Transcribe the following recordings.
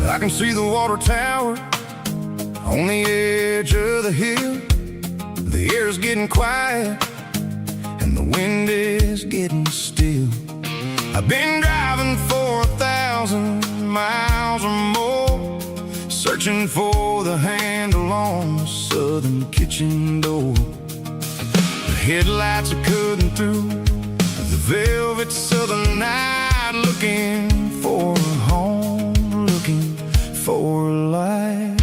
I can see the water tower on the edge of the hill. The air's getting quiet and the wind is getting still. I've been driving for 1,000 miles or more, searching for the handle on the southern kitchen door. The headlights are cutting through the velvet southern night, looking for a home, looking for a life.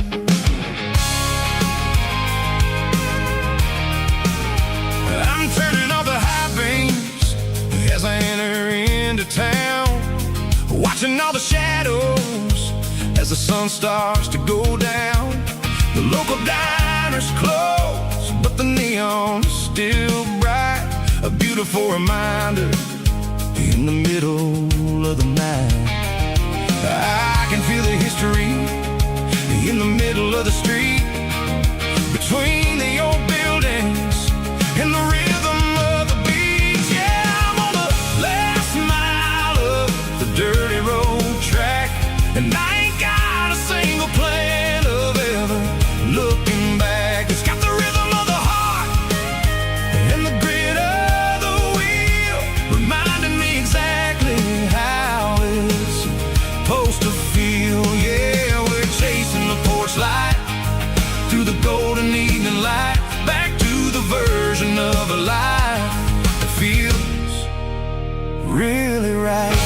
I'm turning off the high beams as I enter into town, watching all the shadows as the sun starts to go down. The local diner's closed, but the neon is still bright, a beautiful reminder in the middle of the night. I can feel the history in the middle of the street, between the old buildings and the rhythm of the beats. Yeah, I'm on the last mile of the dirty road track, and I ain't got a single plan of ever looking back. It's got the rhythm of the heart and the grit of the wheel, reminding me exactly how it's supposed to feel. Yeah, we're chasing the porch light through the golden evening light, back to the version of a life that feels really right.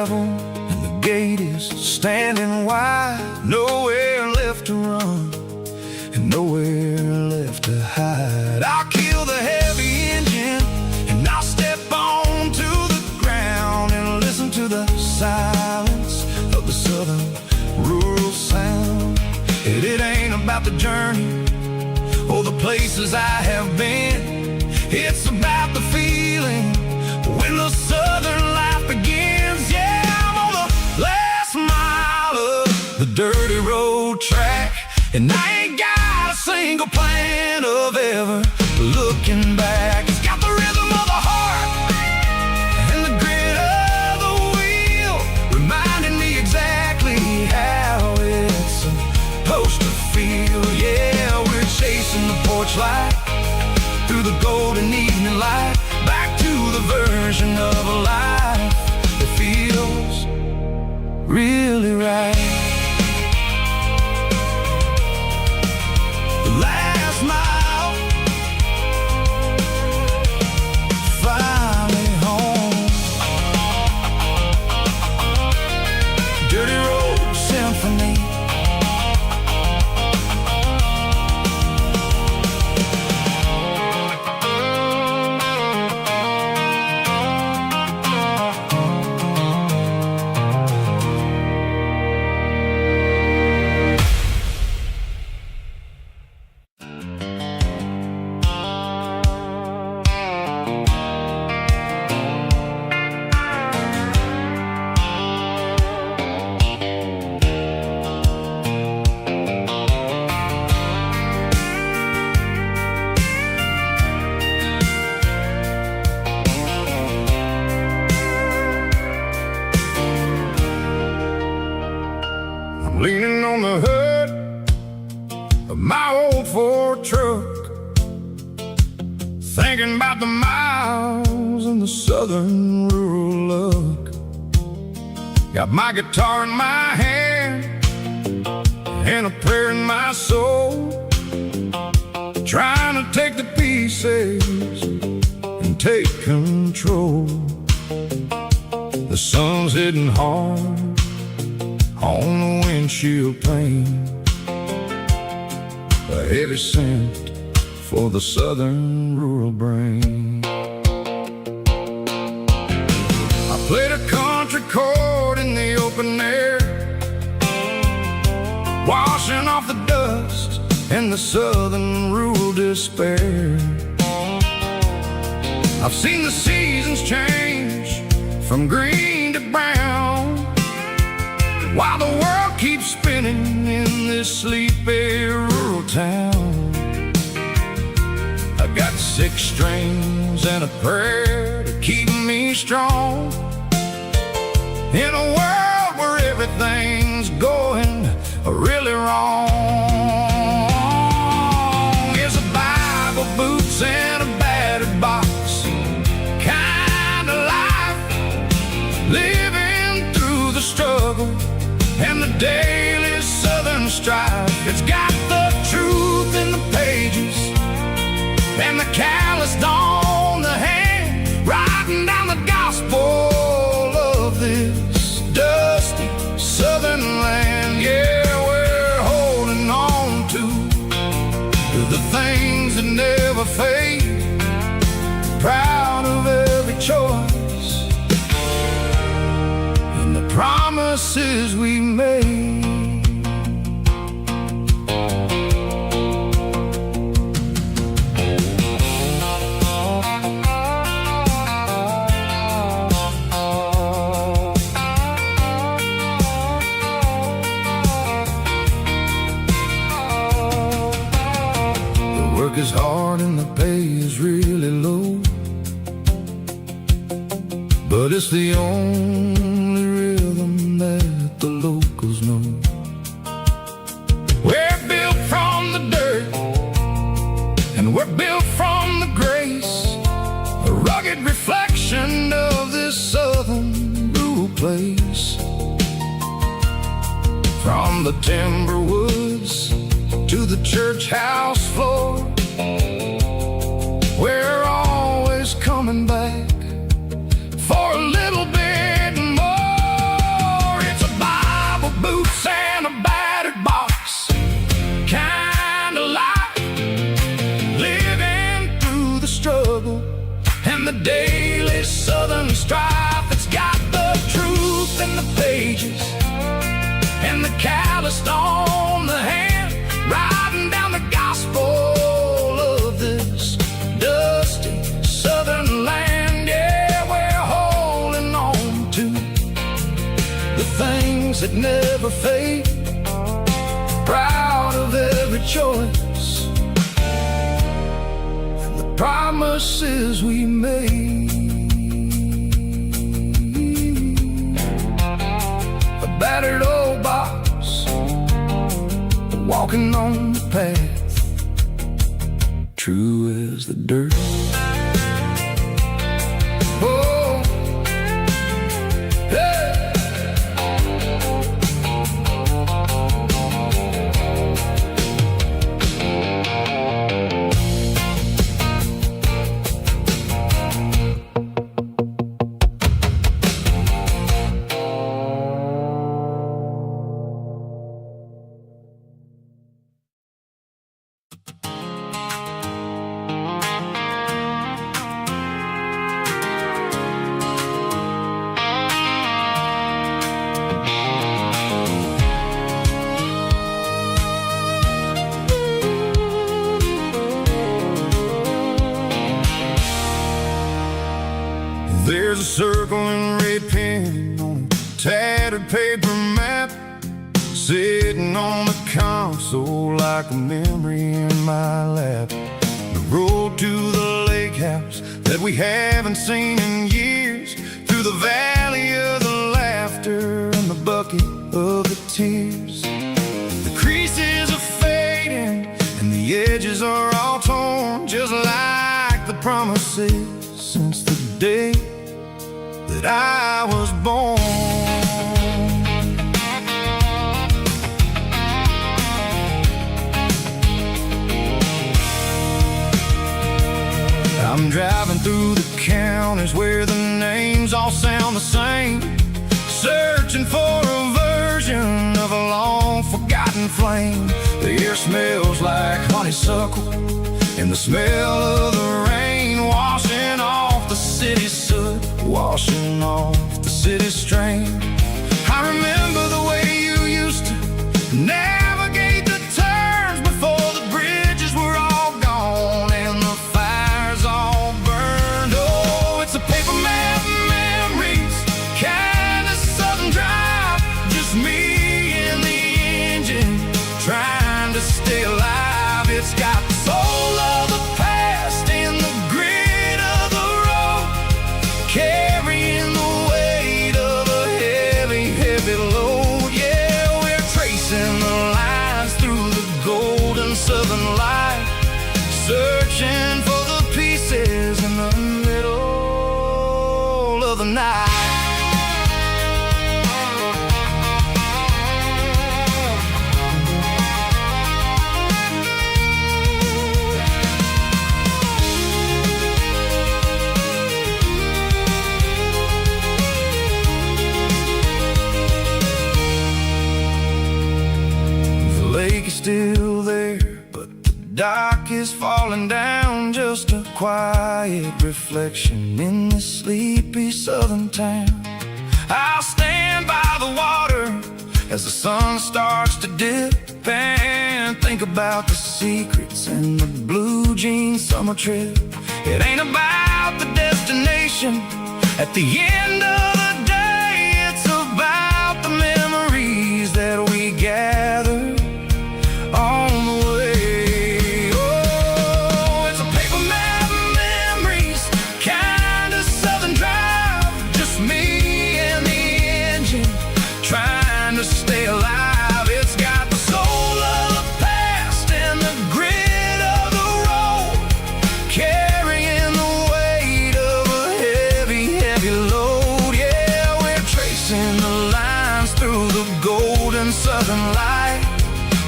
And the gate is standing wide, nowhere left to run and nowhere left to hide. I'll kill the heavy engine and I'll step onto the ground and listen to the silence of the southern rural sound. It ain't about the journey or the places I have been, it's about the feeling when the southern life begins. Yeah, I'm on the last mile of the dirty road track, and I ain't got a single plan of ever looking back. It's got the rhythm of the heart and the grit of the wheel, reminding me exactly how it's supposed to feel. Yeah, we're chasing the porch light through the golden evening light, back to the version of a life that feels really right. The last mile, finally home. Dirty road symphony. Leaning on the hood of my old Ford truck, thinking about the miles and the southern rural look. Got my guitar in my hand and a prayer in my soul, trying to take the pieces and take control. The sun's hitting hard on the windshield pane, the heavy scent for the southern rural brain. I played a country chord in the open air, washing off the dust and the southern rural despair. I've seen the seasons change from green to brown, while the world keeps spinning in this sleepy rural town. I've got 6 strings and a prayer to keep me strong in a world where everything's going really wrong. It's a Bible, boots, and a battered box kind of life, living through the struggle and the daily southern strife. It's got the truth in the pages and the calloused on the hand, writing down the gospel of this dusty southern land. Yeah, we're holding on to the things that never fade, proud of every choice and the promises we made. Work is hard and the pay is really low, but it's the only rhythm that the locals know. We're built from the dirt and we're built from the grace, a rugged reflection of this southern rural place. From the timber woods to the church house floor, we're always coming back for a little bit more. It's a Bible, boots, and a battered box kind of life, living through the struggle and the daily southern strife. It's got the truth in the pages and the calloused on the hand, writing down the gospel of this dusty southern land. Yeah, we're holding on to the things that never fade, proud of every choice and the promises we made. A battered old box, walking on the path, true as the dirt. Oh, hey. There's a circle in red pen on a tattered paper map, sitting on the console like a memory in my lap. The road to the lake house that we haven't seen in years, through the valley of the laughter and the bucket of the tears. The creases are fading and the edges are all torn, just like the promises since the day that I was born. I'm driving through the counties where the names all sound the same, searching for a version of a long-forgotten flame. The air smells like honeysuckle, and the smell of the rain washing off the city's soot, washing off the city's strain. I remember the way you used to navigate the turns before the bridges were all gone and the fires all burned. Oh, it's a paper map memories, kind of southern drive, just me and the engine trying to stay alive. It's got the soul of the past and the grit of the road, carrying the weight of a heavy, heavy load. Yeah, we're tracing the lines through the golden southern light, searching for the pieces in the middle of the night. The lake is still there, but the dock is falling down, just a quiet reflection in this sleepy southern town. I'll stand by the water as the sun starts to dip and think about the secrets and the blue jean summer trip. It ain't about the destination at the end of the day, it's about the memories that we gather on the way. Oh, it's a paper map memories, kind of southern drive, just me and the engine trying to stay alive. It's got the soul of the past and the grit of the road, carrying the weight of a heavy, heavy load. Yeah, we're tracing the lines through the golden southern light,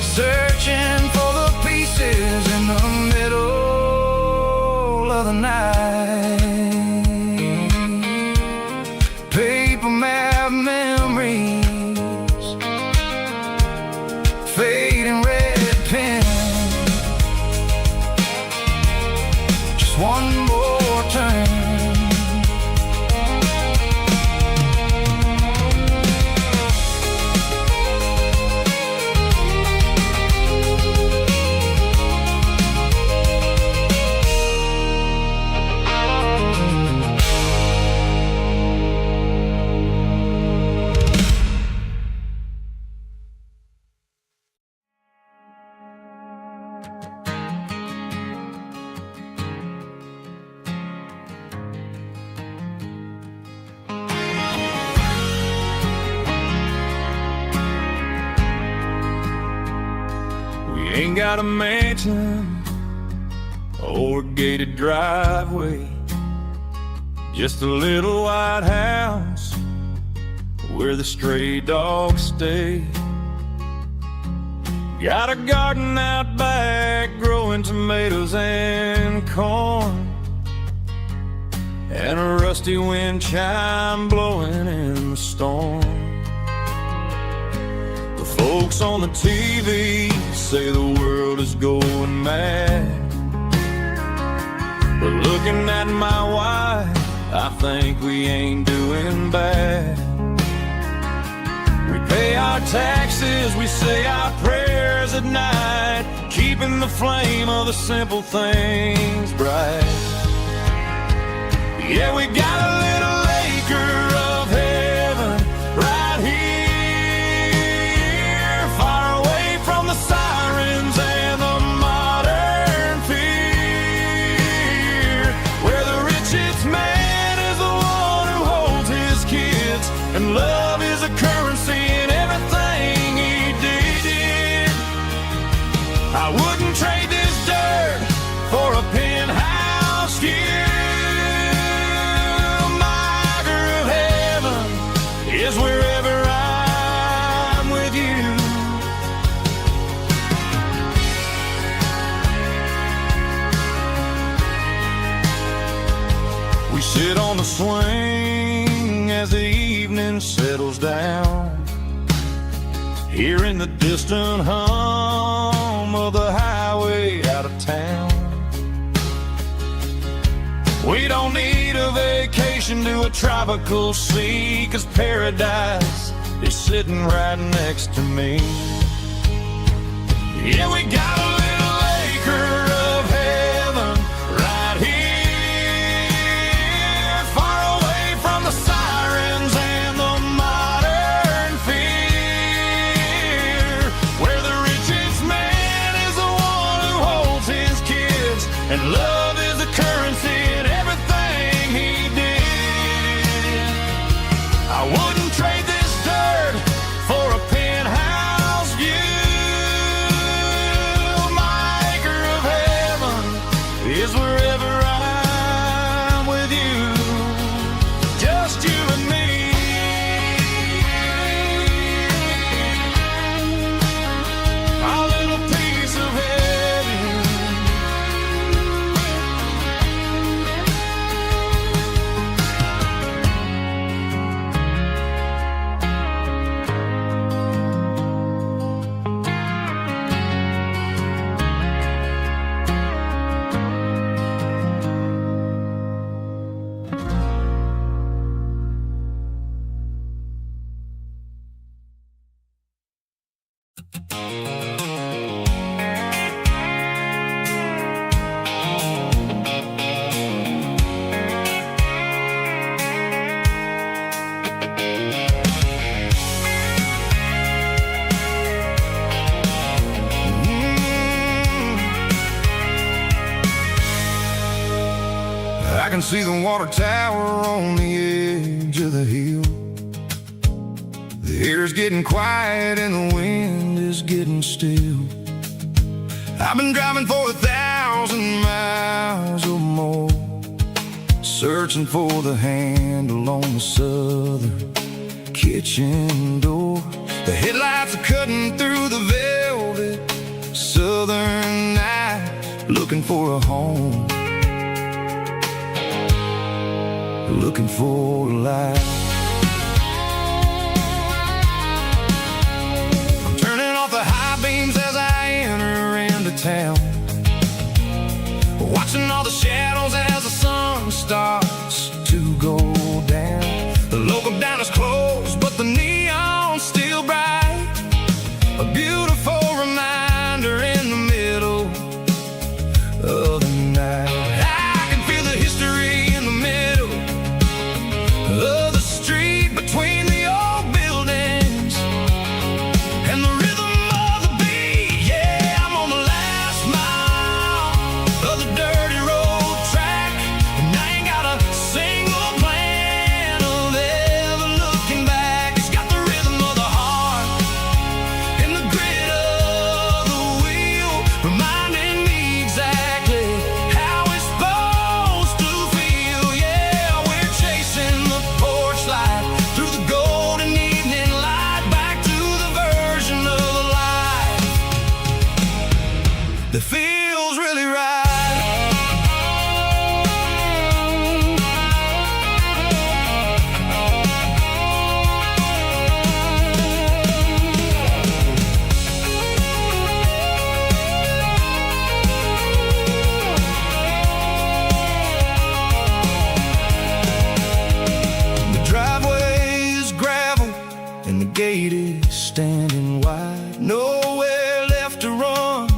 searching for the pieces in the middle of the night. Paper map memories, fading red pen, just one more turn. Ain't got a mansion or a gated driveway, just a little white house where the stray dogs stay. Got a garden out back growing tomatoes and corn, and a rusty wind chime blowing in the storm. The folks on the TV say the world is going mad, but looking at my wife, I think we ain't doing bad. We pay our taxes, we say our prayers at night, keeping the flame of the simple things bright. Yeah, we got a little acre of heaven right here, far away from the sirens and the modern fear, where the richest man is the one who holds his kids, and love is a currency in everything he did. I wouldn't trade this dirt for a penthouse here. Is wherever I'm with you. We sit on the swing as the evening sets settles down. Hearing the distant hum of the highway out of town. We don't need a vacation to a tropical sea, 'cause paradise is sitting right next to me. Yeah, we got a little acre of heaven right here, far away from the sirens and the modern fear, where the richest man is the one who holds his kids, and love is the currency in everything he did. I wouldn't trade this dirt for a penthouse view. Is wherever I'm with you, just you and me. Our little piece of heaven. I can see the water tower on the edge of the hill. The air's getting quiet and the wind is getting still. I've been driving for 1,000 miles or more, searching for the handle on the southern kitchen door. The headlights are cutting through the velvet southern night, looking for a home, looking for a life. I'm turning off the high beams as I enter into town, watching all the shadows as the sun starts to go down. The local dine is closed, but the neon's still bright, a beautiful reminder in the middle of the night. I can feel the history in the middle of the street, between the old buildings and the rhythm of the beat. Yeah, I'm on the last mile of the dirty road track, and I ain't got a single plan of ever looking back. It's got the rhythm of the heart and the grit of the wheel, reminding me exactly how it's supposed to feel. Yeah, we're chasing the porch light through the golden evening light, back to the version of life that feels really right. The driveway is gravel and the gate is standing wide. Nowhere left to run,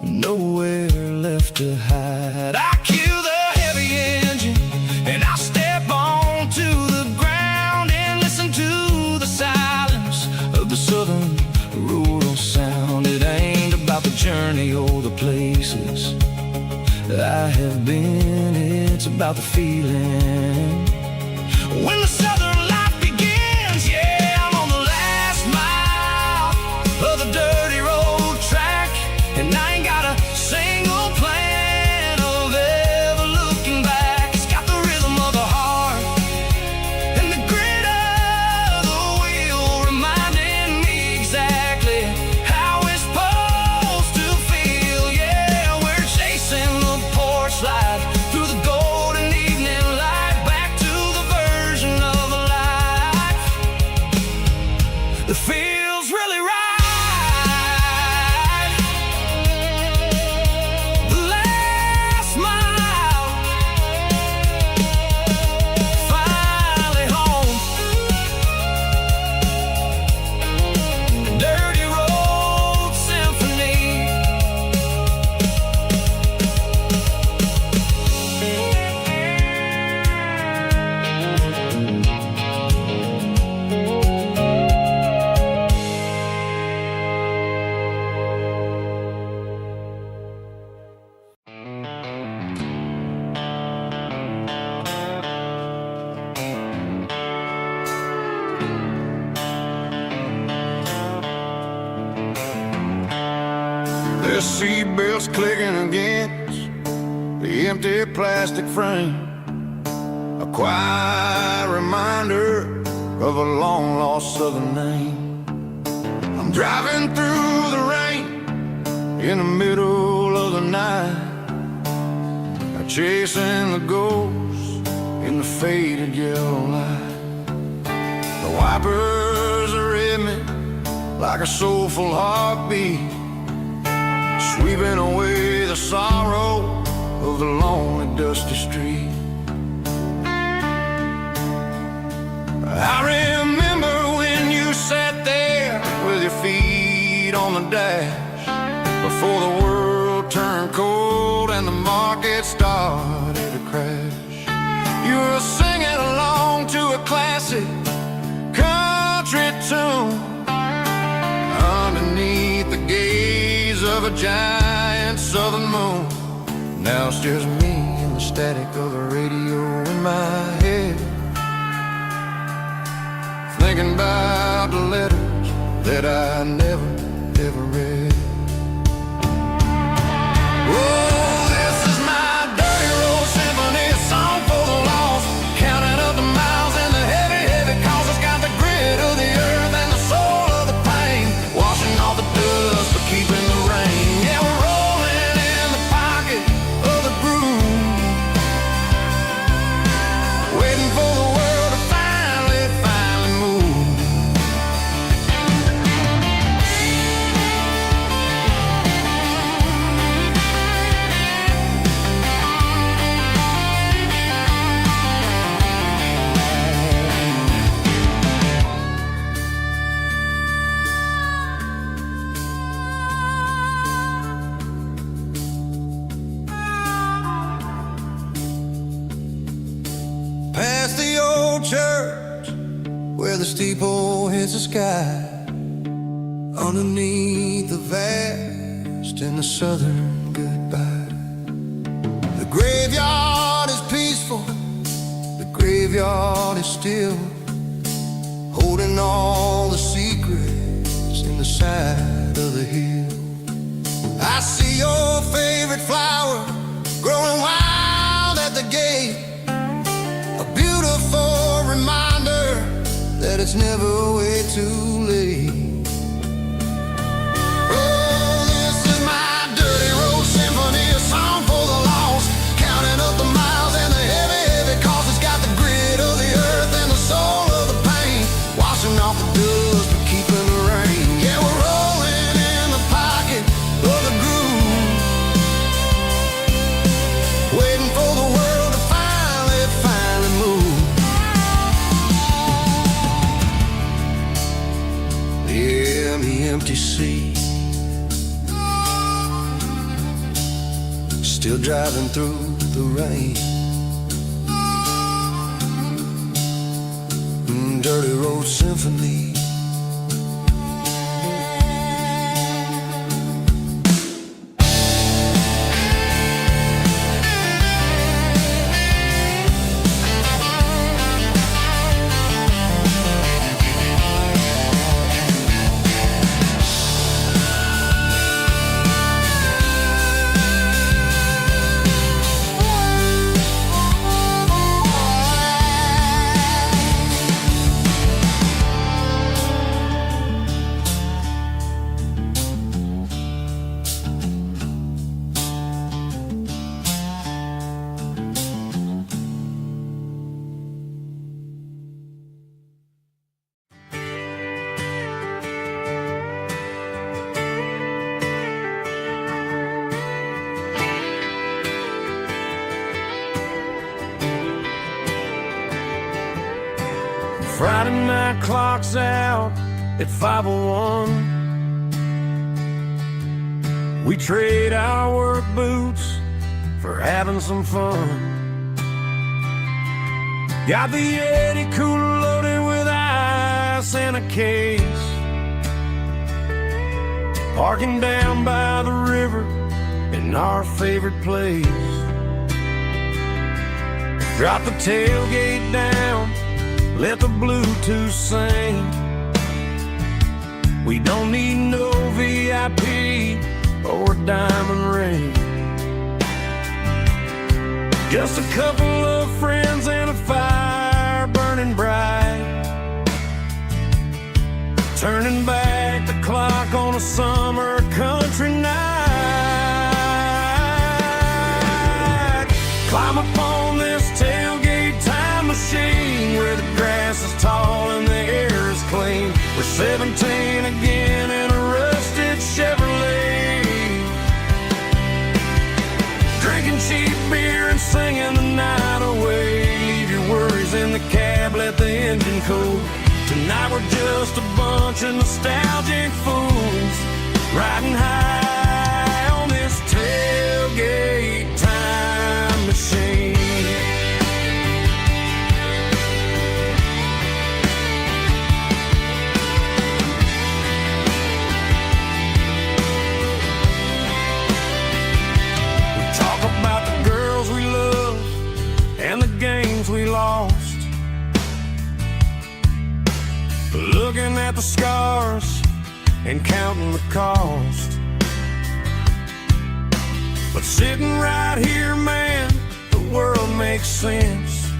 nowhere left to hide. I kill the heavy engine and I step onto the ground and listen to the silence of the southern rural sound. It ain't about the journey or the places I have been, it's about the feeling when the southern life begins. Yeah, I'm on the last mile of the dirty road track, and I ain't got a single plan of ever looking back. It's got the rhythm of the heart and the grit of the wheel, reminding me exactly how it's supposed to feel. Yeah, we're chasing the porch light through the golden evening light, back to the version of life seatbelts clicking against the empty plastic frame. A quiet reminder of a long-lost southern name. I'm driving through the rain in the middle of the night, chasing the ghosts in the faded yellow light. The wipers are in me like a soulful heartbeat, sweeping away the sorrow of the lonely dusty street. I remember when you sat there with your feet on the dash, before the world turned cold and the market started to crash. You were singing along to a classic country tune underneath the gaze of a giant southern moon. Now it's just me and the static of the radio in my head, thinking about the letters that I never, ever read. Oh, this is my dirty road symphony, a song for the lost, counting up the miles and the heavy, heavy calls. It's got the grit of the earth and the soul of the pain, washing off the dust but keeping the rain. Yeah, we're rolling in the pocket of the groove, waiting for the world to finally move. Past the old church where the steeple hits the sky, underneath the vast and the southern goodbye. The graveyard is peaceful, the graveyard is still, holding all the secrets in the side of the hill. I see your favorite flower growing wild at the gate, a beautiful reminder that it's never way too late. Oh, this is my dirty road symphony, a song for the lost, counting up the miles and the heavy, heavy calls. It's got the grit of the earth and the soul of the pain, washing off the dust but keeping the rain. Yeah, we're rolling in the pocket of the groove, waiting for the world to finally move. Yeah, the empty sea, still driving through the rain. Dirty road symphony. Friday night clock's out at 5:01. We trade our work boots for having some fun. Got the Yeti cooler loaded with ice and a case, parking down by the river in our favorite place. Drop the tailgate down, let the Bluetooth sing. We don't need no VIP, or a diamond ring. Just a couple of friends and a fire burning bright, turning back the clock on a summer country night. Climb up on this tailgate time machine where the grass is tall and the air is clean. We're 17 again in a rusted Chevrolet, drinking cheap beer and singing the night away. Leave your worries in the cab, let the engine cool. Tonight we're just a bunch of nostalgic fools, riding high on this tailgate time machine. We talk about the girls we love and the games we lost, looking at the scars and counting the cost. But sitting right here, man, the world makes sense.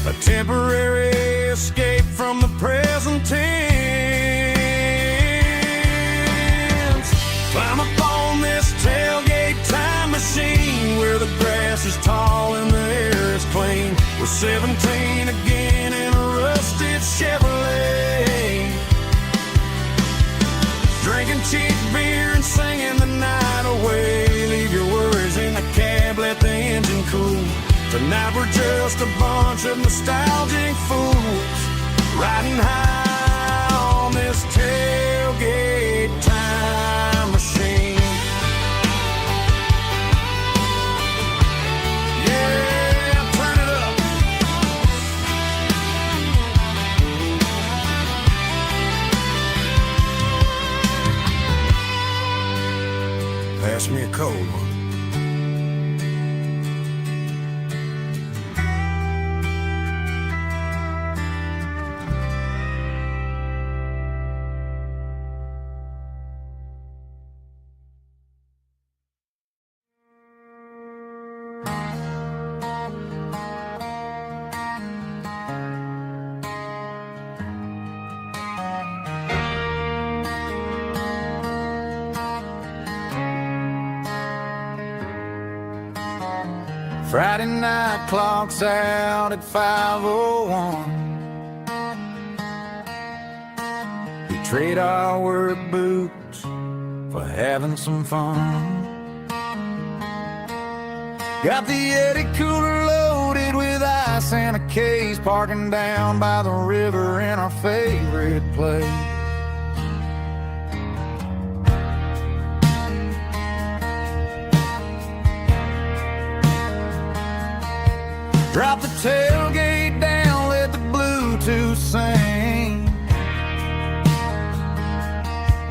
A temporary escape from the present tense. Climb up on this tailgate time machine where the grass is tall and the air is clean. We're 17 again in a rusted Chevrolet, drinking cheap beer and singing the night away. Leave your worries in the cab, let the engine cool. Tonight we're just a bunch of nostalgic fools, riding high on this tailgate time machine. Yeah, turn it up. Pass me a cold one. Friday night clock's out at 5:01. We trade our work boots for having some fun. Got the Eddie cooler loaded with ice and a case, parking down by the river in our favorite place. Drop the tailgate down, let the Bluetooth sing.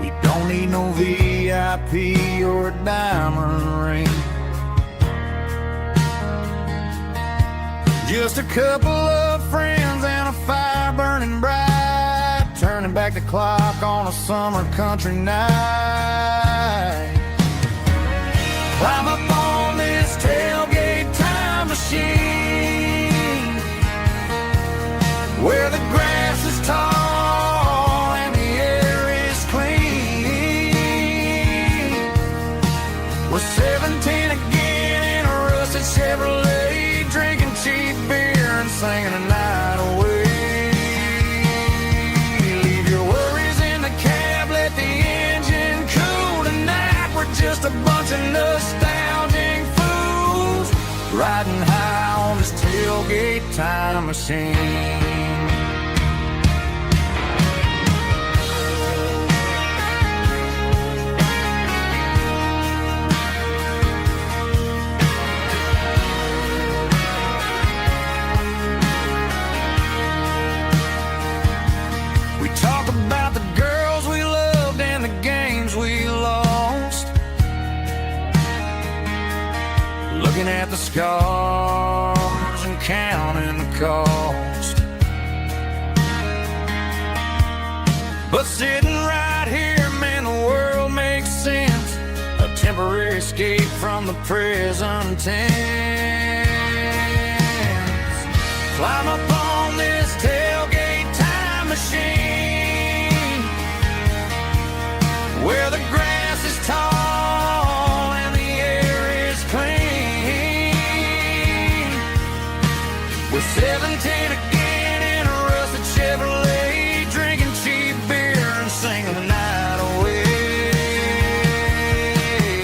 We don't need no VIP or a diamond ring. Just a couple of friends and a fire burning bright, turning back the clock on a summer country night. Climb up on this tailgate time machine where the grass is tall and the air is clean. We're 17 again in a rusted Chevrolet, drinking cheap beer and singing the night away. Leave your worries in the cab, let the engine cool. Tonight we're just a bunch of nostalgic fools, riding high on this tailgate time machine. We talk about the girls we loved and the games we lost, looking at the scars and counting the cost. But sitting right here, man, the world escape from the prison tents. Climb up on this tailgate time machine, where the grass is tall and the air is clean. We're 17 again in a rusted Chevrolet, drinking cheap beer and singing the night away.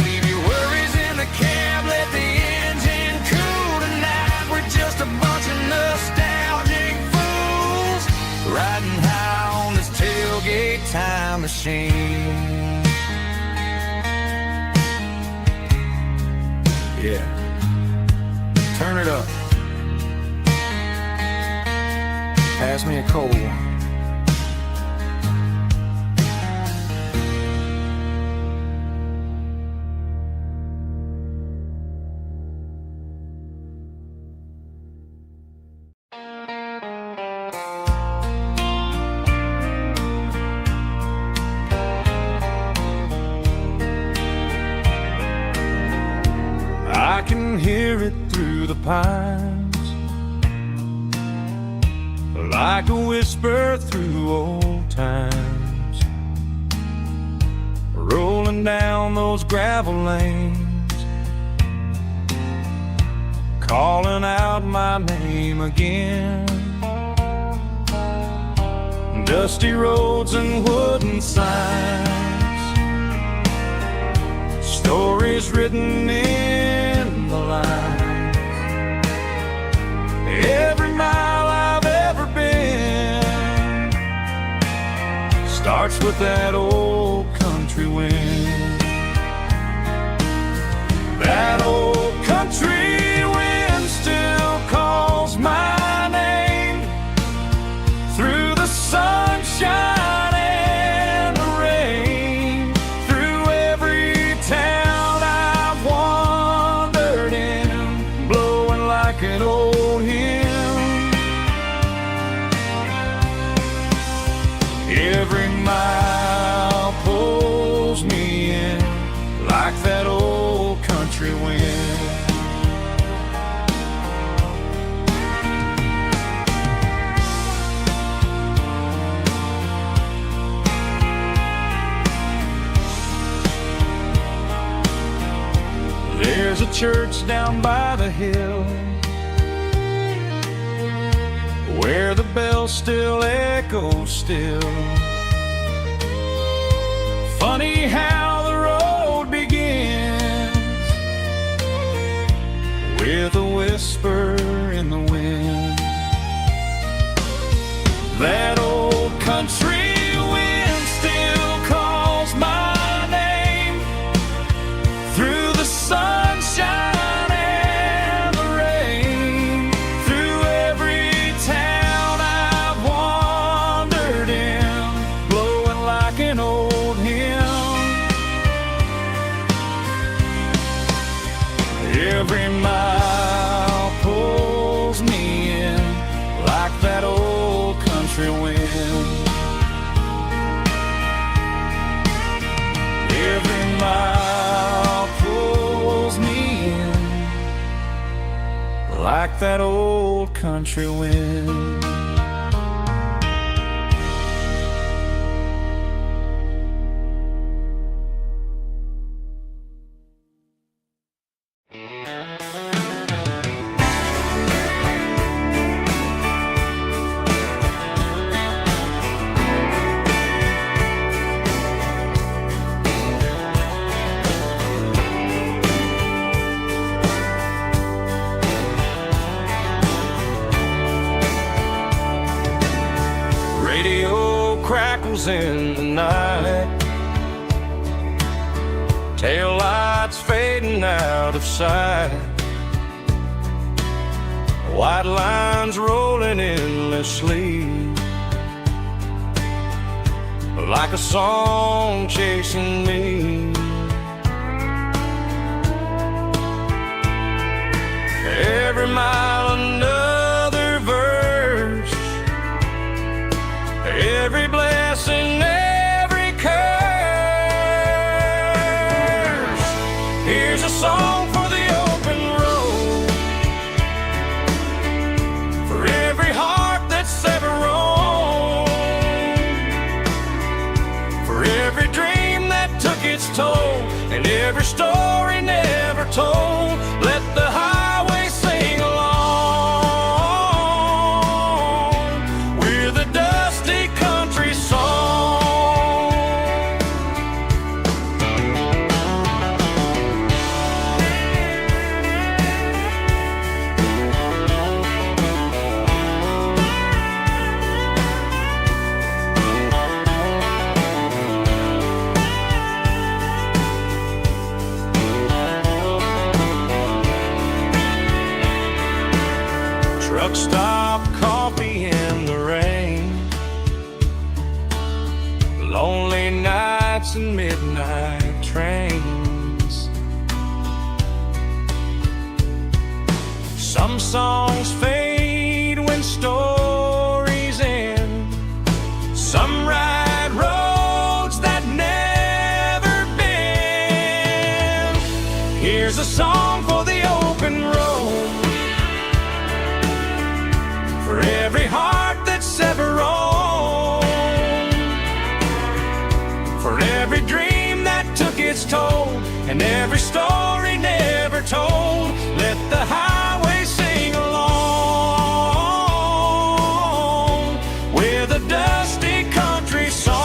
Leave your worries in the cab, let the engine cool tonight. We're just a bunch of nostalgic fools riding high on this tailgate time machine. Yeah, turn it up. Pass me a cold one. I can hear it through the pines, like a whisper through old times, rolling down those gravel lanes, calling out my name again. Dusty roads and wooden signs, stories written in the lines. Every mile I've ever been starts with that old country wind. That old country wind still calls my name through the sunshine and the rain, through every town I've wandered in, blowing like an old hymn. Every mile pulls me in like that old country wind. There's a church down by the hill where the bells still echo still. Funny how the road begins with a whisper in the wind. That old country wind still calls my name through the sunshine and the rain, through every town I've wandered in, blowing like an old hymn. Every mile pulls me in like that old country wind. Every mile pulls me in like that old country wind. Radio crackles in the night, tail lights fading out of sight, white lines rolling endlessly, like a song chasing me. Every mile another verse, every blessing, every curse. Here's told, and every story never told. Let the highway sing along with a dusty country song. Truck stop, coffee in the rain, lonely nights and midnight trains. Some songs fade when stories end. Some ride roads that never bend. Here's a song for the open road, for every heart that's ever roamed, for every dream that took its toll, and every story never told. Let the highway sing along with a dusty country song.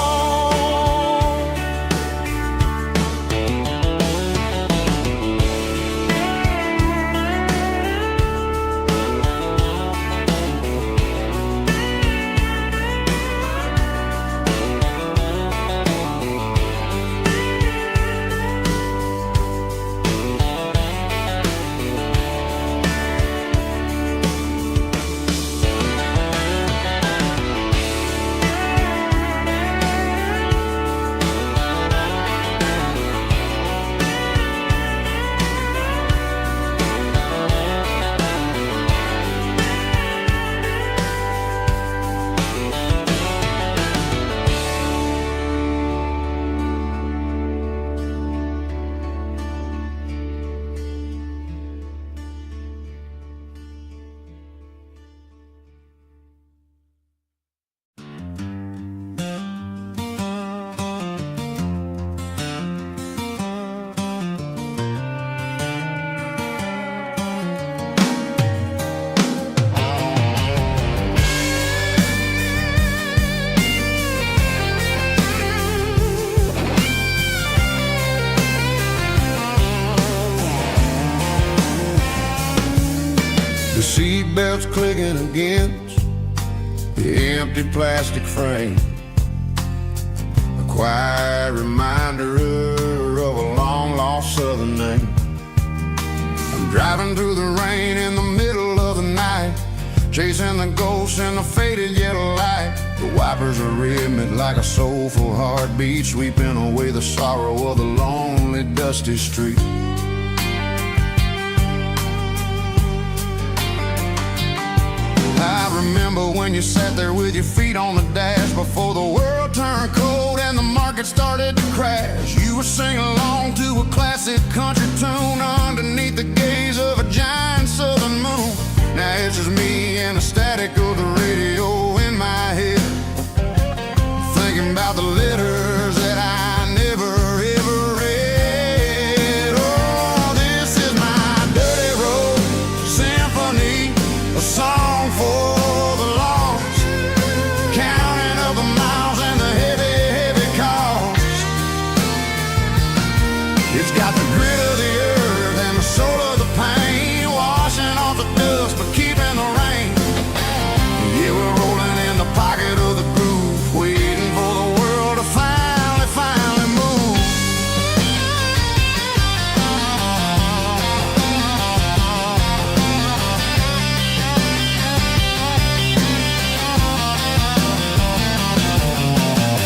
The seatbelt's clicking against the empty plastic frame, a quiet reminder of a long-lost southern name. I'm driving through the rain in the middle of the night, chasing the ghosts in the faded yellow light. The wipers are rhythmic like a soulful heartbeat, sweeping away the sorrow of the lonely, dusty street. I remember when you sat there with your feet on the dash before the world turned cold and the market started to crash. You were singing along to a classic country tune underneath the gaze of a giant southern moon. Now it's just me and the static of the radio in my head, thinking about the letters that I never ever read. Oh, this is my dirty road symphony, a song for the lost, counting up the miles and the heavy, heavy cost. It's got the grit of the earth and the soul of the pain, washing off the dust but keeping the rain. Yeah, we're rolling in the pocket of the groove, waiting for the world to finally move.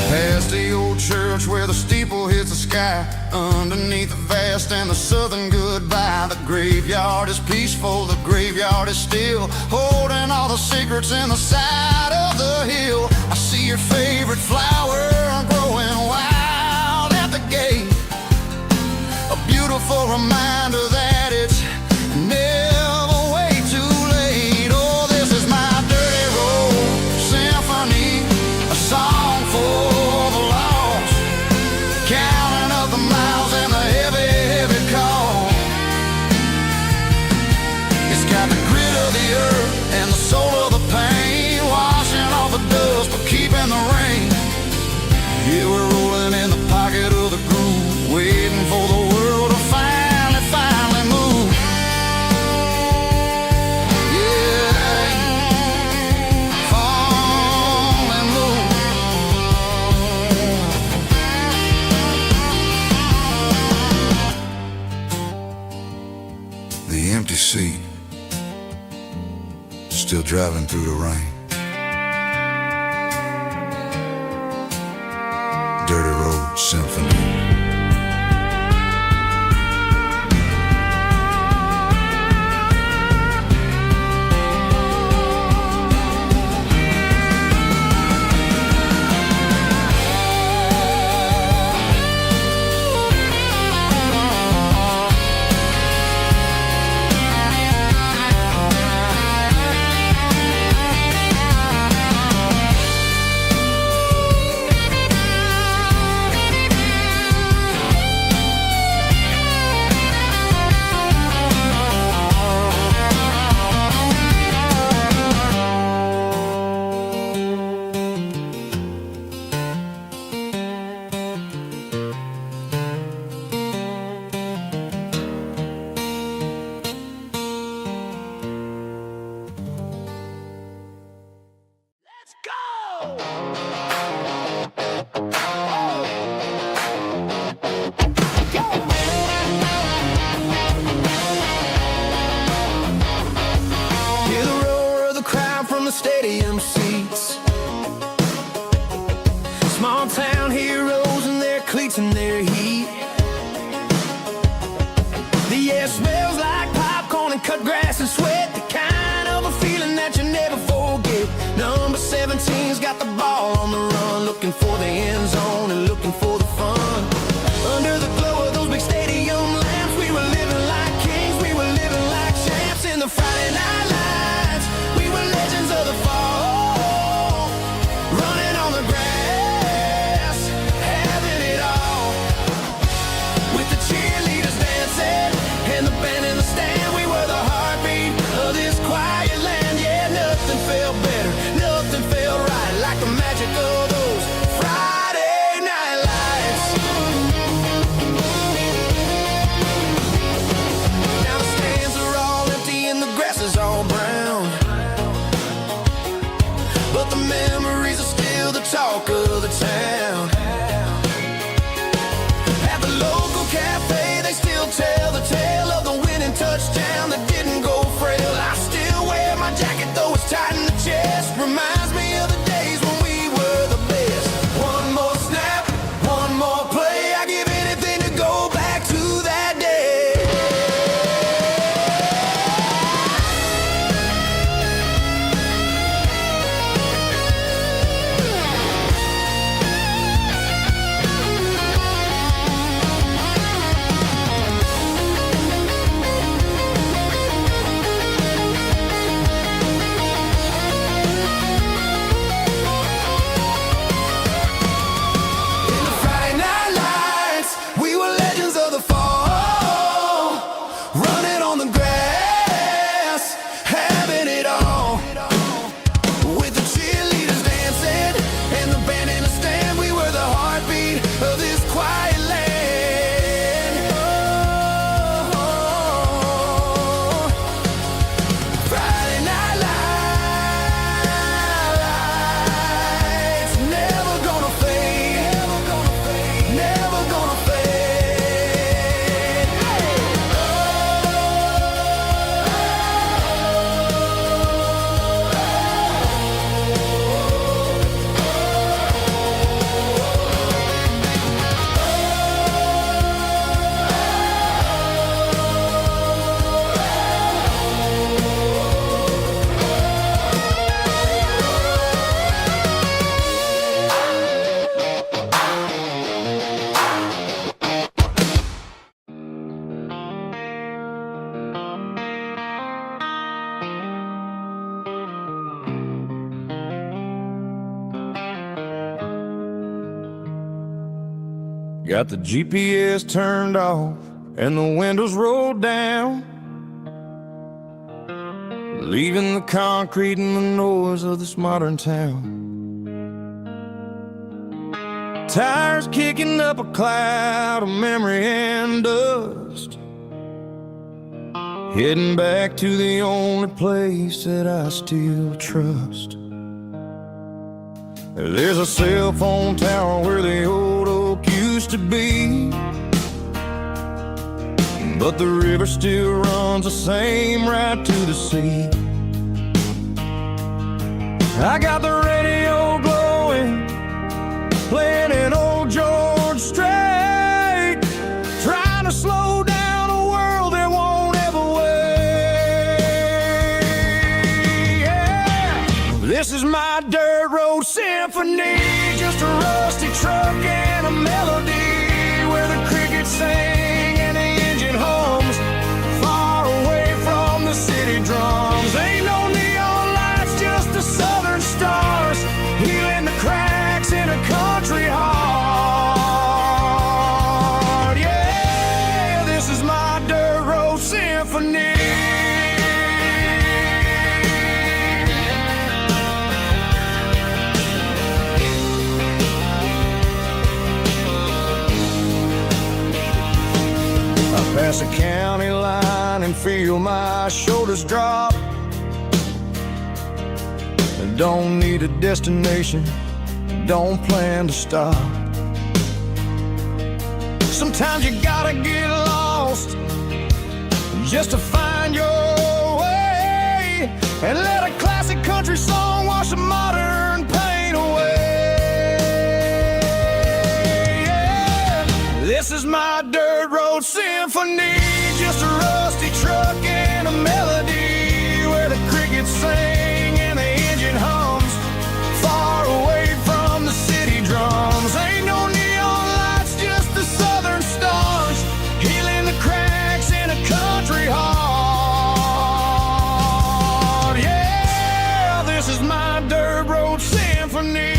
Past the old church where the steeple hits the sky, underneath the vast and the southern goodbye. The graveyard is peaceful, the graveyard is still, holding all the secrets in the side of the hill. I see your favorite flower growing wild at the gate, a beautiful reminder that it's never way too late. Oh, this is my dirty road symphony, a song for the lost, counting up the miles seat, still driving through the rain. Dirty Road Symphony. Stadium seats, small town heroes in their cleats and their heat. The air smells like popcorn and cut grass and sweat, the kind of a feeling that you never forget. Number 17's got the ball on the run, looking for the end zone and looking for the fun. Under the glow of those big stadium lamps, we were living like kings, we were living like champs. In the Friday night lights, we were legends of the fall, running on the grass, having it all. With the cheerleaders dancing and the band in the stand, we were the heartbeat of this quiet land. Yeah, nothing felt better, nothing felt right like the magic of those Friday night lights. Now the stands are all empty and the grass is all brown, but the memories are still the talk of the town. At the local cafe, they still tell the tale of the winning touchdown that didn't go frail. I still wear my jacket though it's tight in the chest. Reminds me of the days when we were the best. One more snap, one more play, I give anything to go back to that day. In the Friday night lights, we were legends of the fall, running on the grass, having it all. With the cheerleaders dancing and the band in the stand, we were the heartbeat of this quiet land. Oh, Friday night lights, never gonna fade, never gonna fade. Got the GPS turned off and the windows rolled down, leaving the concrete and the noise of this modern town. Tires kicking up a cloud of memory and dust, heading back to the only place that I still trust. There's a cell phone tower where the old oak used to be. but the river still runs the same right to the sea. I got the radio glowing, playing an old George Strait, trying to slow down a world that won't ever wait. Yeah. This is my dirt road symphony, just a rusty truck and a melody where the crickets sing and the engine hums, far away from the city drums. Ain't no neon lights, just the southern stars, healing the cracks in a country heart. Yeah, this is my dirt road symphony. Pass a county line and feel my shoulders drop. Don't need a destination, don't plan to stop. Sometimes you gotta get lost just to find your way, and let a classic country song wash a modern pain away. Yeah. This is my dirt road symphony, just a rusty truck and a melody where the crickets sing and the engine hums, far away from the city drums. Ain't no neon lights, just the southern stars, healing the cracks in a country heart. Yeah, this is my dirt road symphony.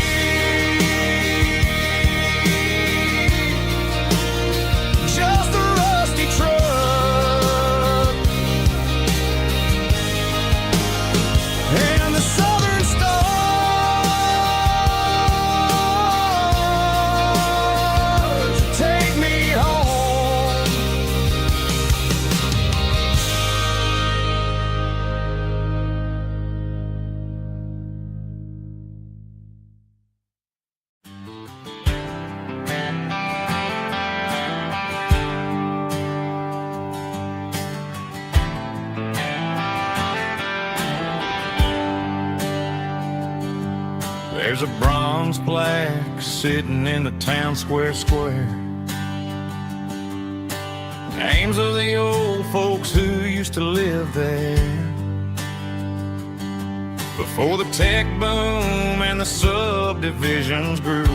There's a bronze plaque sitting in the town square. Names of the old folks who used to live there before the tech boom and the subdivisions grew,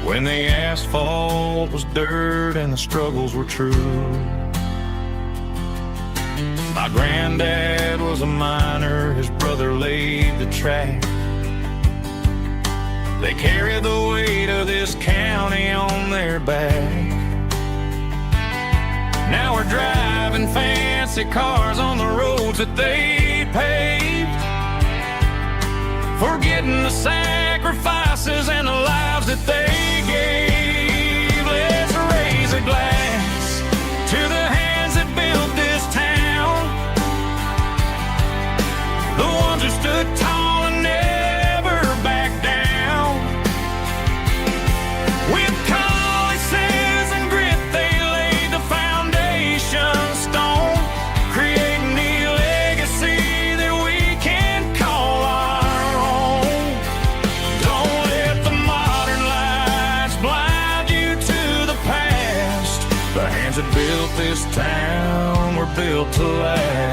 when the asphalt was dirt and the struggles were true. My granddad was a miner, his brother laid the track. They carried the weight of this county on their back. Now we're driving fancy cars on the roads that they paved, forgetting the sacrifices and the lives that they gave. Let's raise a glass to the hands that built this town, the ones who stood tall and never backed down. With calluses and grit they laid the foundation stone, creating the legacy that we can call our own. Don't let the modern lights blind you to the past. The hands that built this town were built to last.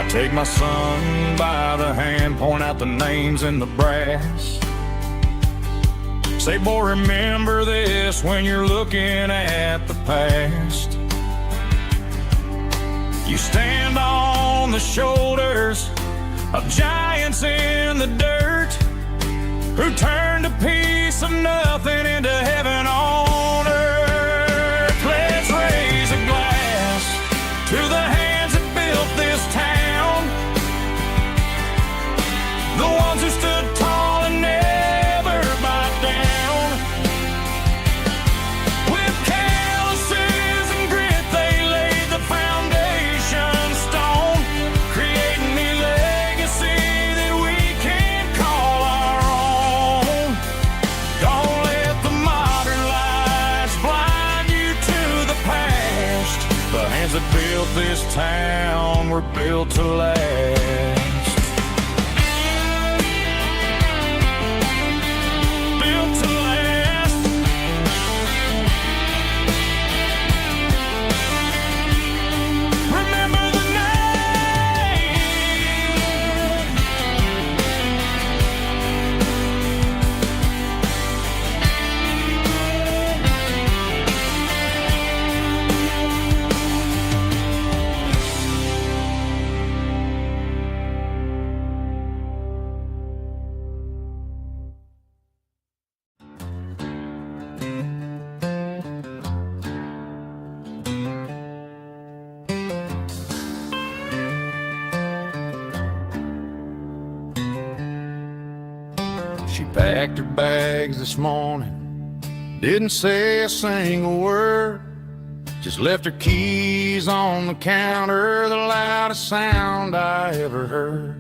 Take my son by the hand, point out the names in the brass. Say, boy, remember this when you're looking at the past. You stand on the shoulders of giants in the dirt, who turned a piece of nothing into heaven on earth. Let's raise a glass to the hands that built this town, the ones who stood tall and never backed down. With calluses and grit they laid the hands that built this town were built to last. Built to last. Remember the name. She packed her bags this morning, didn't say a single word, just left her keys on the counter, the loudest sound I ever heard.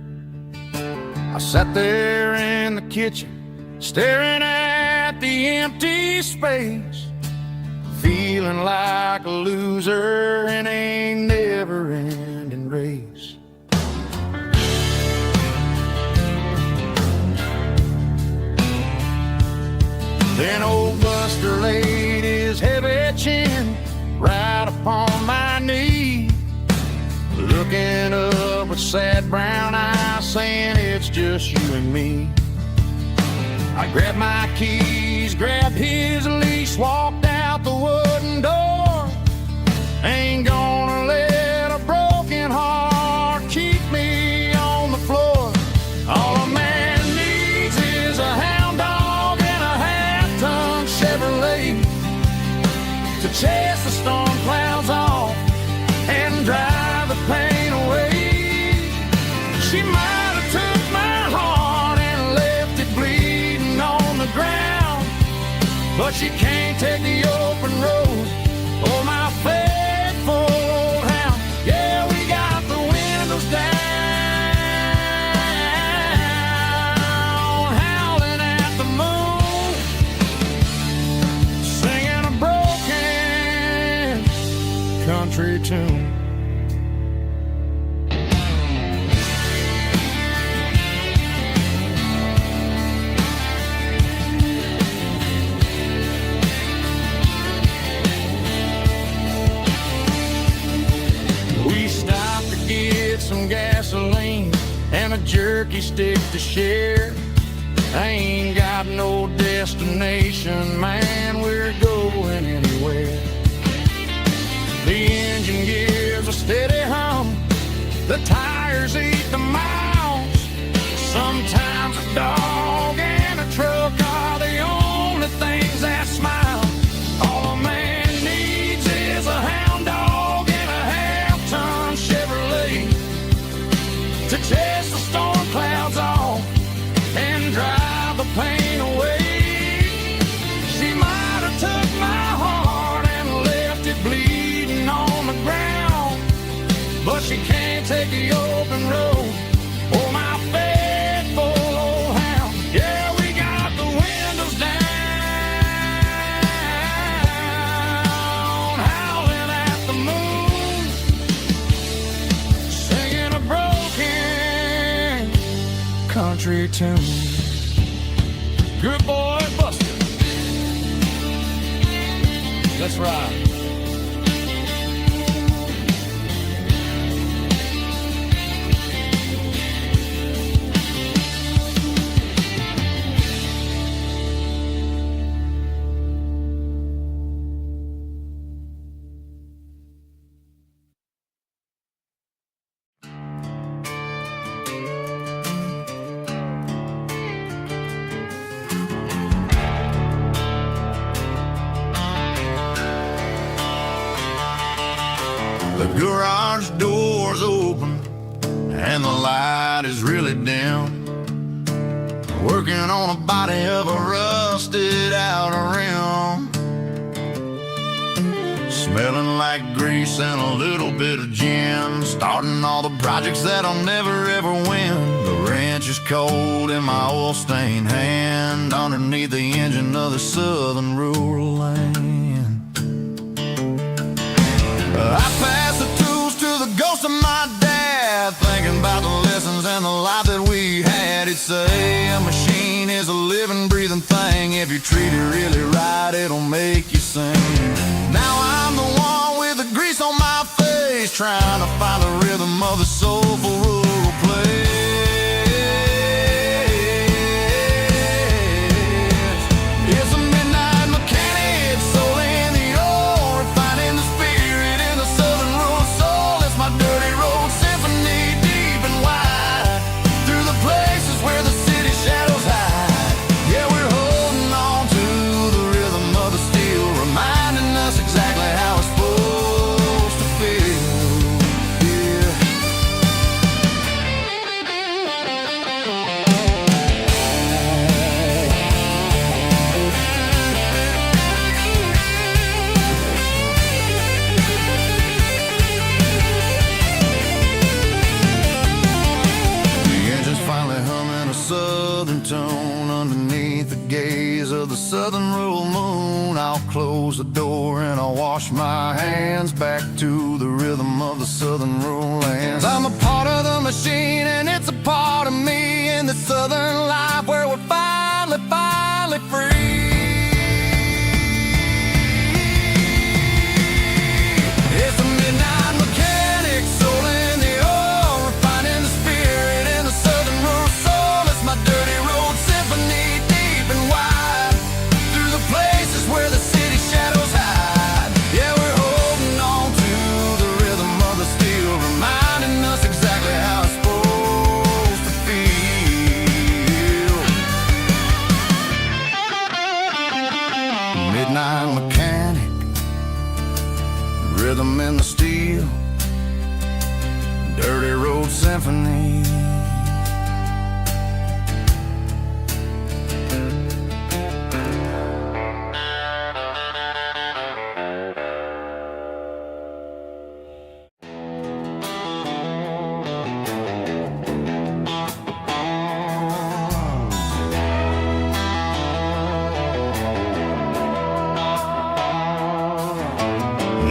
I sat there in the kitchen, staring at the empty space, feeling like a loser in a never-ending race. Then old Buster laid his heavy chin right upon my knee, looking up with sad brown eyes, saying it's just you and me. I grabbed my keys, grabbed his leash, walked out the wooden door. Ain't gonna let a broken heart keep me on the floor. All a man needs is a hound dog and a half-ton Chevrolet to chase the storm clouds off and drive the pain away. She might have took my heart and left it bleeding on the ground, but she can't take the open road or my faithful old hound. Yeah, we got the windows down, howling at the moon, singing a broken country tune. We stopped to get some gasoline and a jerky stick to share. I ain't got no destination, man, we're going anywhere. The engine gives a steady hum, the tires eat the miles. Sometimes a dog and a truck are the only things that smile. All a man needs is a hound dog and a half-ton Chevrolet to chase the storm clouds off and drive the pain away. She might have took my heart and left it bleeding on the ground, but she can't take the open road or my faithful old hound. Yeah, we got the windows down, howling at the moon, singing a broken country tune. Good boy, Buster. Let's ride. The garage door's open and the light is really dim. Working on a body of a rusted out rim, smelling like grease and a little bit of gin. Starting all the projects that I'll never ever win. The wrench is cold in my oil-stained hand underneath the engine of the southern rural land. I pass the If you treat it really right, it'll make you sing. Now I'm the one with the grease on my face, trying to find the rhythm of the soulful rural place. It's a midnight mechanic, soul in the ore, refining the spirit in the southern rural soul. It's my dirty road symphony, deep and wide, through the places where the city shadows hide. Yeah, we're holding on to the rhythm of the steel, reminding us exactly how it's supposed to feel. Yeah. The engine's finally humming a southern tone underneath the gaze of the southern rural moon. I'll close the door and I'll wash my hands back to the rhythm of the southern rural lands. I'm a part of the machine and it's a part of me in the southern life where we're finally free. It's a midnight mechanic, soul in the ore, refining the spirit in the southern rural soul. It's my dirty road symphony, deep and wide, through the places where the city shadows hide. Yeah, we're holding on to the rhythm of the steel, reminding us exactly how it's supposed to feel. Midnight mechanic, rhythm in the steel, dirty road symphony.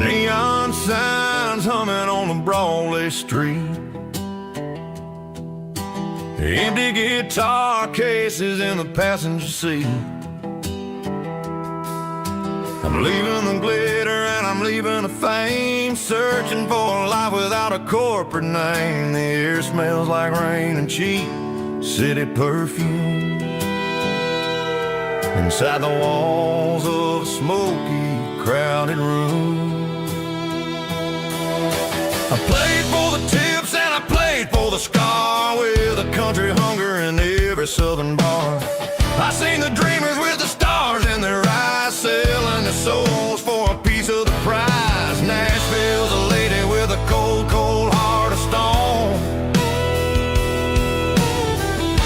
Neon signs humming on the Broadway street, empty guitar cases in the passenger seat. I'm leaving the glitter and I'm leaving the fame, searching for a life without a corporate name. The air smells like rain and cheap city perfume inside the walls of a smoky, crowded room. I played for the tips and I played for the scar, with a country hunger in every southern bar. I seen the dreamers with the stars in their eyes, selling their souls for a piece of the prize. Nashville's a lady with a cold, cold heart of stone.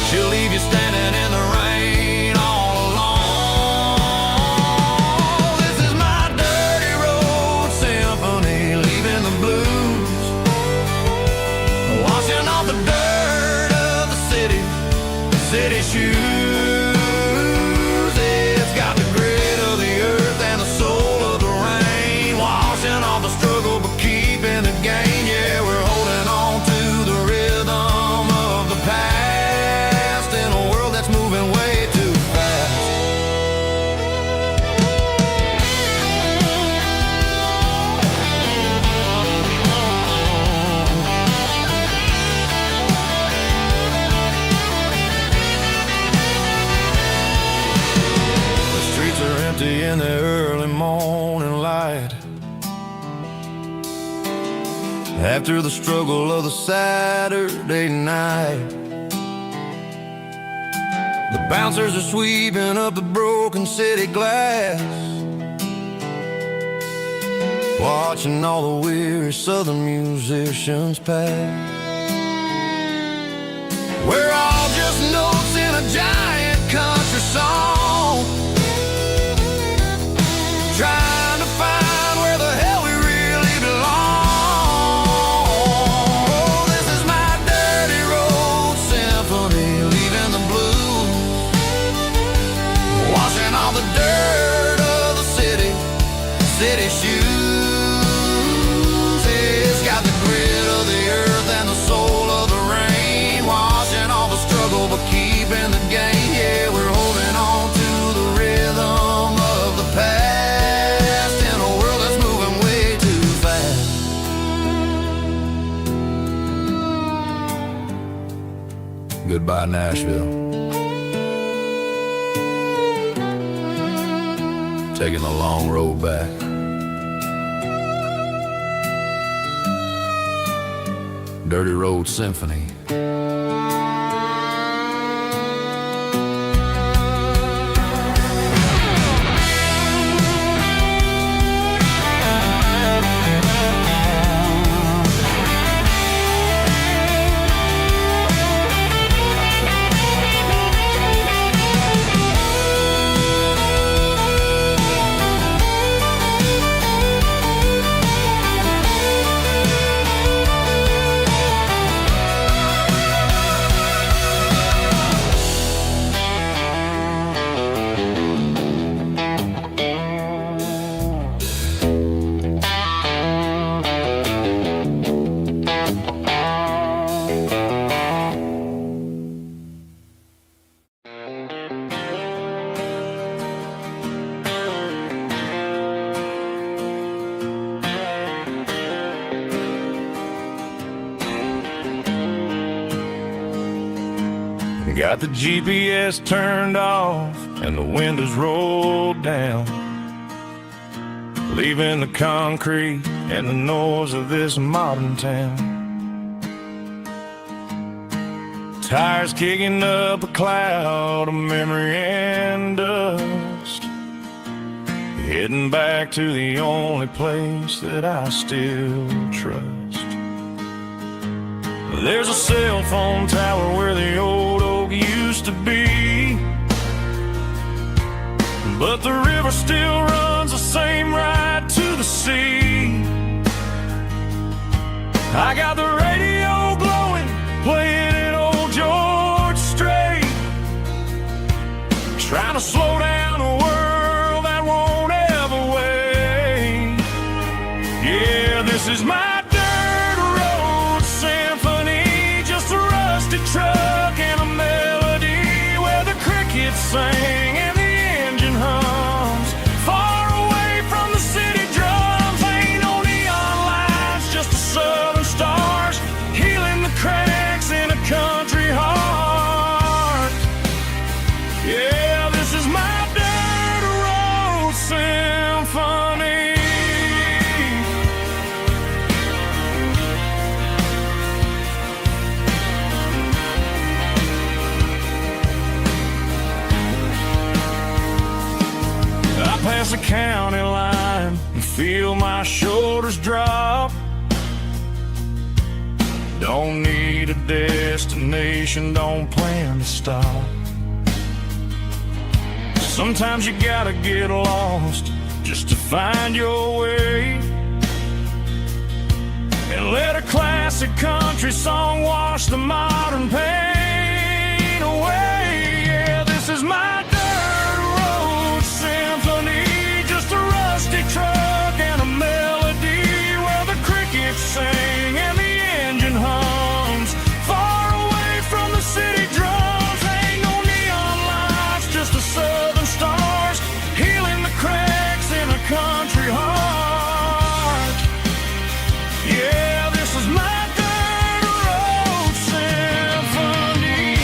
She'll leave you standing in the rain all alone. This is my dirty road symphony, leaving the blues, washing off the dirt of the city shoes. It's got the grit of the earth and the soul of the rain, washing off the struggle but keeping the gain. Yeah, we're holding on to the rhythm of the past in a world that's moving way too fast. In the early morning light, after the struggle of the Saturday night, the bouncers are sweeping up the broken city glass, watching all the weary southern musicians pass. We're all just notes in a giant country song, trying to find where the hell we really belong. Oh, this is my dirty road symphony, leaving the blues, washing all the dirt of the city shoes. It's got the grit of the earth and the soul of the rain, washing all the struggle but keeping the gain. Yeah, we're holding on to Goodbye, Nashville. Taking the long road back. Dirty Road Symphony. Got the GPS turned off and the windows rolled down, leaving the concrete and the noise of this modern town. Tires kicking up a cloud of memory and dust, heading back to the only place that I still trust. There's a cell phone tower where the old oak used to be, but the river still runs the same right to the sea. I got the radio blowing, playing an old George Strait, trying to slow down a world that won't ever wait. Yeah, this is my truck and a melody where the crickets sing and the engine hums, far away from the city drums. Ain't no neon lights, just the southern stars healing the cracks in a country heart. Yeah, this is my dirt road symphony. Past the county line and feel my shoulders drop. Don't need a destination, don't plan to stop. Sometimes you gotta get lost just to find your way, and let a classic country song wash the modern pain away. Yeah, this is my truck and a melody where the crickets sing and the engine hums, far away from the city drums. Ain't no neon lights, just the southern stars healing the cracks in a country heart. Yeah, this is my dirt road symphony.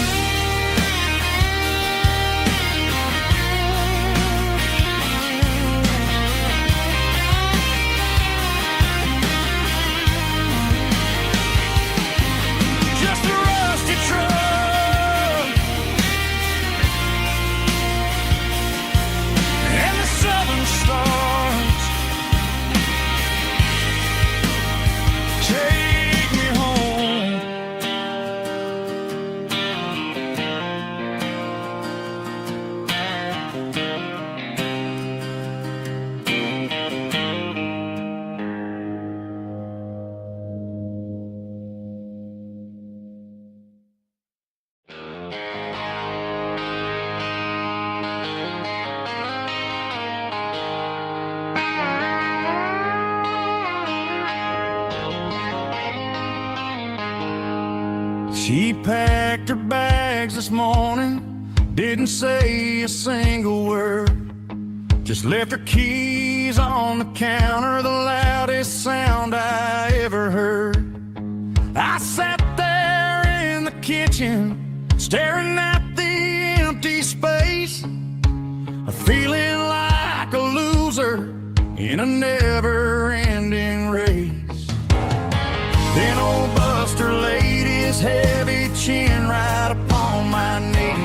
She packed her bags this morning, didn't say a single word, just left her keys on the counter, the loudest sound I ever heard. I sat there in the kitchen, staring at the empty space, feeling like a loser in a never-ending race. Then old Buster laid his heavy chin right upon my knee,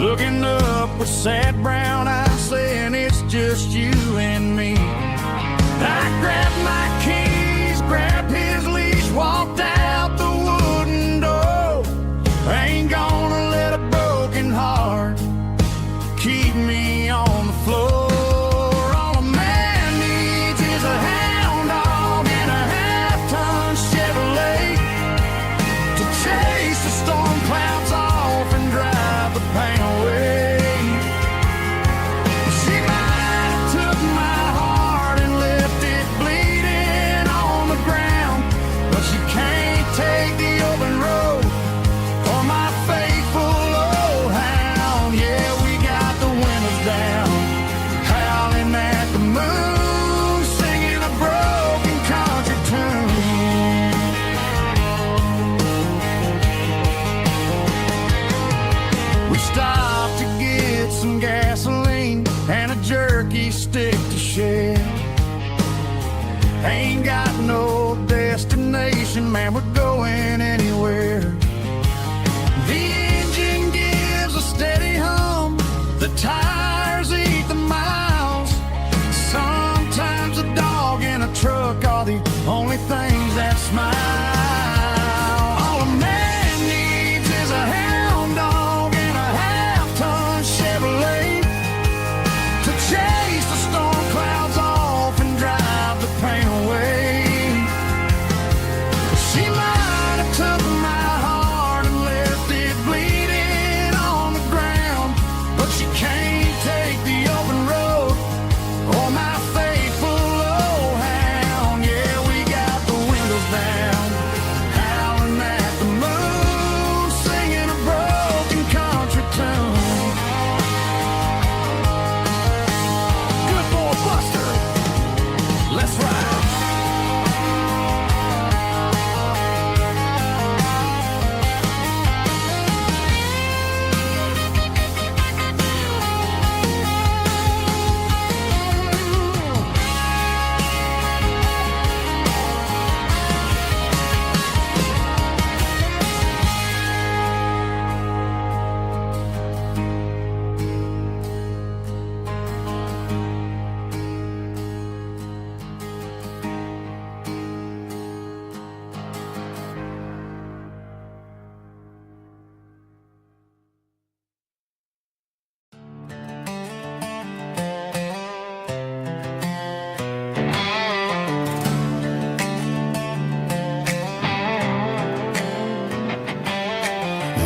looking up with sad brown eyes, saying it's just you and me. I grabbed my keys, grabbed his leash, walked out the wooden door. I ain't gonna let a broken heart keep me on the floor. All a man needs is a hound dog and a half-ton Chevrolet to chase the storm clouds off and drive the pain away. She might have took my heart and left it bleeding on the ground, but she can't take the open road or my faithful old hound. Yeah, we got the windows down, howling at the moon, singing a broken country tune. We stopped to get some gasoline and a jerky stick to share. Ain't got no destination, man, we're going anywhere. The engine gives a steady hum, the tires eat the miles. Sometimes a dog and a truck are the only things that smile. All a man needs is a hound dog and a half-ton Chevrolet to chase the storm clouds off and drive the pain away. She might have took my heart and left it bleeding on the ground, but she can't take the open road or my faithful old hound. Yeah, we got the windows down, howling at the moon, singing a broken country tune. Good boy Buster, let's ride.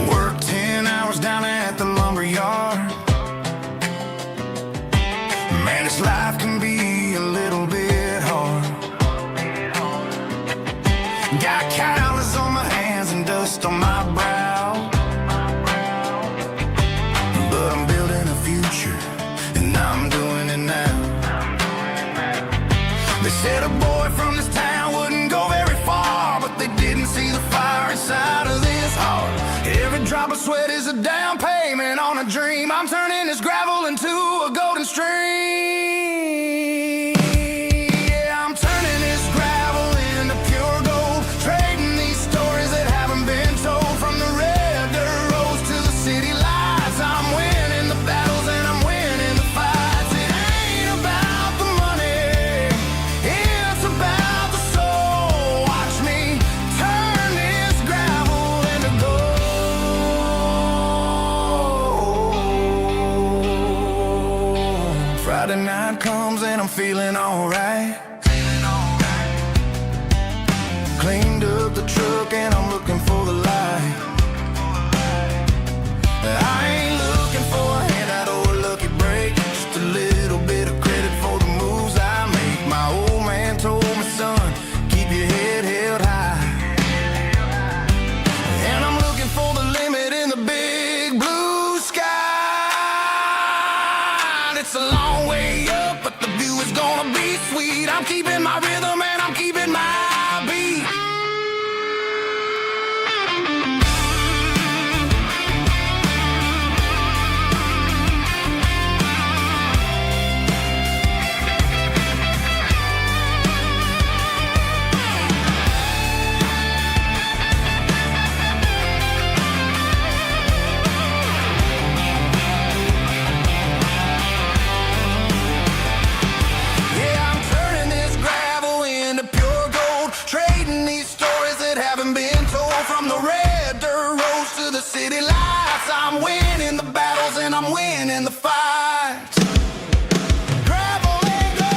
Worked 10 hours down at the lumber yard. Man, this life can be a little bit hard. Got calluses on my hands and dust on my brow, but I'm building a future and I'm doing it now. They said a boy from this town wouldn't go very far, but they didn't see the fire inside of this heart. Every drop of sweat is a down payment on a dream. I'm turning this gravel into a golden stream. Yeah, I'm turning this gravel into pure gold, trading these stories that haven't been told. From the red dirt roads to the city lights, I'm winning the battles and I'm winning the fights. It ain't about the money, it's about the soul. Watch me turn this gravel into gold. Friday night comes and I'm feeling alright. Cleaned up the truck and I'm looking for the light. I ain't looking for a handout or a lucky break, just a little bit of credit for the moves I make. My old man told me, son, keep your head held high. And I'm looking for the limit in the big blue sky. It's a long way up, but the view is gonna be sweet. I'm keeping my rhythm and I'm keeping my beat. from the red dirt roads to the city lights. I'm winning the battles and I'm winning the fights. Gravel and gold.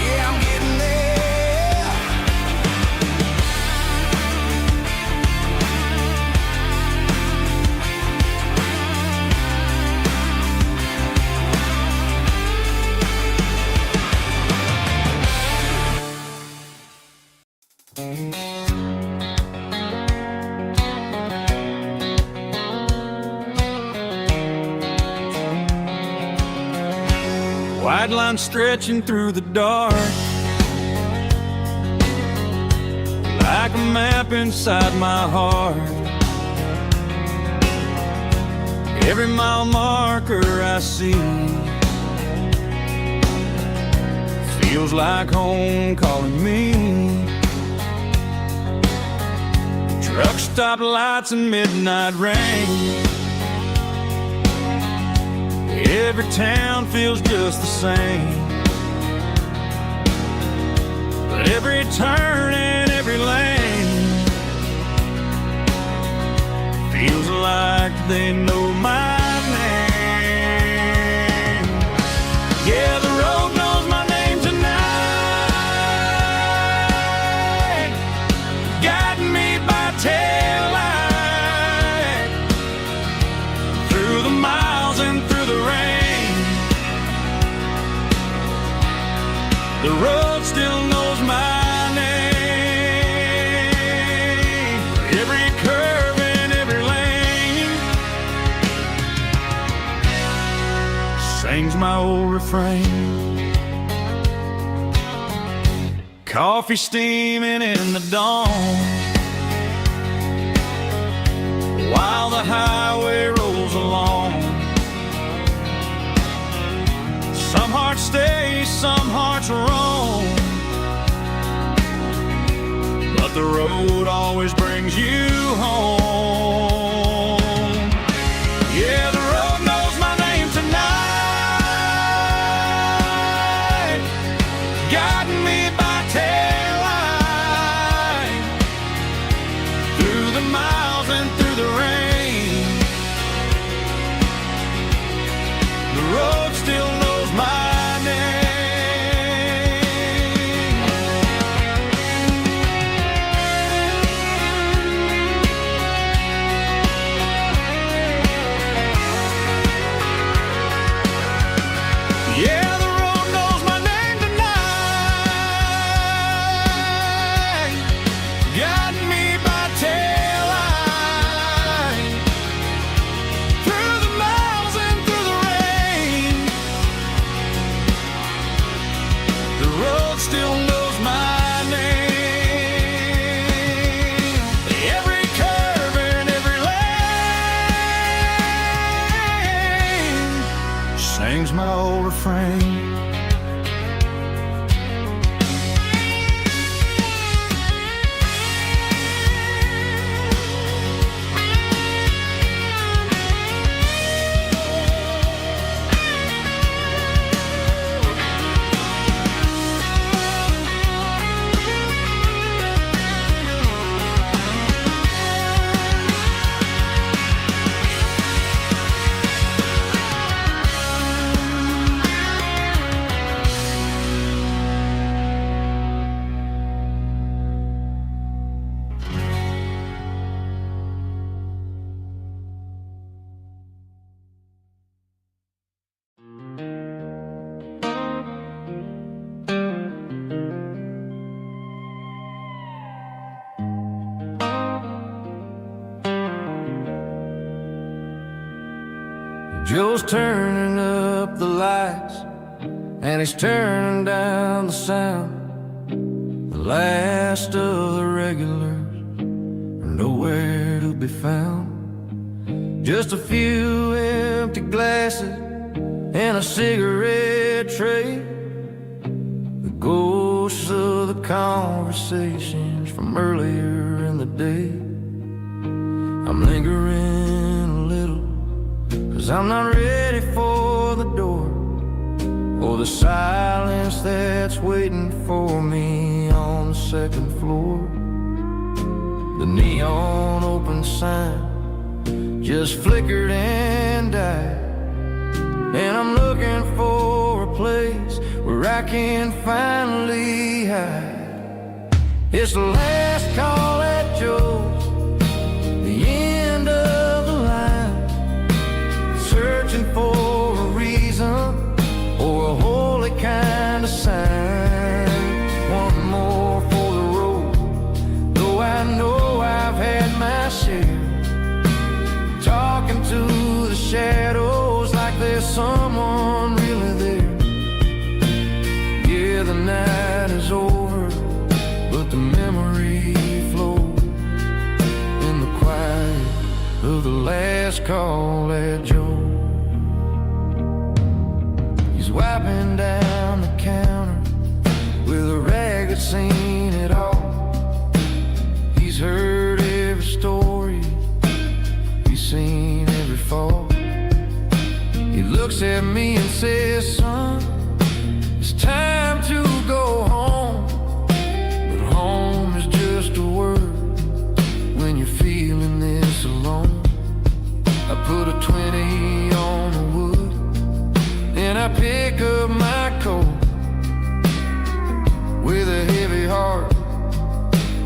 Yeah, I'm getting there. White line stretching through the dark, like a map inside my heart. Every mile marker I see feels like home calling me. Truck stop lights and midnight rain. Every town feels just the same, but every turn and every lane feels like they know my name. Yeah, the road knows my name tonight, guiding me by taillight through the miles and through the rain. The road still knows my name. Every curve and every lane sings my old refrain. Coffee steaming in the dawn, while the highway rolls along. Some hearts stay, some hearts roam, but the road always brings you home. Yeah, the road knows my name tonight, guiding me by taillight through the miles and through the rain. The road still knows my name. Yeah, the road knows my name tonight, guiding me by taillight through the miles and through the rain. The road still knows my name. Every curve and every lane sings my old refrain. Joe's turning up the lights, and he's turning down the sound. The last of the regulars are nowhere to be found. Just a few empty glasses and a cigarette tray, the ghosts of the conversations from earlier in the day. I'm lingering a little, 'cause I'm not ready for the door. Oh, the silence that's waiting for me on the second floor. The neon open sign just flickered and died, and I'm looking for a place where I can finally hide. It's the last call at Joe's, the end of the line, searching for a reason or a holy kind of sign. One more for the road, though I know I've had my share, talking to the shadows like there's someone really there. Yeah, the night is over, but the memory flows in the quiet of the last call at Joe. He's wiping down the counter with a rag that's seen it all. He's heard every story, he's seen every fall. He looks at me and says, son, it's time to go home. But home is just a word when you're feeling this alone. I put a 20 on the wood, and I pick up my coat with a heavy heart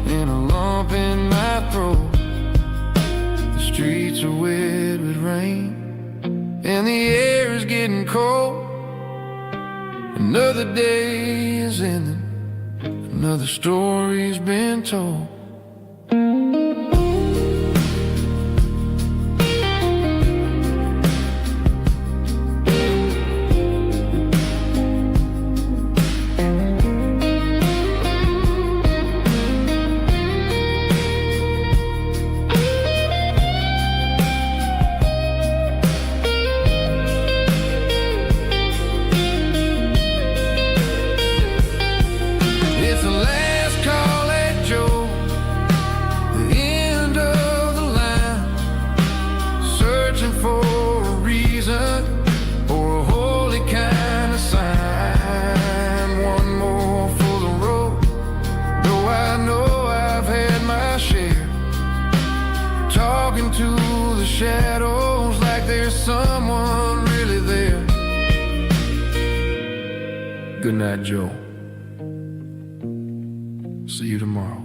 and a lump in my throat. The streets are wet with rain, and the air is getting cold. Another day is ending, another story's been told. To the shadows like there's someone really there. Good night, Joe. See you tomorrow.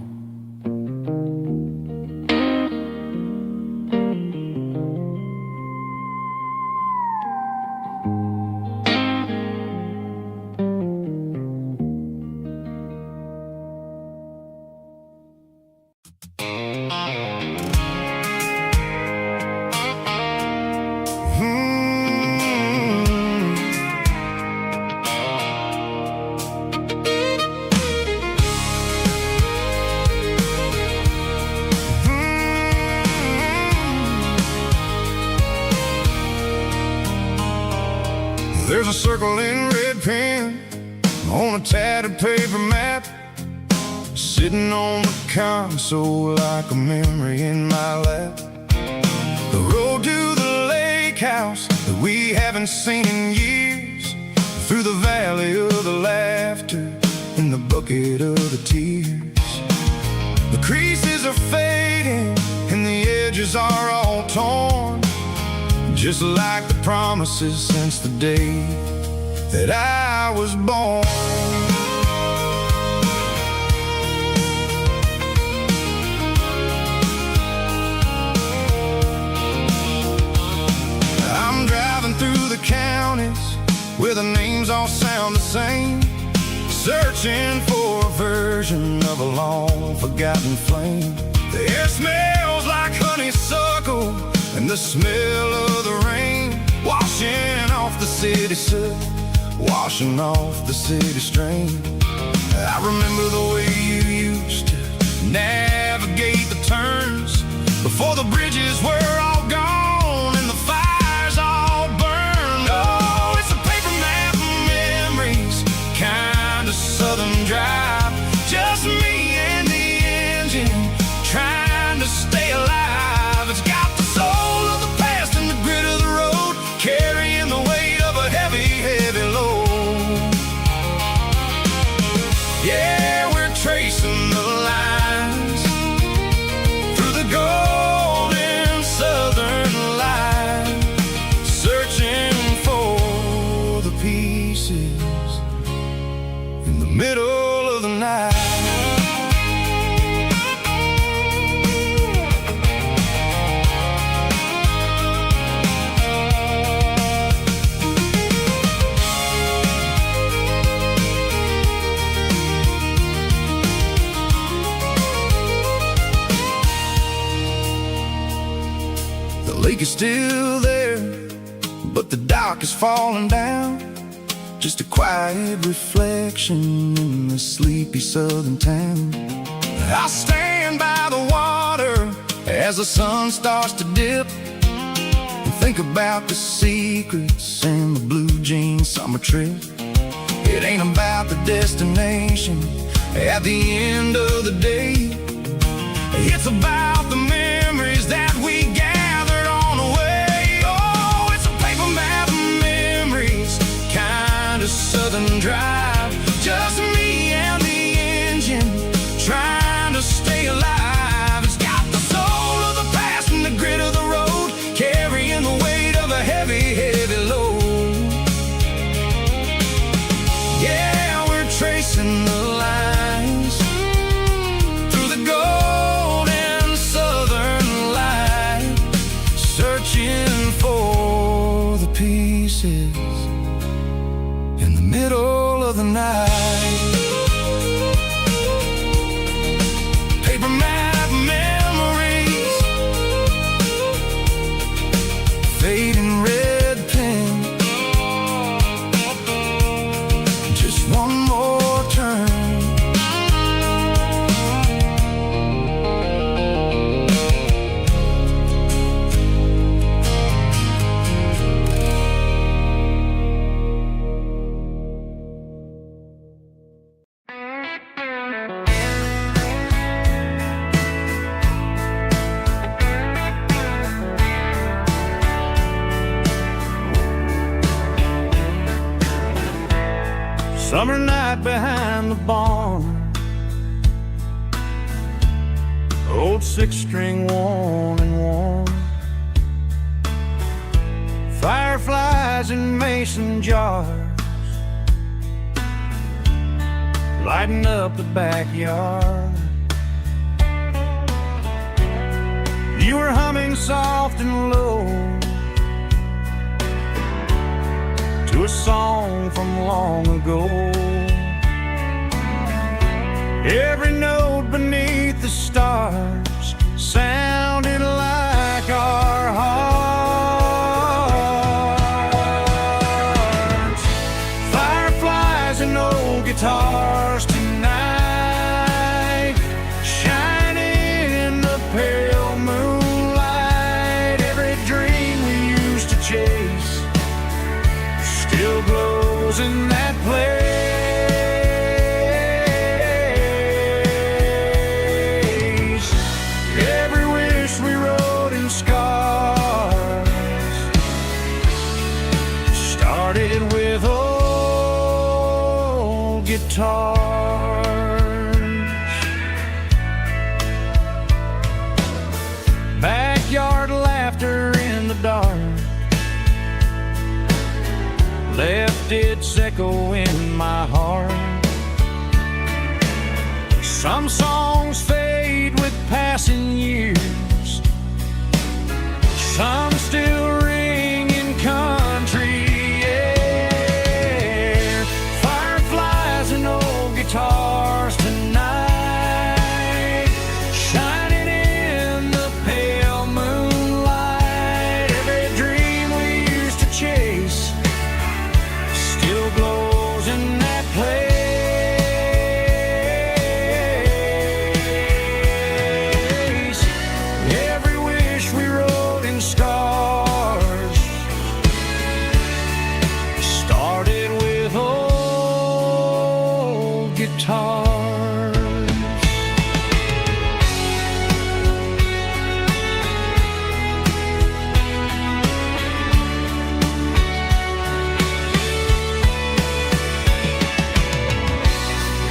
There's a circle in red pen on a tattered paper map, sitting on the console like a memory in my lap. The road to the lake house that we haven't seen in years, through the valley of the laughter and the bucket of the tears. The creases are fading and the edges are all torn, just like the promises since the day that I was born. I'm driving through the counties where the names all sound the same, searching for a version of a long forgotten flame. The air smells like honeysuckle and the smell of the rain, washing off the city soot, washing off the city strain. I remember the way you used to navigate the turns before the bridges were all gone and the fires all burned. Oh, it's a paper map of memories, kind of southern drive, just me and the engine trying to stay alive. It's got the soul of the past and the grit of the road, carrying the weight of a heavy, heavy load. is still there, but the dock is falling down. Just a quiet reflection in the sleepy southern town. I stand by the water as the sun starts to dip, and think about the secrets and the blue jean summer trip. It ain't about the destination at the end of the day. It's about the memories that we gathered on the way. Oh, it's a paper map of memories, kind of southern drive. Just me and the engine, trying to stay alive. It's got the soul of the past and the grit of the road, carrying the weight of a heavy, heavy load. Yeah, we're tracing the lines through the golden southern light, searching for the pieces in the middle of the night. Paper map memories, fading red pen, just one more turn. Summer night behind the barn, old six-string worn and worn, fireflies in mason jars, lighting up the backyard. You were humming soft and low to a song from long ago. Every note beneath the stars sounded like our hearts. Fireflies and old guitars tonight, shining in the pale moonlight. Every dream we used to chase still glows in that place. Every wish we wrote in scars started with old guitars. Backyard laughter in the dark left its echo in my heart. Some songs fade with passing years, some still ring in country air. Fireflies and old guitars tonight, shining in the pale moonlight. Every dream we used to chase still glows in that place. Every wish we wrote in scars started with old guitars.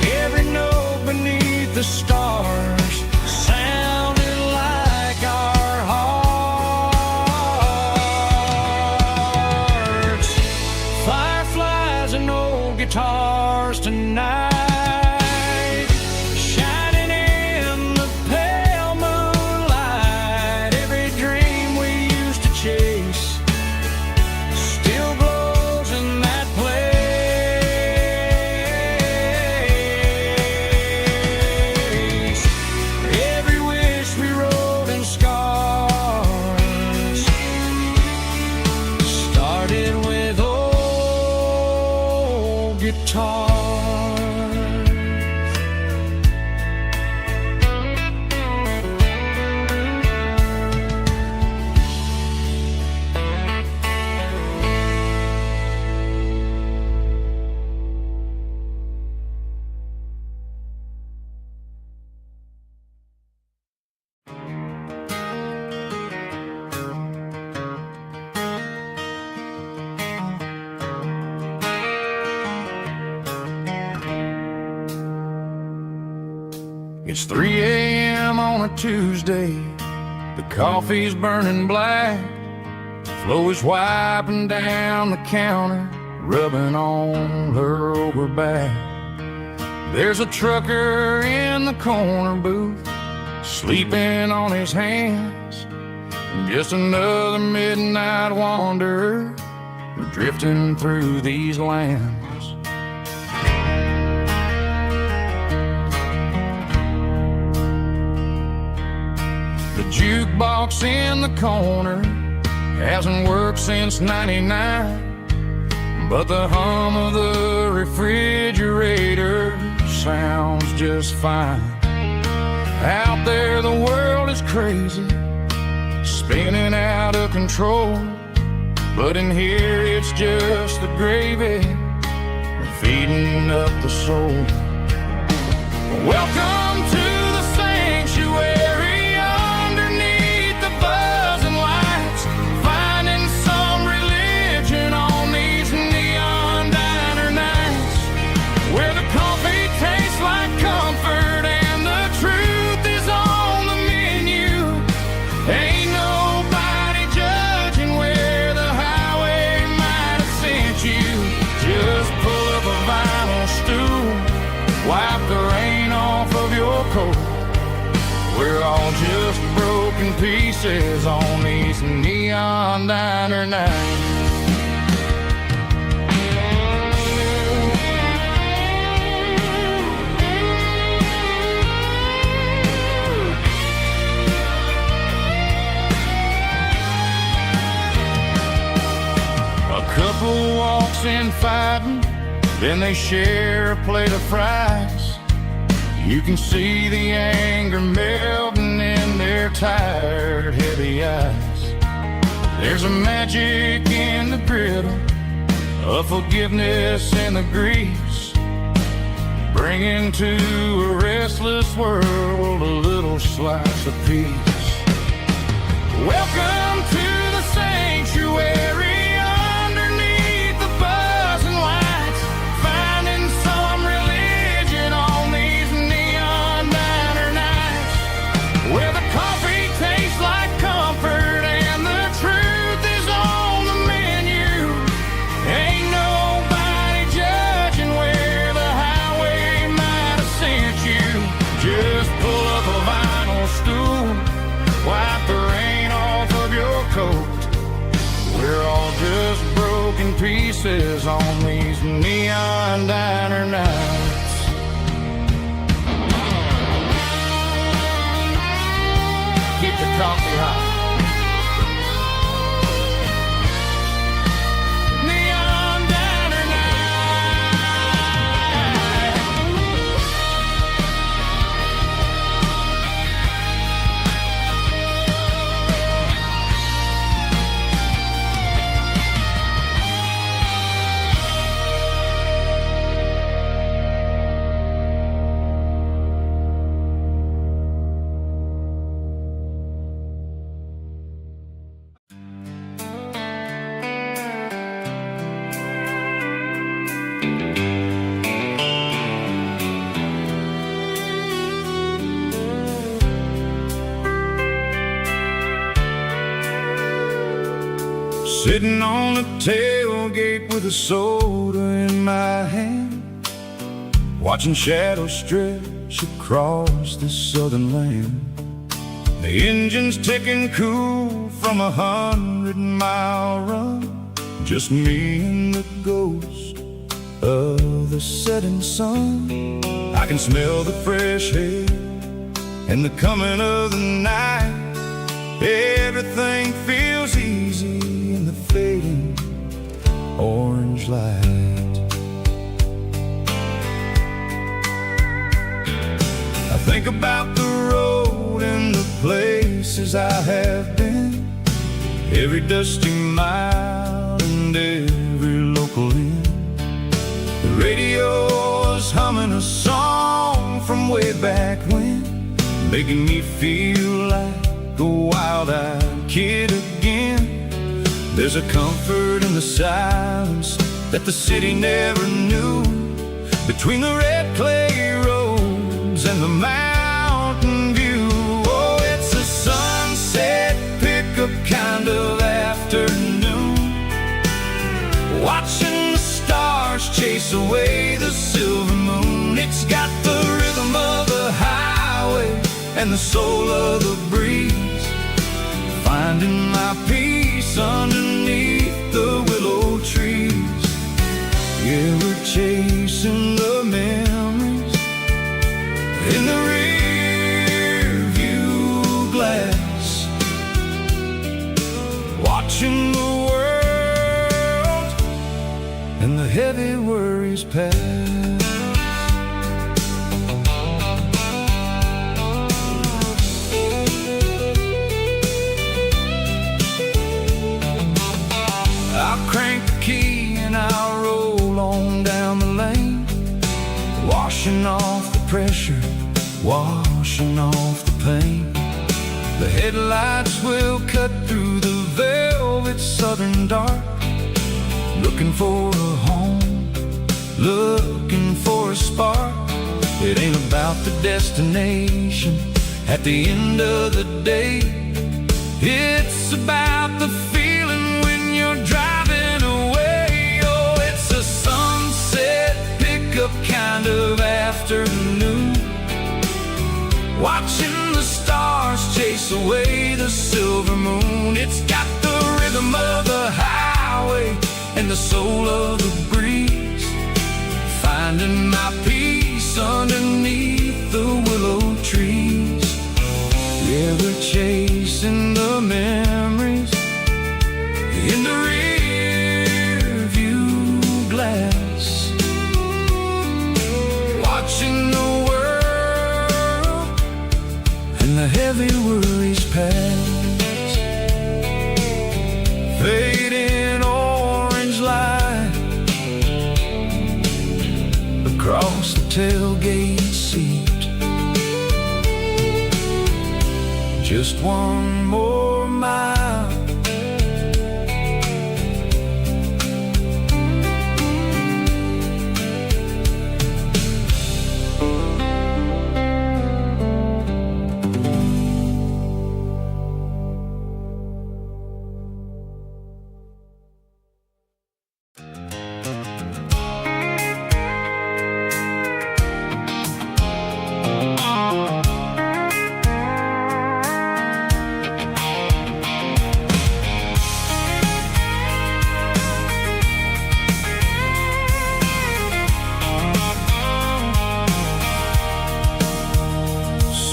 Every note beneath the stars sounded like our hearts. Fireflies and old guitars tonight, shining in the pale moonlight. Every dream we used to chase still glows in that place. Every wish we wrote in scars guitars. It's 3 a.m. on a Tuesday. The coffee's burning black. Flo is wiping down the counter, rubbing on her over back. There's a trucker in the corner booth, sleeping on his hands. Just another midnight wanderer, drifting through these lands. The jukebox in the corner hasn't worked since '99, but the hum of the refrigerator sounds just fine. Out there the world is crazy, spinning out of control, but in here it's just the gravy feeding up the soul. Welcome to the sanctuary, underneath the buzzing lights, finding some religion on these neon diner nights, where the coffee tastes like comfort and the truth is on the menu. Ain't nobody judging where the highway might have sent you. Just pull up a vinyl stool, wipe the rain off of your coat. We're all just broken pieces on these neon diner nights. A couple walks in fighting, then they share a plate of fries. You can see the anger melting in their tired, heavy eyes. There's a magic in the griddle, a forgiveness in the grease, bringing to a restless world a little slice of peace. Welcome to the sanctuary, underneath the buzzing lights, finding some religion on these neon diner nights, where the coffee tastes like comfort and the truth is on the menu. Ain't nobody judging where the highway might have sent you. Just pull up a vinyl stool, wipe the rain off of your coat. We're all just broken pieces on these neon diner nights. Keep the coffee hot. Neon diner night. Sitting on the tailgate with a soda in my hand, watching shadows stretch across this southern land. The engine's ticking cool from 100-mile run, just me and the ghost of the setting sun. I can smell the fresh air and the coming of the night. Everything feels easy in the fading orange light. think about the road and the places I have been, every dusty mile and every local inn. The radio is humming a song from way back when, making me feel like a wild-eyed kid again. There's a comfort in the silence that the city never knew, between the red clay roads and the mountain view. Oh, it's a sunset pickup kind of afternoon, watching the stars chase away the silver moon. It's got the rhythm of the highway and the soul of the breeze, finding my peace underneath the willow trees. Yeah, we're chasing the memories in the rear view glass, watching the world and the heavy worries pass. I'll crank the key and I'll roll on down the lane, washing off the pressure, washing off the pain. The headlights will cut through the velvet southern dark, looking for a home, looking for a spark. It ain't about the destination at the end of the day, it's about the feeling when you're driving away. Oh, it's a sunset pickup kind of afternoon, watching the stars chase away the silver moon. It's got the rhythm of the highway and the soul of the breeze, finding my peace underneath the willow trees. Yeah, we're chasing the memories in the rear view glass, watching the world and the heavy worries pass. Fading orange light across the tailgate seat, just one more mile.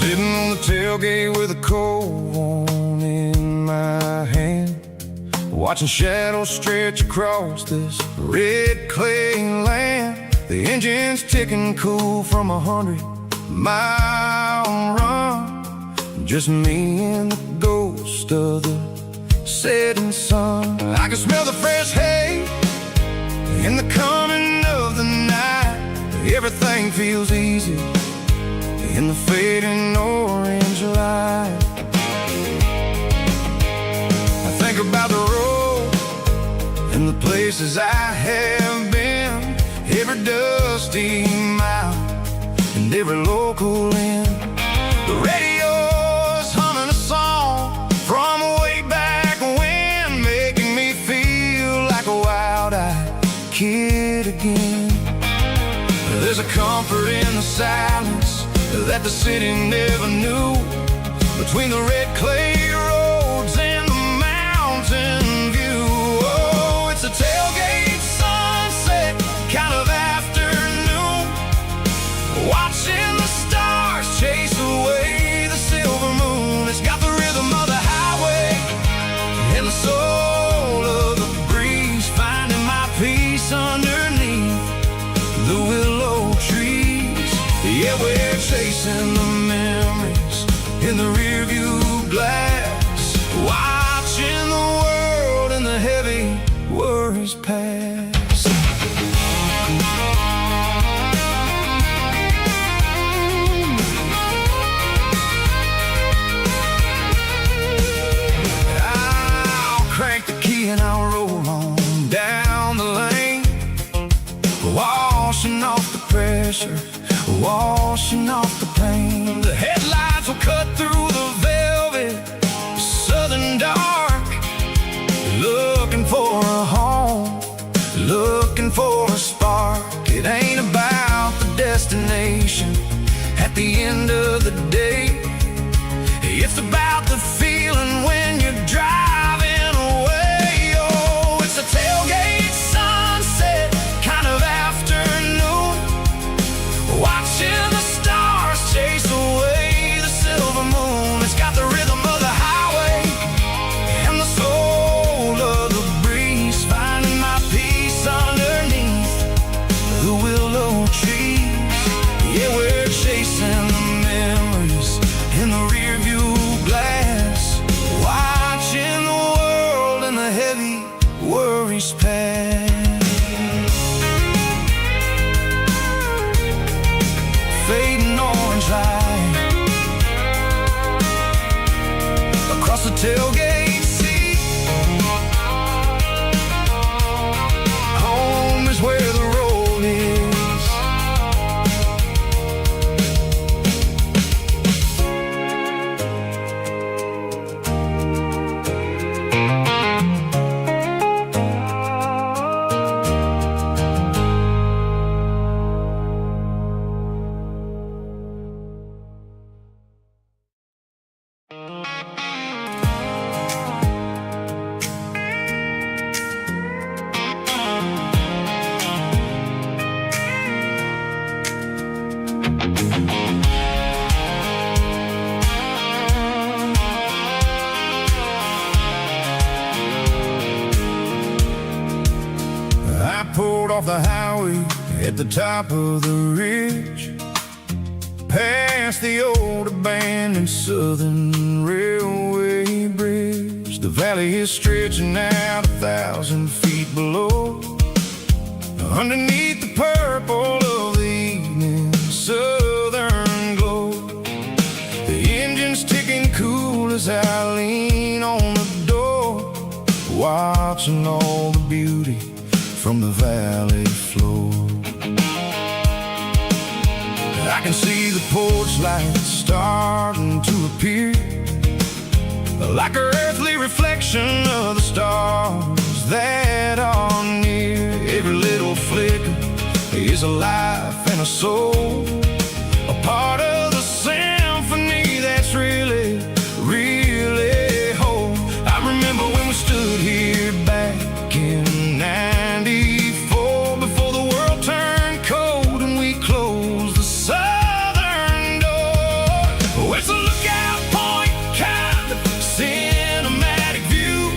Sitting on the tailgate with a cold one in my hand, watching shadows stretch across this red clay land. The engine's ticking cool from 100-mile run, just me and the ghost of the setting sun. I can smell the fresh hay in the coming of the night. Everything feels easy in the fading orange light. I think about the road and the places I have been, every dusty mile and every local inn. The radio's humming a song from way back when, making me feel like a wild-eyed kid again. There's a comfort in the silence that the city never knew, between the red clay roads and the mountain view. Oh, it's a tailgate sunset kind of afternoon, watching the stars chase away the silver moon. It's got the rhythm of the highway and the soul of the breeze, finding my peace underneath the willow trees. Yeah, we're chasing the worries pass. I'll crank the key and I'll roll on down the lane, washing off the pressure, washing off the pain. The headlights will cut through the velvet southern dark, looking for a home, looking for a spark. It ain't about the destination at the end of the day. It's about the feeling when you're driving away. Oh, it's a tailgate sunset kind of afternoon, watching the stars chase away the silver moon. It's got the rhythm of the highway and the soul of the breeze, finding my peace underneath the willow trees. Yeah, we're chasing the memories in the rear view glass, watching the world and the heavy worries pass. Fading orange light across the tailgate seat. Home is where the road is. I pulled off the highway at the top of the ridge, past the old abandoned southern railway bridge. The valley is stretching out 1,000 feet below, underneath the purple of the evening southern glow. The engine's ticking cool as I lean on the door, watching all the beauty from the valley floor. I can see the porch lights starting to appear, like an earthly reflection of the stars that are near. Every little flicker is a life and a soul, a part of the symphony that's really, really whole. I remember when we stood here back in '94, before the world turned cold and we closed the southern door. Oh, it's a lookout point, kind of cinematic view,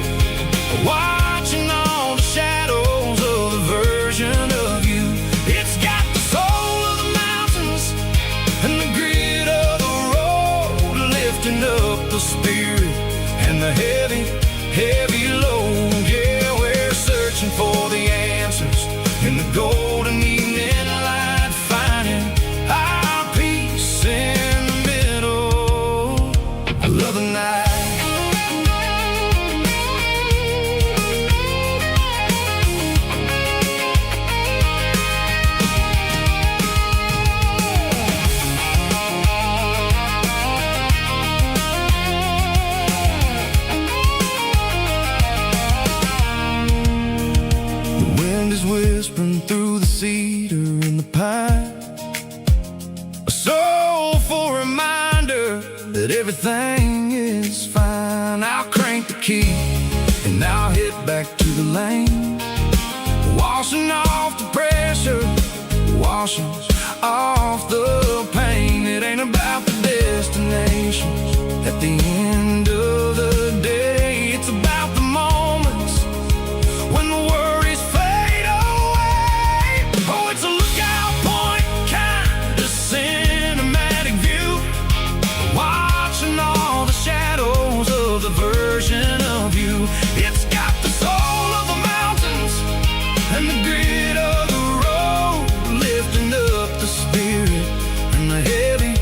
watching all the shadows of the version of you. It's got the soul of the mountains and the grit of the road, lifting up the spirit and the heavy, heavy load. Yeah, we're searching for the answers in the golden evening light, finding our peace in the middle of the night. The wind is whispering through the cedar and the pine, a soulful reminder that everything is fine. I'll crank the key and I'll hit back to the lane, washing off the pressure, washing off the pain. It ain't about the destinations at the end of the day. It's about the moments when the worries fade away. Oh, it's a lookout point, kind of cinematic view, watching all the shadows of the version of you. It's got the soul of the mountains and the grit of the road, lifting up the spirit and the heavy,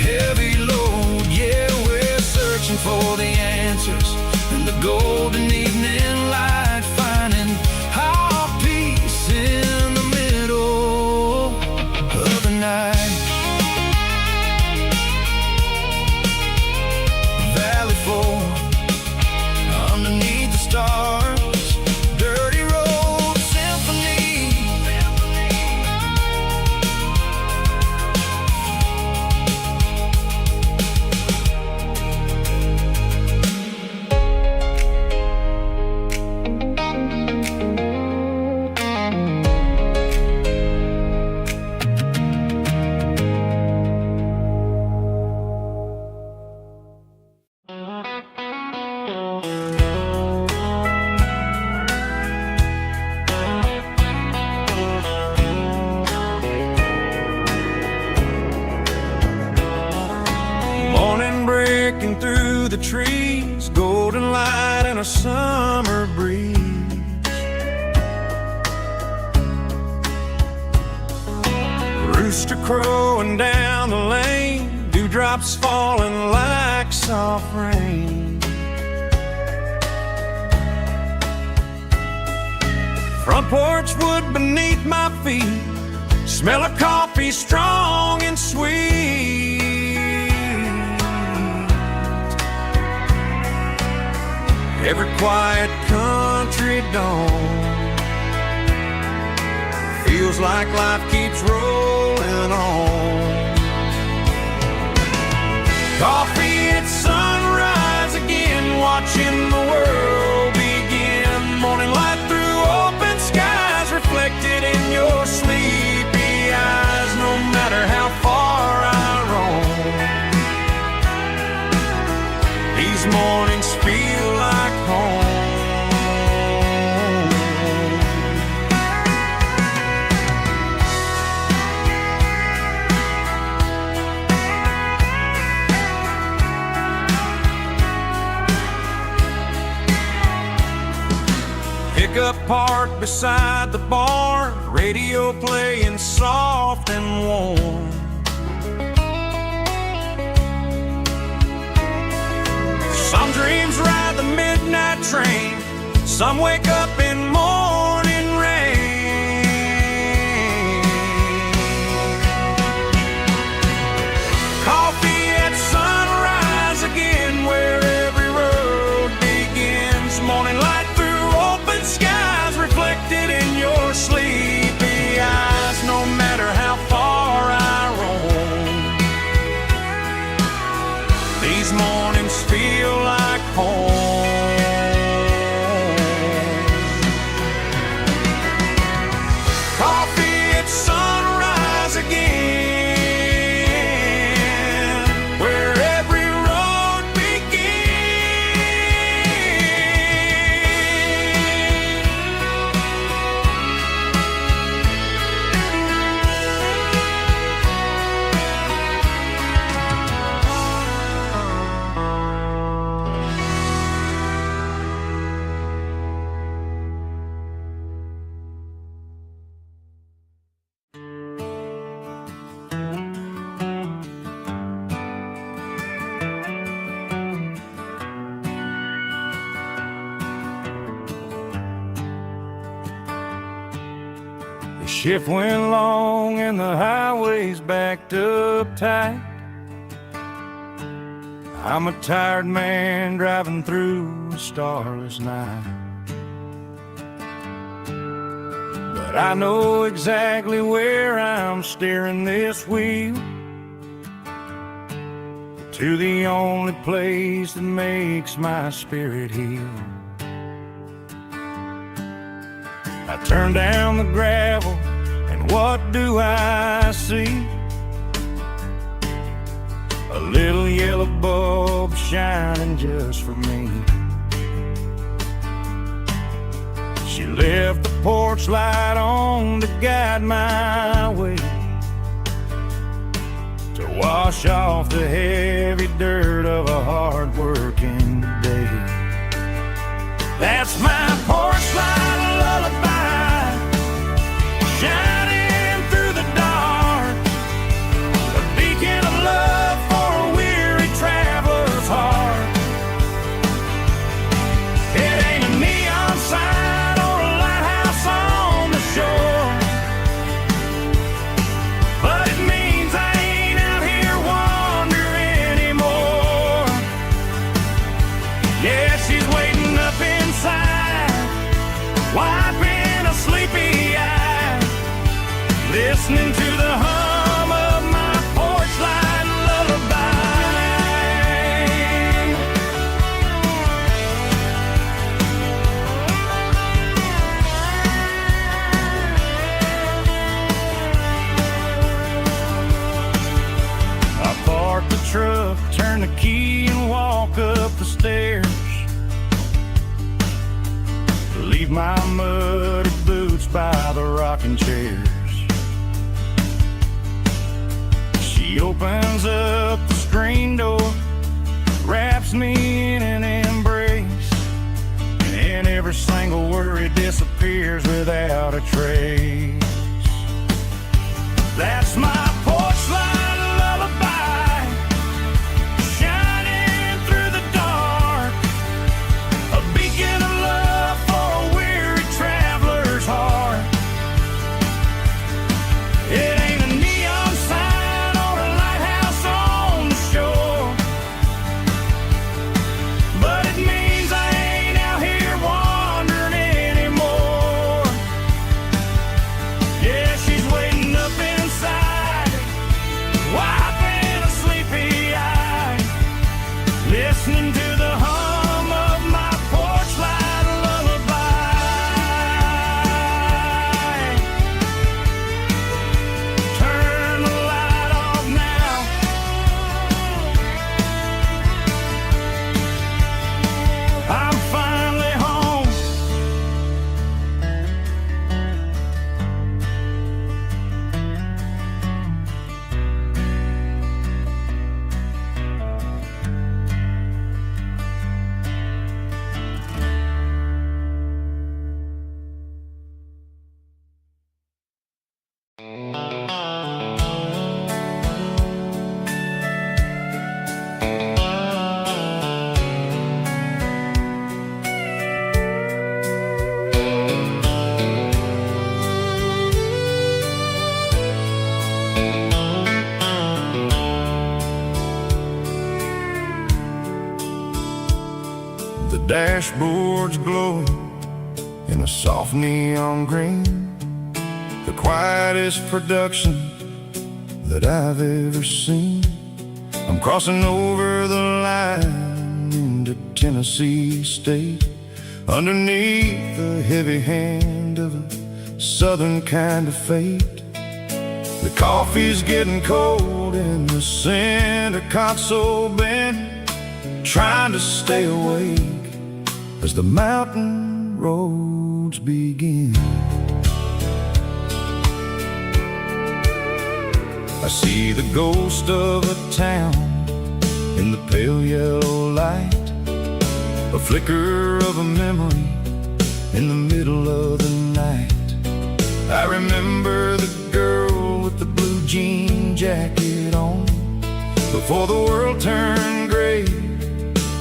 heavy load. Yeah, we're searching for the answers in the golden evening light, finding our peace in the middle of the night. Valley floor, underneath the stars, dirty road symphony. Morning breaking through the trees, golden light and a summer breeze. Rooster crowing down the lane, dewdrops falling like soft rain. Front porch wood beneath my feet, smell of coffee strong and sweet. Every quiet country dawn feels like life keeps rolling on. Coffee at sunrise again, watching the world begin. Morning light through open skies, reflected in your sleepy eyes. No matter how far I roam, these mornings feel like home. Pickup parked beside the barn, radio playing soft and warm. Some dreams ride the midnight train, some wake up in morning rain. Coffee at sunrise again, where every road begins. Morning light through open skies, reflected in your sleepy eyes. No matter how far I roam, these mornings feel like home. Coffee at sunrise again, where every road The shift went long and the highway's backed up tight. I'm a tired man driving through a starless night. But I know exactly where I'm steering this wheel, to the only place that makes my spirit heal. I turn down the gravel, and what do I see? A little yellow bulb shining just for me. She left the porch light on to guide my way, to wash off the heavy dirt of a hard-working day. That's my porch light lullaby, listening to the hum of my porch light lullaby. I park the truck, turn the key and walk up the stairs. Leave my muddy boots by the rocking chairs. She opens up the screen door, wraps me in an embrace, and every single worry disappears without a trace. That's my porch light lullaby, shining through the dark, a beacon of love for a weary traveler's heart. It ain't a neon sign or a lighthouse on the shore, but it means I ain't out here wandering anymore. Yeah, she's waiting up inside, wiping a sleepy eye, listening to the hum of my porch light lullaby. Turn the light off now. I'm finally home. The dashboard's glowing in a soft neon green, the quietest production that I've ever seen. I'm crossing over the line into Tennessee State, underneath the heavy hand of a southern kind of fate. The coffee's getting cold in the center console bin, trying to stay awake as the mountain roads begin. I see the ghost of a town in the pale yellow light, a flicker of a memory in the middle of the night. I remember the girl with the blue jean jacket on, before the world turned gray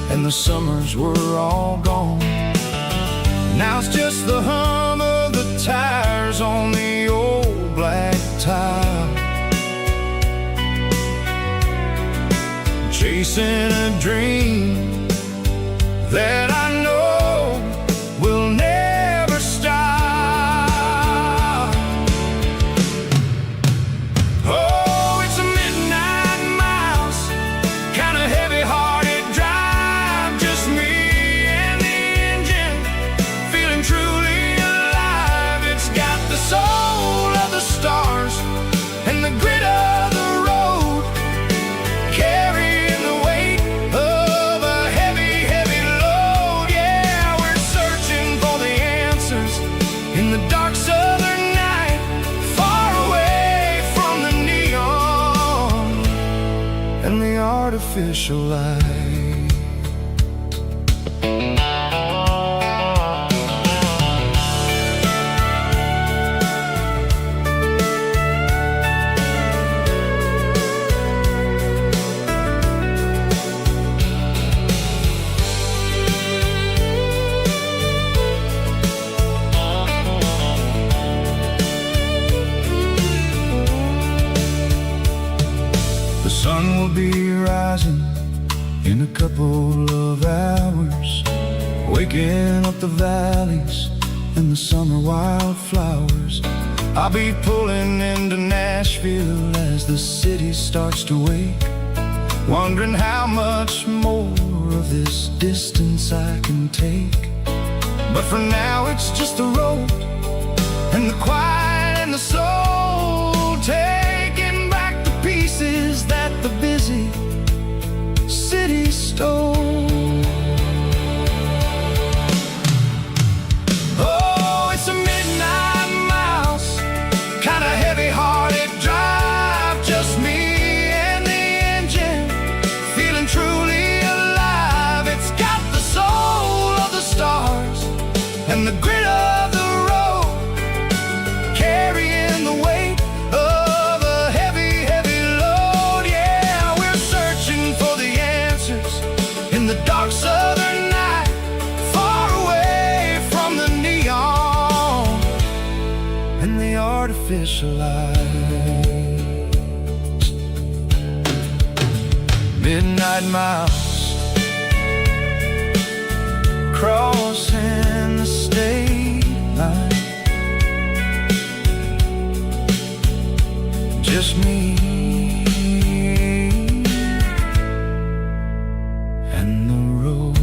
and the summers were all gone. Now it's just the hum of the tires on the old black tile, chasing a dream that I know will never stop. Oh, it's a midnight miles, kind of heavy-hearted drive, just me and the engine, feeling truly alive. It's got the soul of the stars and the grit of the road, carrying the weight of a heavy, heavy load. Yeah, we're searching for the answers in the dark southern night, far away from the neon and the artificial light. The sun will be rising in a couple of hours, waking up the valleys and the summer wildflowers. I'll be pulling into Nashville as the city starts to wake, wondering how much more of this distance I can take. But for now it's just the road and the quiet and the soul, taking back the pieces that the busy city stole. Oh, it's a midnight mouse, kinda heavy-hearted drive, just me and the engine, feeling truly alive. It's got the soul of the stars and the grit of the road, carrying the weight of a heavy, heavy load. Yeah, we're searching for the answers in the dark southern night, far away from the neon and the artificial lights. Midnight mouse, crossing the state line, just me and the road.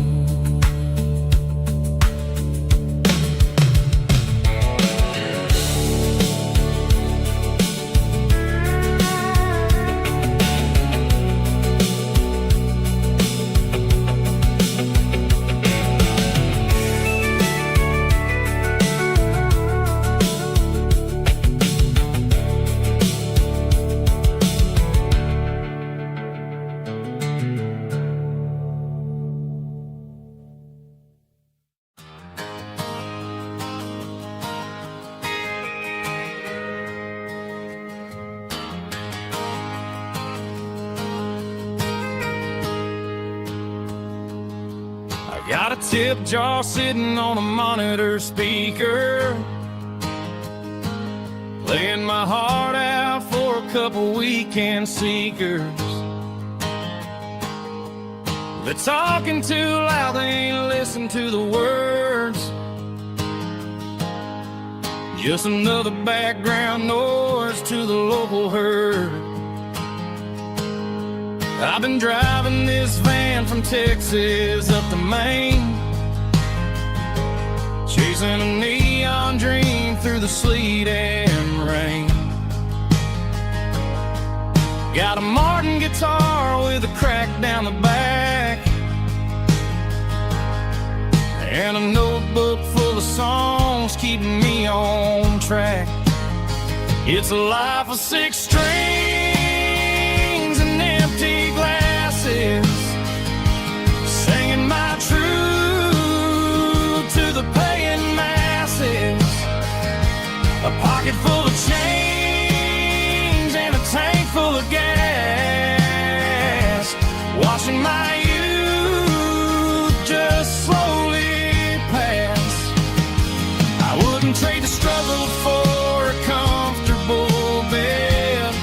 Got a tip jar sitting on a monitor speaker, playing my heart out for a couple weekend seekers. They're talking too loud, they ain't listen to the words, just another background noise to the local herd. I've been driving this van from Texas up to Maine, chasing a neon dream through the sleet and rain. Got a Martin guitar with a crack down the back, and a notebook full of songs keeping me on track. It's a life of 6 strings and empty glasses, singing my truth to the paying masses. A pocket full of change and a tank full of gas, watching my youth just slowly pass. I wouldn't trade the struggle for a comfortable bed,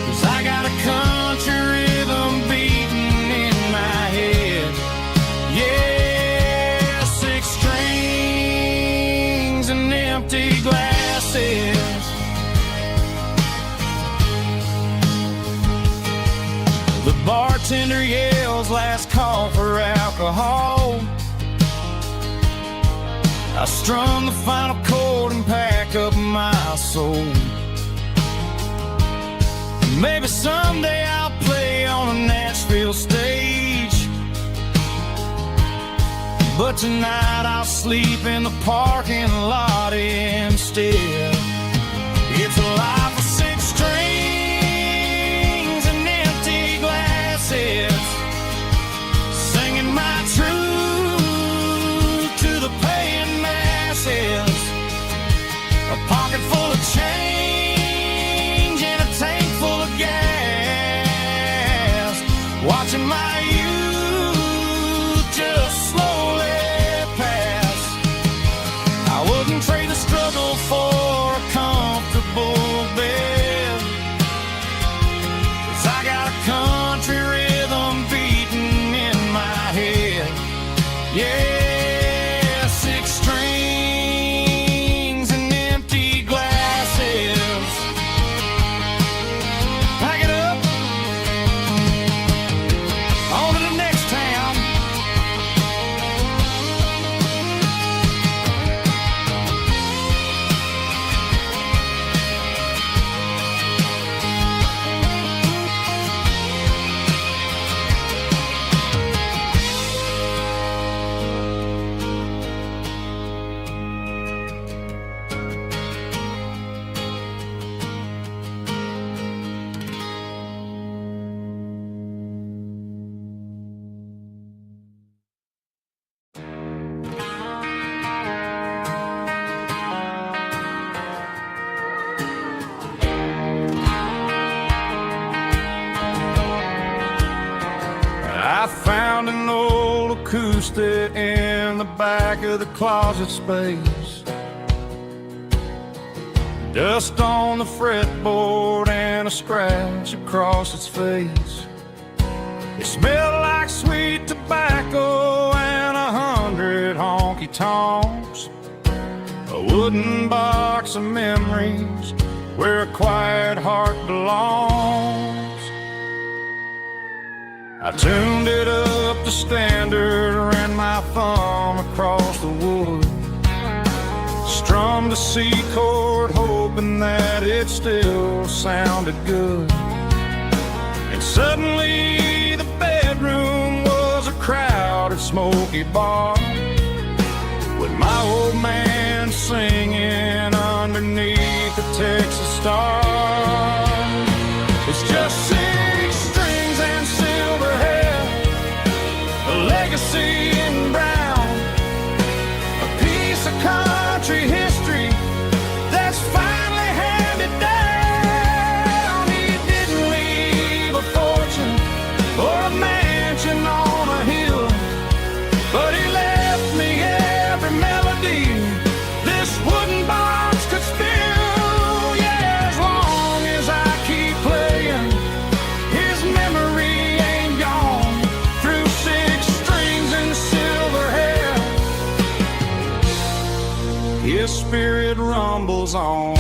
'cause I got a country rhythm beating in my head. Yeah, 6 strings and empty glasses. The bartender yells last call for alcohol. I strum the final chord and pack up my soul. Maybe someday I'll play on a Nashville stage, but tonight I'll sleep in the parking lot instead. It's a life of 6 strings and empty glasses, singing my truth to the paying masses. A pocket full of change and a tank full of gas, watching my youth just slowly pass. I wouldn't trade the struggle for a comfortable bed, 'cause I got a country rhythm beating in my head. Yeah, 6 strings and empty acoustic in the back of the closet space. Dust on the fretboard and a scratch across its face. It smelled like sweet tobacco and 100 honky-tonks. A wooden box of memories where a quiet heart belongs. I tuned it up to standard, ran my thumb across the wood, strummed a C chord hoping that it still sounded good. And suddenly the bedroom was a crowded smoky bar, with my old man singing underneath the Texas stars. It's just 6 strings and silver hair, a legacy in brown, a piece of country history that's finally handed down. He didn't leave a fortune or a mansion on a hill, but he left me every melody this wooden box could spill. Yeah, as long as I keep playing, his memory ain't gone. Through 6 strings and silver hair, his spirit rumbles on.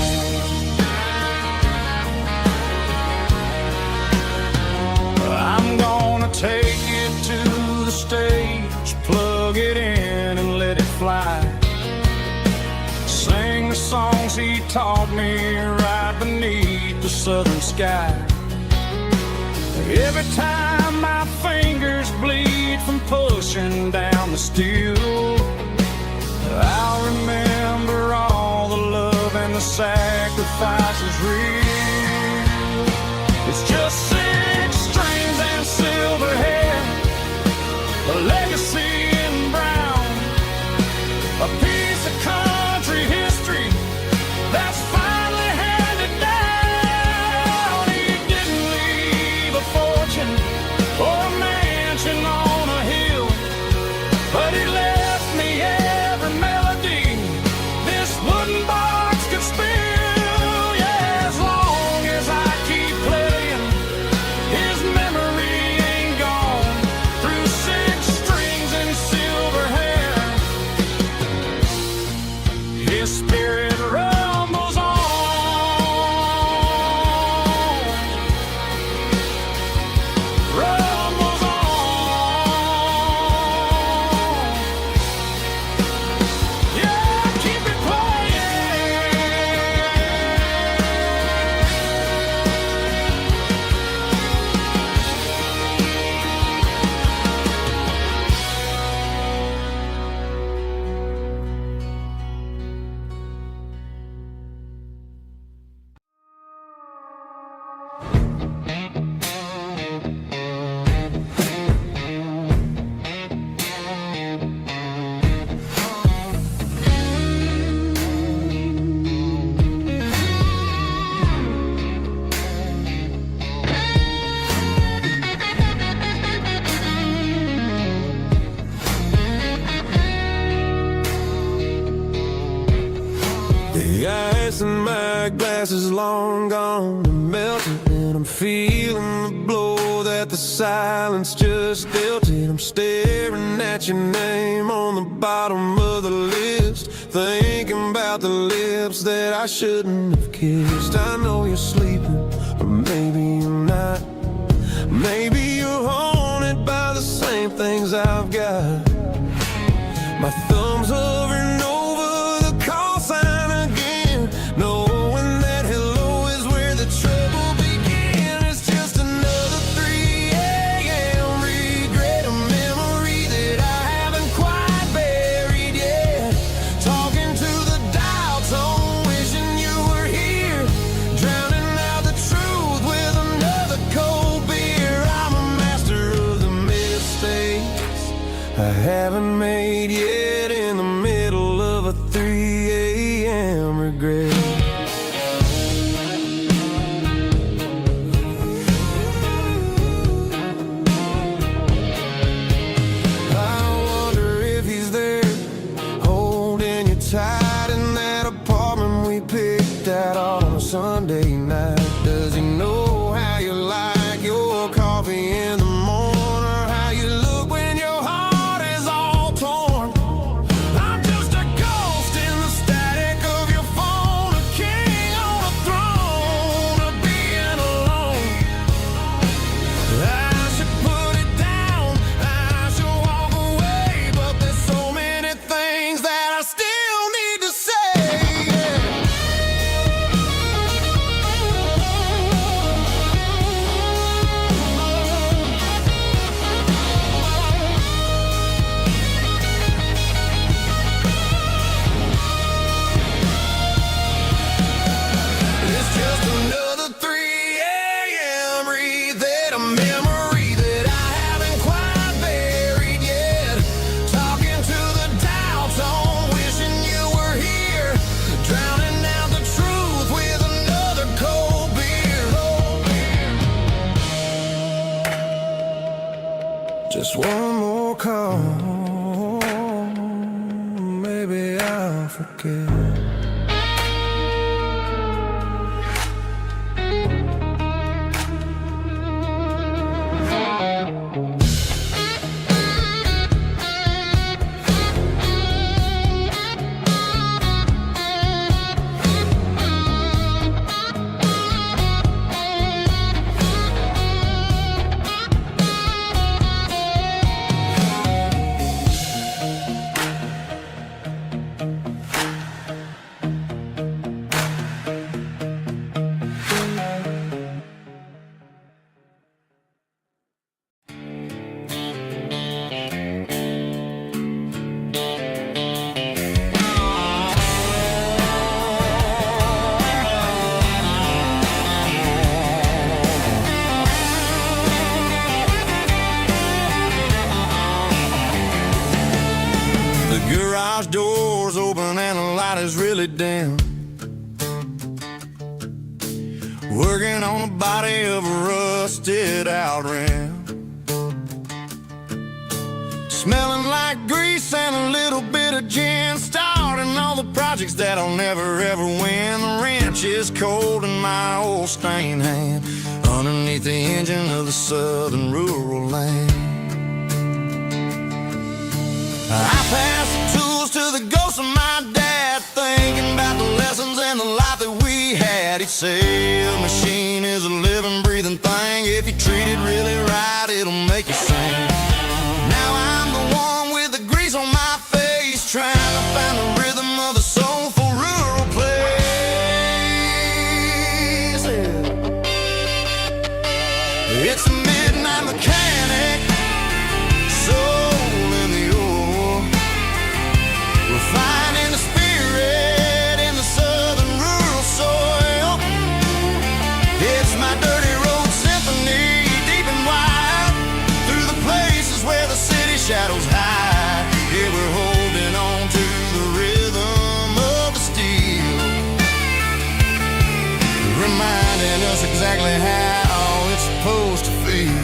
I'm gonna take it to the stage, plug it in and let it fly. Sing the songs he taught me right beneath the southern sky. Every time my fingers bleed from pushing down the steel, I'll remember all the love and the sacrifices real. It's just 6 strings and silver hair, a legacy in brown, a piece of country history that's finally handed down. He didn't leave a fortune or a mansion on a hill, but he left me every melody this wooden box could spill. Yeah, as long as I keep playing, his memory ain't gone. Through 6 strings and silver hair, his spirit rumbles on. Rumbles on. Yeah, keep it playing. The ice in my glass is long gone and melted, and I'm feeling the blow that the silence just dealt it. I'm staring at your name on the bottom of the list, thinking about the lips that I shouldn't have kissed. I know you're sleeping, or maybe you're not. Maybe you're haunted by the same things I've got. My thumb's hovering over the call sign again, knowing that hello is where the trouble began. It's just another 3 a.m. regret, a memory that I haven't quite buried yet. Talking to the dial tone, wishing you were here, drowning out the truth with another cold beer. I'm a master of the mistakes I haven't made yet, in the middle of a 3 a.m. regret. I slowly dim, working on the body of a rusted out rim, smelling like grease and a little bit of gin, starting all the projects that'll never ever win. The wrench is cold in my old stained hand, underneath the engine of the southern rural land. I pass the tools to the ghost of my dad, thinking about the lessons and the life that we had. He'd say a machine is a living, breathing thing. If you treat it really right, it'll make you sing. Now I'm the one with the grease on my face, trying to find the rhythm of the soulful rural place. It's a midnight mechanic, soul in the ore, refining the spirit in the southern rural soil. It's my dirty road symphony, deep and wide, through the places where the city shadows hide. Yeah, we're holding on to the rhythm of the steel, reminding us exactly how it's supposed to feel.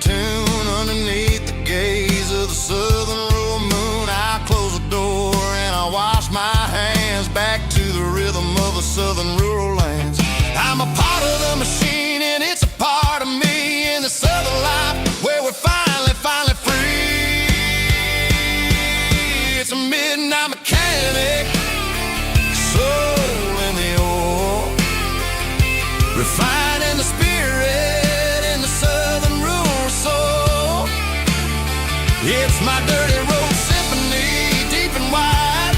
Tune underneath the gaze of the southern rural moon. I close the door and I wash my hands, back to the rhythm of the southern rural lands. I'm a part of the machine and it's a part of me in the southern life where we're finally free. It's a midnight mechanic, soul in the ore, refining the spirit in the southern rural soul. It's my dirty road symphony, deep and wide,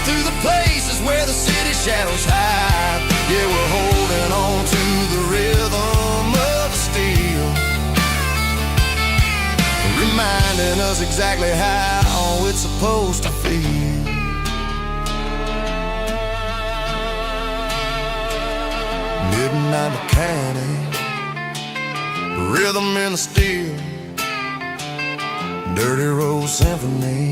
through the places where the city shadows hide. Yeah, we're holding on to the rhythm of the steel, reminding us exactly how it's supposed to feel. Midnight mechanic, rhythm in the steel, dirty road symphony.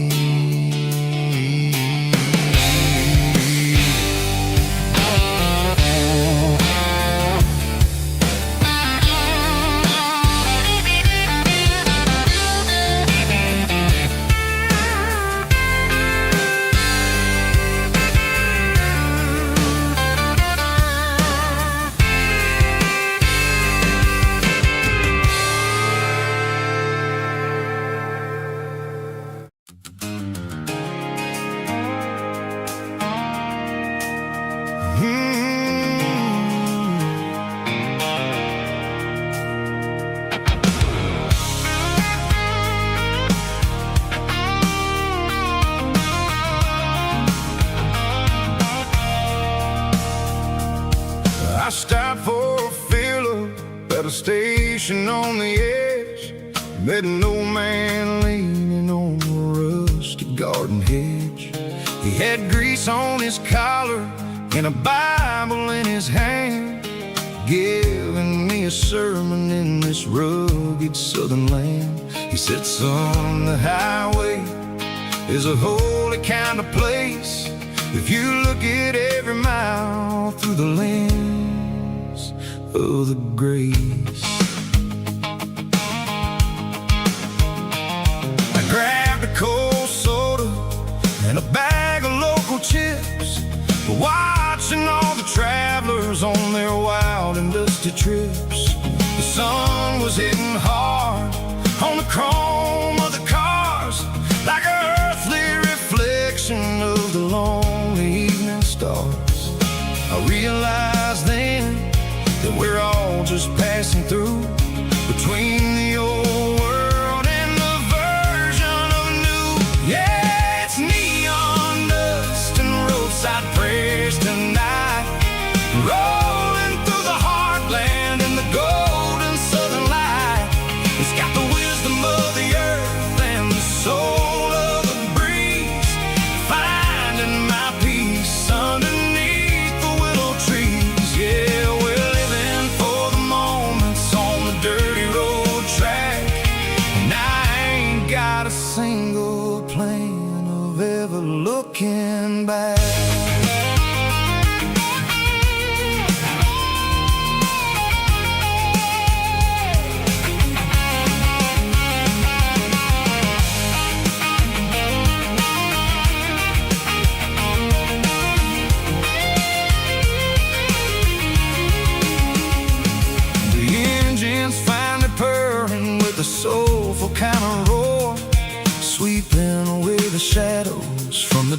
I stopped for a fill-up at a station on the edge, met an old man leaning on a rusty garden hedge. He had grease on his collar and a Bible in his hand, giving me a sermon in this rugged southern land. He said, son, the highway is a holy kind of place if you look at every mile through the lens of the grace. I grabbed a cold soda and a bag of local chips, watching all the travelers on their wild and dusty trips. The sun was hitting hard on the chrome of the cars, like an earthly reflection of the lonely evening stars. I realized then that we're all just passing through, between the old world and the version of new. Yeah, it's neon dust and roadside prayers tonight, rolling through the heartland in the golden southern light. It's got the wisdom of the earth and the soul of the breeze, finding my peace underneath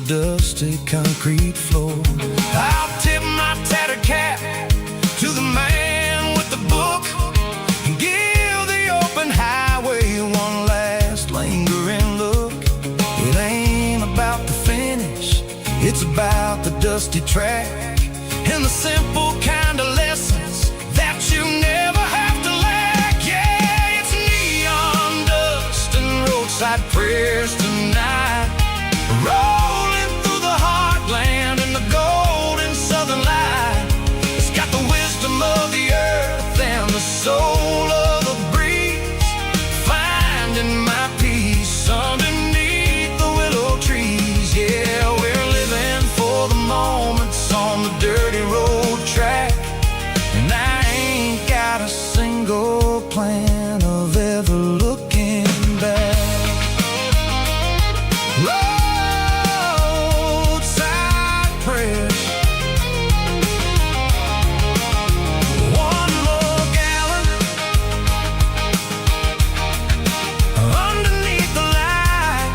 dusty concrete floor. I'll tip my tattered cap to the man with the book and give the open highway one last lingering look. It ain't about the finish, it's about the dusty track and the simple kind of lessons that you never have to lack. Yeah, it's neon dust and roadside prayers tonight, rolling through the heartland in the golden southern light. It's got the wisdom of the earth and the soul of the breeze, finding my peace underneath the willow trees. Yeah, we're living for the moments on the dirty road track, and I ain't got a single plan of ever looking back. Roadside prayers, one more gallon underneath the light.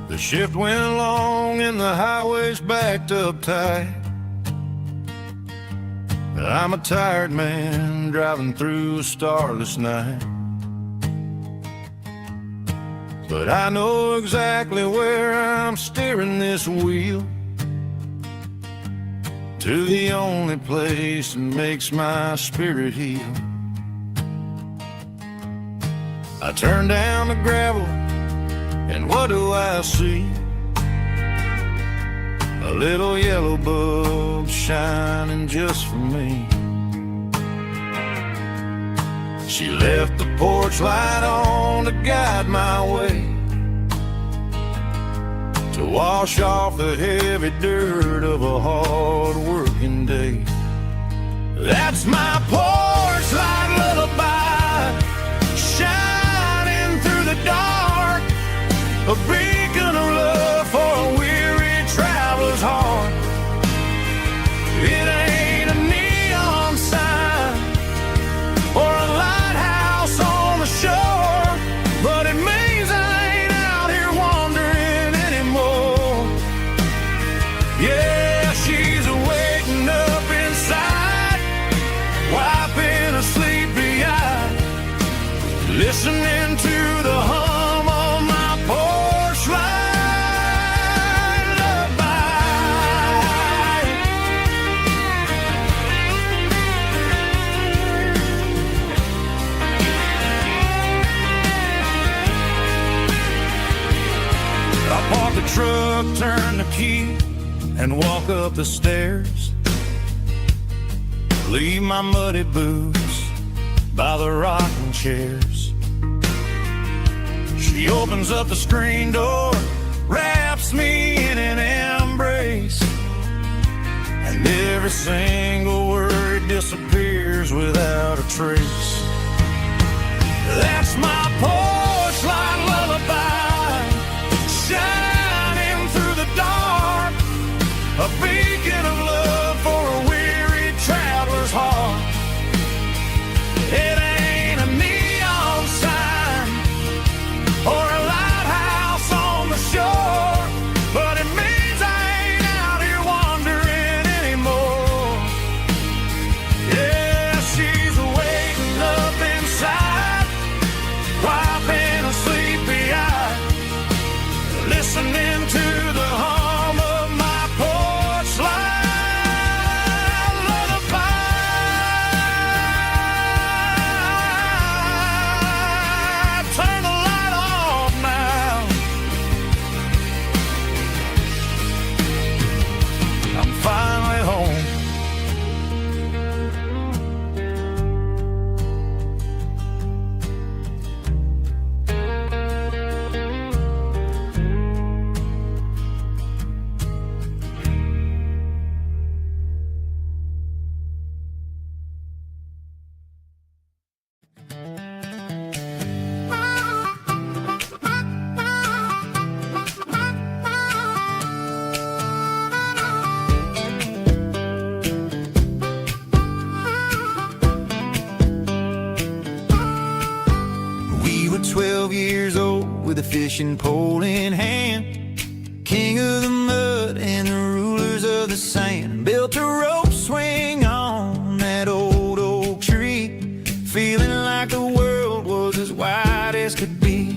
The shift went long and the highway's backed up tight. I'm a tired man driving through a starless night, but I know exactly where I'm steering this wheel, to the only place that makes my spirit heal. I turn down the gravel, and what do I see? A little yellow bulb shining just for me. She left the porch light on to guide my way, to wash off the heavy dirt of a hard-working day. That's my porch light lullaby, shining through the dark, a beacon of love for a weary traveler's heart. It ain't a neon sign or a lighthouse on the shore, but it means I ain't out here wandering anymore. Yeah, she's waiting up inside, wiping a sleepy eye, listening to the hum of my porch light lullaby. I park the truck, turn the key, and walk up the stairs. Leave my muddy boots by the rocking chairs. She opens up the screen door, wraps me in an embrace, and every single word disappears without a trace. That's my porch light lullaby, shining through the dark, a beacon of love for a weary traveler's heart. It ain't a neon sign or a lighthouse on the shore, but it means I ain't out here wandering anymore. Yeah, she's waiting up inside, while fishing pole in hand. King of the mud and the rulers of the sand. Built a rope swing on that old oak tree, feeling like the world was as wide as could be.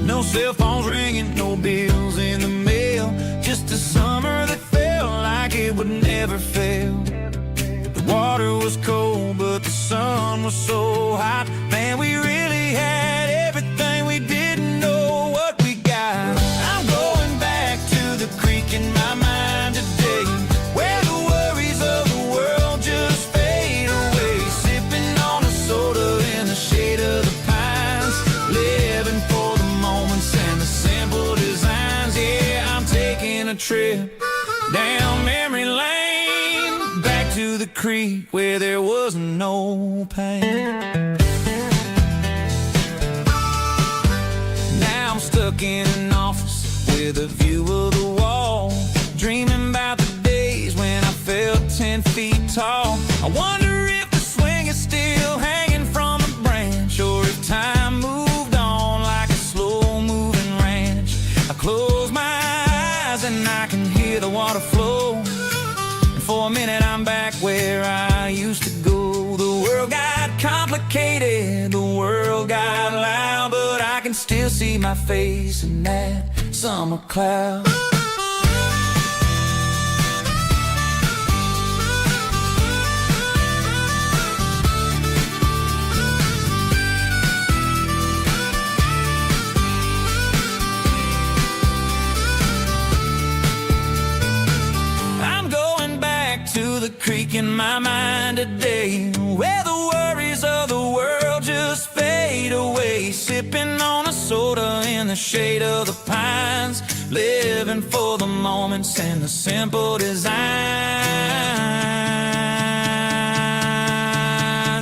No cell phones ringing, no bills in the mail, just a summer that felt like it would never fail. The water was cold, but the sun was so hot. Man, we really had everything, we didn't know what we got. I'm going back to the creek in my mind today, where the worries of the world just fade away. Sipping on a soda in the shade of the pines, living for the moments and the simple designs. Yeah, I'm taking a trip down memory lane, back to the creek where there was no pain. Now I'm stuck in an office with a view of the wall, dreaming about the days when I felt 10 feet tall. I wonder if the swing is still hanging from a branch, or if time moved on like a slow-moving ranch. I close my eyes and I can hear the water flow, and for a minute I'm back where I used to go. The world got complicated, the world got loud, but I can still see my face in that summer cloud. To the creek in my mind today, where the worries of the world just fade away. Sipping on a soda in the shade of the pines, living for the moments and the simple designs.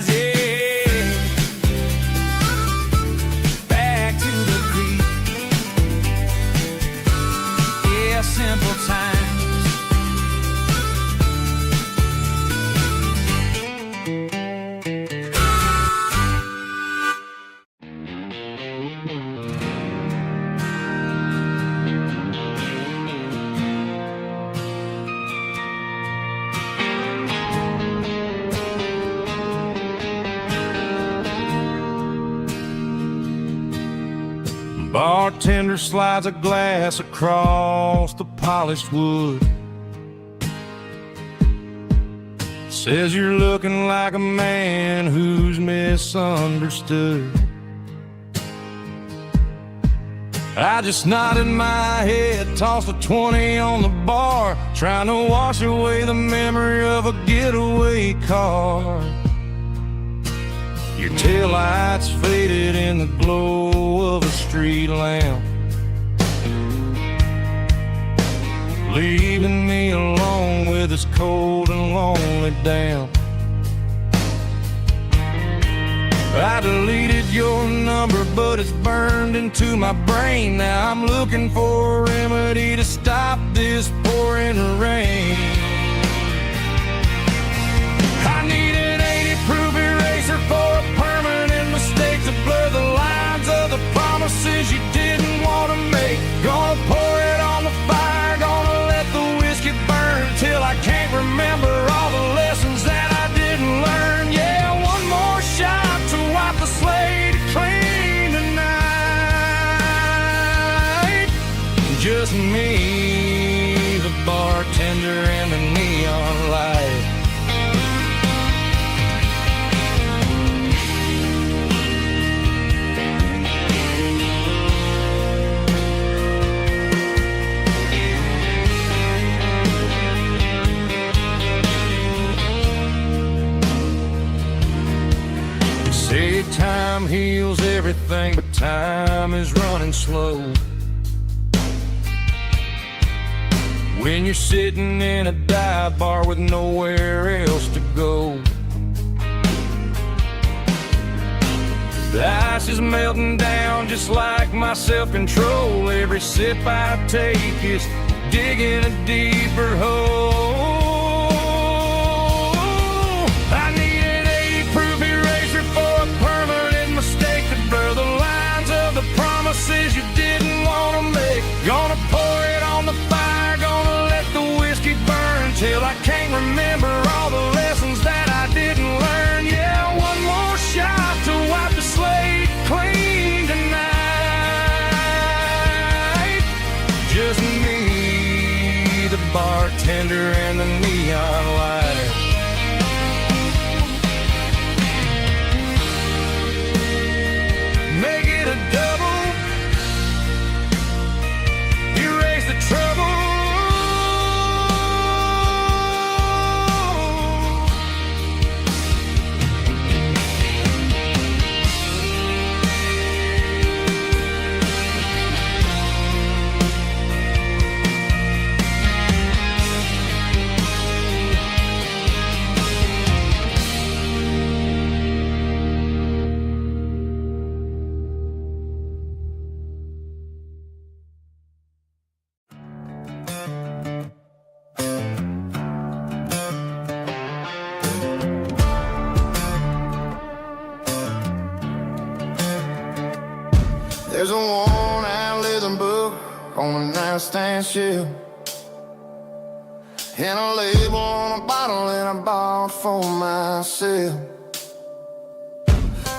Yeah, back to the creek. Yeah, simple times. Bartender slides a glass across the polished wood, says you're looking like a man who's misunderstood. I just nodded my head, tossed a 20 on the bar, trying to wash away the memory of a getaway car. Your taillights faded in the glow of a street lamp, leaving me alone with this cold and lonely damp. I deleted your number, but it's burned into my brain. Now I'm looking for a remedy to stop this pouring rain. I need an 80-proof eraser for a permanent mistake, to blur the lines of the promises you didn't want to make. Gonna pour it on the fire, gonna let the whiskey burn till I can't remember all the lessons that I didn't learn. Yeah, one more shot to wipe the slate clean tonight. Just me, the bartender, and the neon light. Say time heals everything, but time is running slow. When you're sitting in a dive bar with nowhere else to go, the ice is melting down just like my self-control. Every sip I take is digging a deeper hole. I need an 80-proof eraser for a permanent mistake, to blur the lines of the promises you did thunder and the neon light. Make it a double, erase the trouble. There's a worn-out leather book on a nightstand shelf, and a label on a bottle that I bought for myself.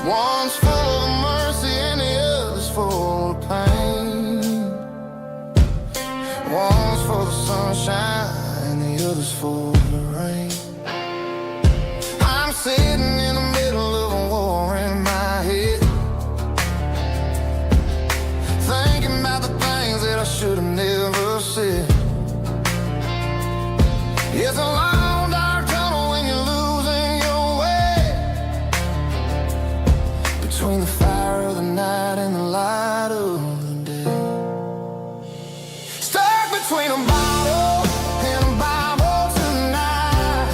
One's full of mercy and the other's full of pain. One's for the sunshine and the other's for the rain. I'm sitting in the middle of a war in my head, thinking about the things that I should have never said. It's a long dark tunnel when you're losing your way, between the fire of the night and the light of the day. Stuck between a bottle and a Bible tonight,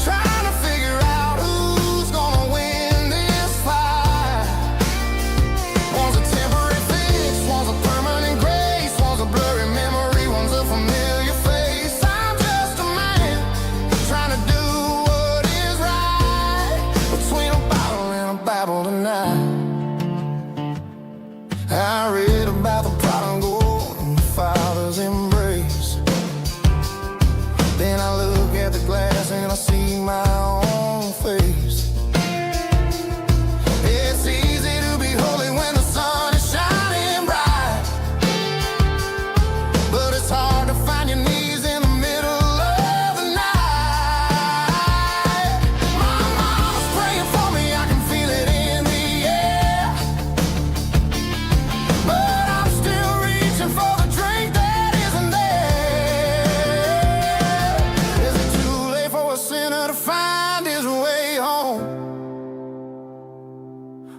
trying to figure out who's gonna win this fight. One's a temporary fix, one's a permanent grace, one's a blurry memory, one's a familiar face. I'm just a man trying to do what is right, between a bottle and a Bible tonight. I read about the prodigal and the father's embrace. Then I look at the glass and I see my own face. It's easy to be holy when the sun is shining bright, but it's hard to find your knees in the middle of the night. My mom's praying for me, I can feel it in the air, but I'm still reaching for the drink that isn't there. Is it too late for a sinner to find his way home?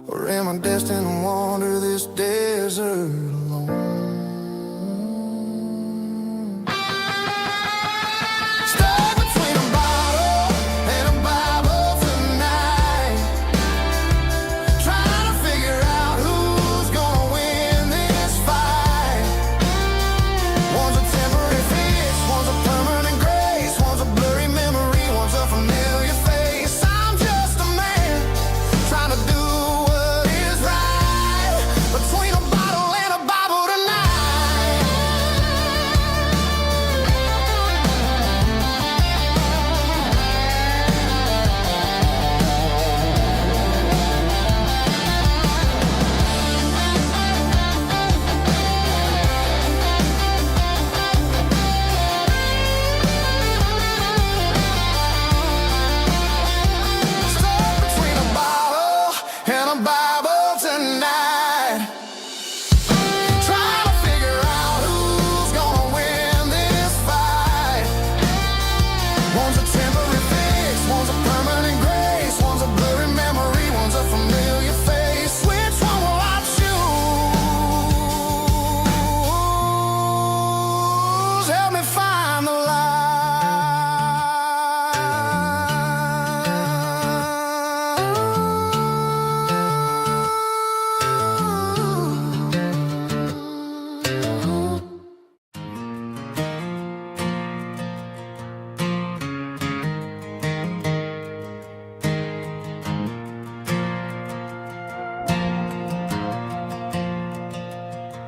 Or am I destined to wander this desert alone? Stuck between a bottle and a Bible tonight, trying to figure out who's gonna win this fight. One's a temporary fix, one's a permanent grace, one's a blurry memory, one's a familiar face. I'm just a man trying to do what is right, between a bottle and a Bible tonight. Stuck between a bottle and a Bible tonight, trying to figure out who's gonna win this fight. One's a temporary fix, one's a permanent grace, one's a blurry memory, one's a familiar face. Which one will I choose? Help me find the light.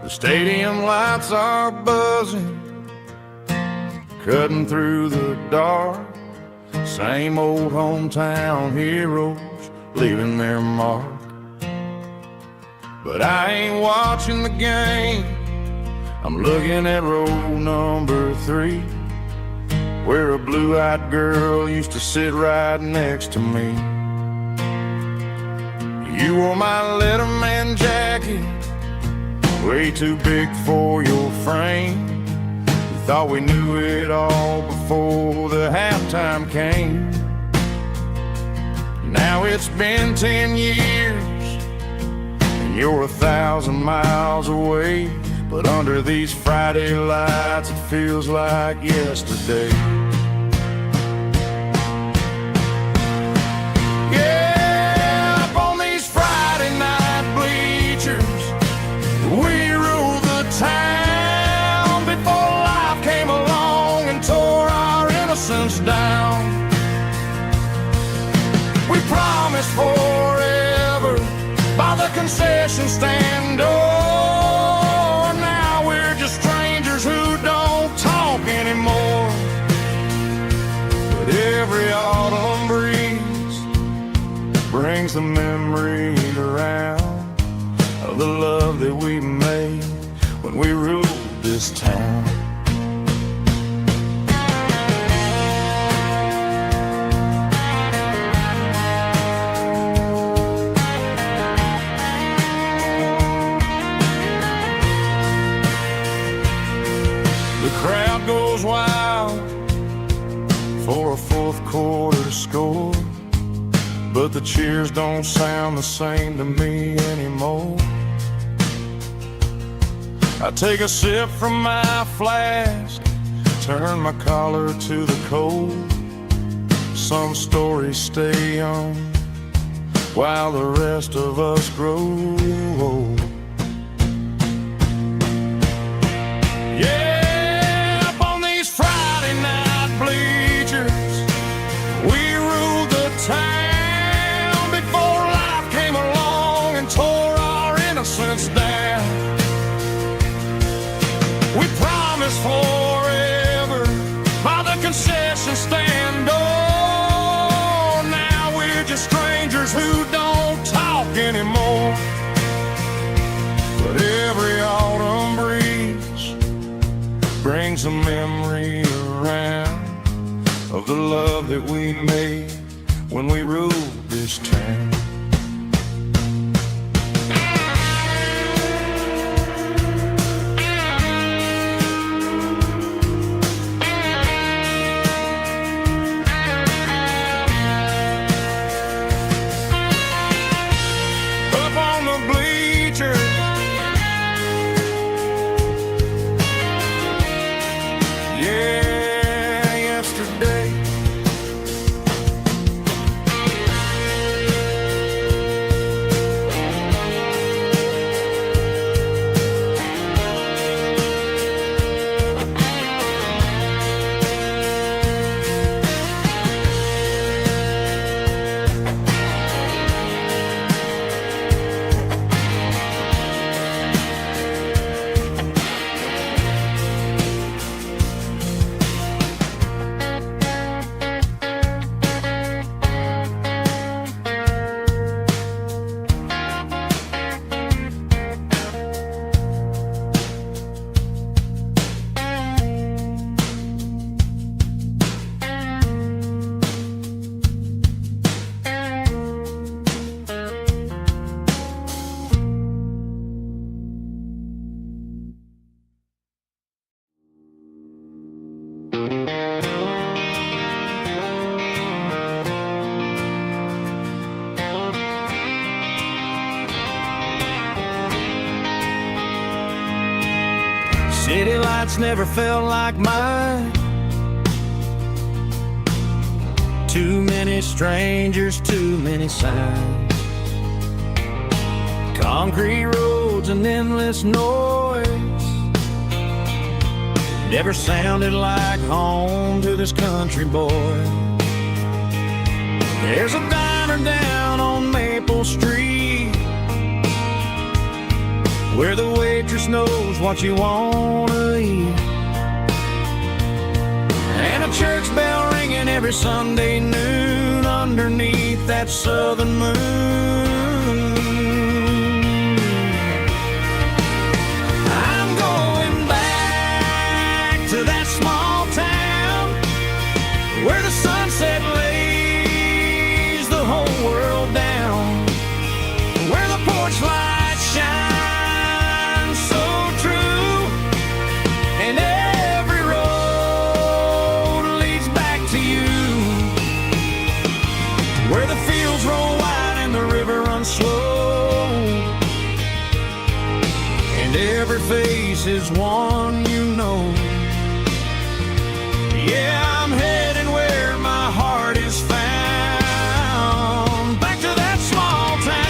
The stadium lights are buzzing, cutting through the dark. Same old hometown heroes leaving their mark. But I ain't watching the game, I'm looking at row number 3. where a blue-eyed girl used to sit right next to me. You wore my Letterman jacket, way too big for your frame. We thought we knew it all before the halftime came. Now it's been 10 years and you're 1,000 miles away, but under these Friday lights it feels like yesterday. Yeah, up on these Friday night bleachers, we ruled the town before life came along and tore our innocence down. We promised forever by the concession stand door. Now we're just strangers who don't talk anymore. But every autumn breeze brings the memory around of the love that we made when we ruled this town. The crowd goes wild for a fourth quarter score, but the cheers don't sound the same to me anymore. I take a sip from my flask, turn my collar to the cold. Some stories stay young while the rest of us grow old. Down. We promised forever by the concession stand door. Now we're just strangers who don't talk anymore. But every autumn breeze brings a memory around of the love that we made when we ruled this town. City lights never felt like mine. Too many strangers, too many signs. Concrete roads and endless noise never sounded like home to this country boy. There's a diner down on Maple Street where the waitress knows what you wanna eat, and a church bell ringing every Sunday noon underneath that southern moon. I'm going back to that small town where the sunset lays the whole world down, where the porch light shines so true, and every road leads back to you, where the fields roll wide and the river runs slow, and every face is one you know. Yeah, I'm heading where my heart is found, back to that small town.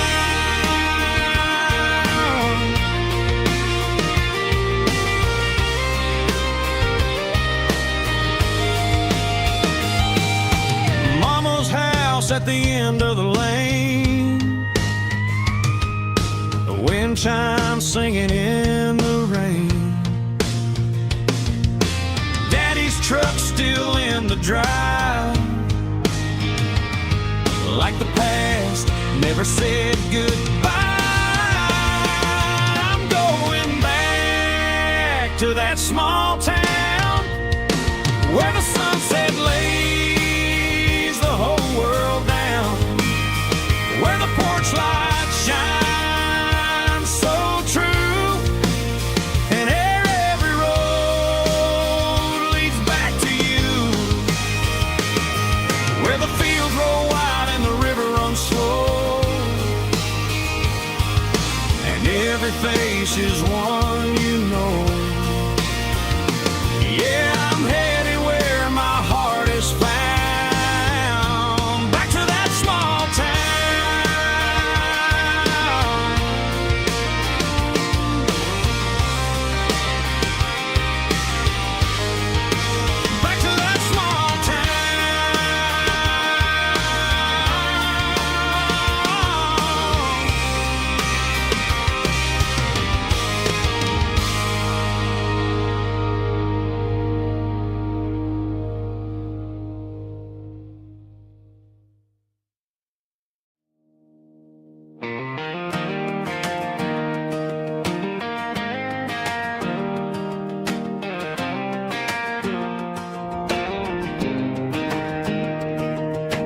Mama's house at the end of the lane, the wind chimes singing in the rain, truck still in the drive, like the past never said goodbye. I'm going back to that small town, where the sunset lays the whole world down, where the porch light shines so true, every face is one you know. Yeah, I'm headed where my heart is found, back to that small town. Back to that small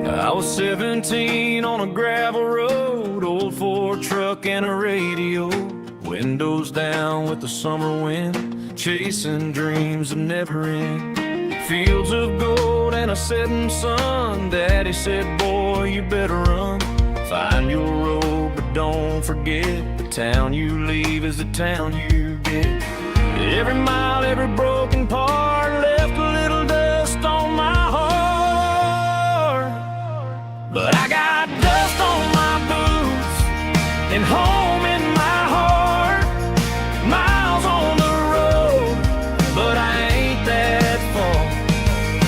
I was 17 on a gravel road, old Ford truck and a radio, windows down with the summer wind, chasing dreams that never end, fields of gold and a setting sun. Daddy said, boy, you better run, find your road, but don't forget, the town you leave is the town you get. Every mile, every broken part left a little dust on my heart, but I got dust on my boots and home in my heart. Miles on the road, but I ain't that far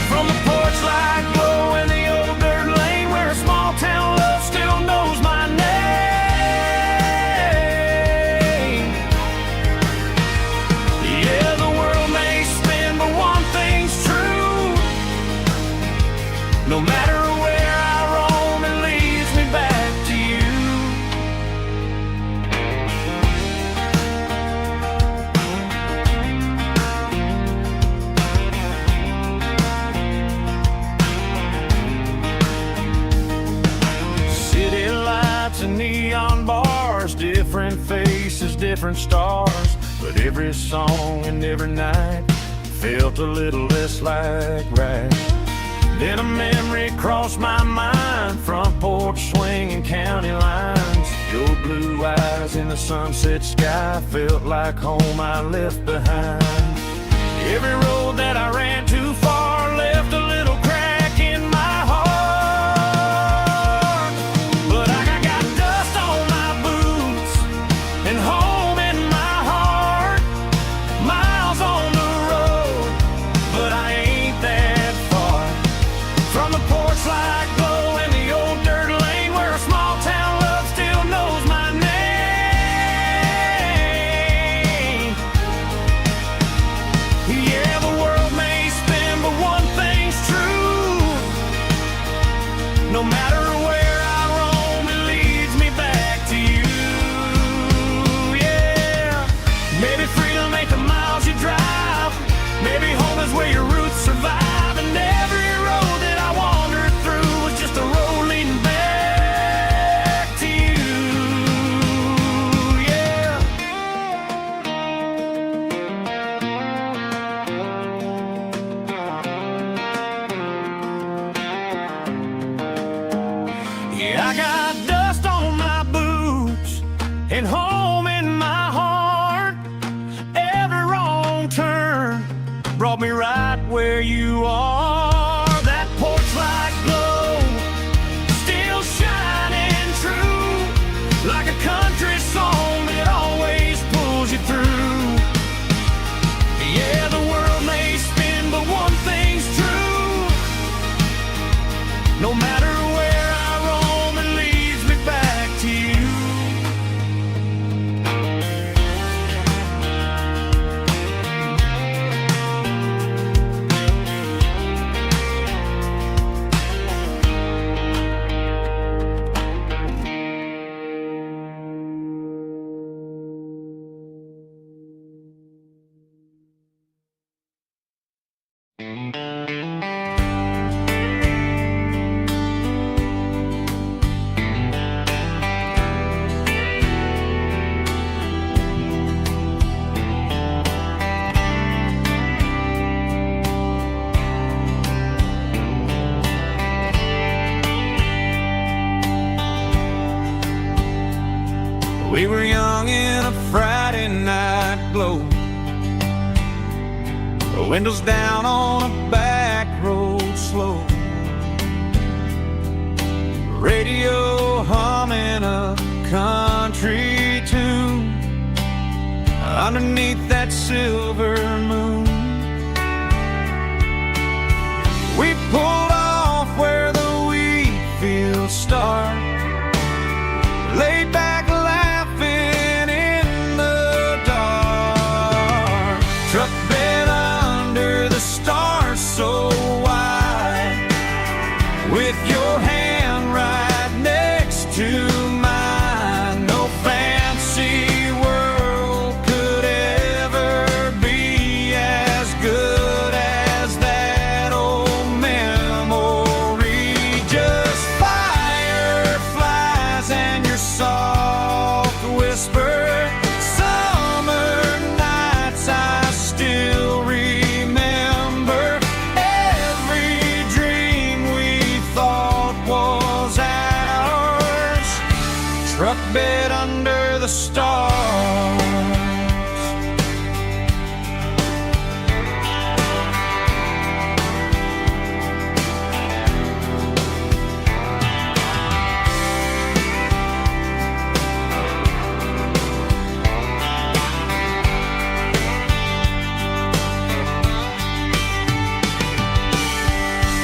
from the porch light glow and the old dirt lane, where a small town love still knows my name. Yeah, the world may spin, but one thing's true, no matter where I roam, it leads me back to you. City lights and neon bars, different faces, different stars, but every song and every night felt a little less like right. Then a memory crossed my mind, front porch swinging county lines, your blue eyes in the sunset sky felt like home I left behind. Every road that I ran too far left a little crack in my heart, but I got dust on my boots and home in my heart. Miles on the road, but I ain't that far from the porch light glow and the old dirt lane, where a small town love still knows my name. Yeah, the world may spin, but one thing's true, no matter where I roam, it leads me back to you. Yeah, maybe freedom ain't the miles you drive, maybe home is where your roots survive, and every road that No matter where I roam, it leads me back to you. We were young in a Friday night glow, the windows down on a back road slow, radio humming a country tune underneath that silver moon. We pulled off where the wheat fields start, laid back laughing in the dark. Truck bed under the stars so wide, with your hand right next to mine. No fancy world could ever be as good as that old memory. Just fireflies and your soft whisper. Summer nights I still remember. Every dream we thought was ours. Truck bed under the stars.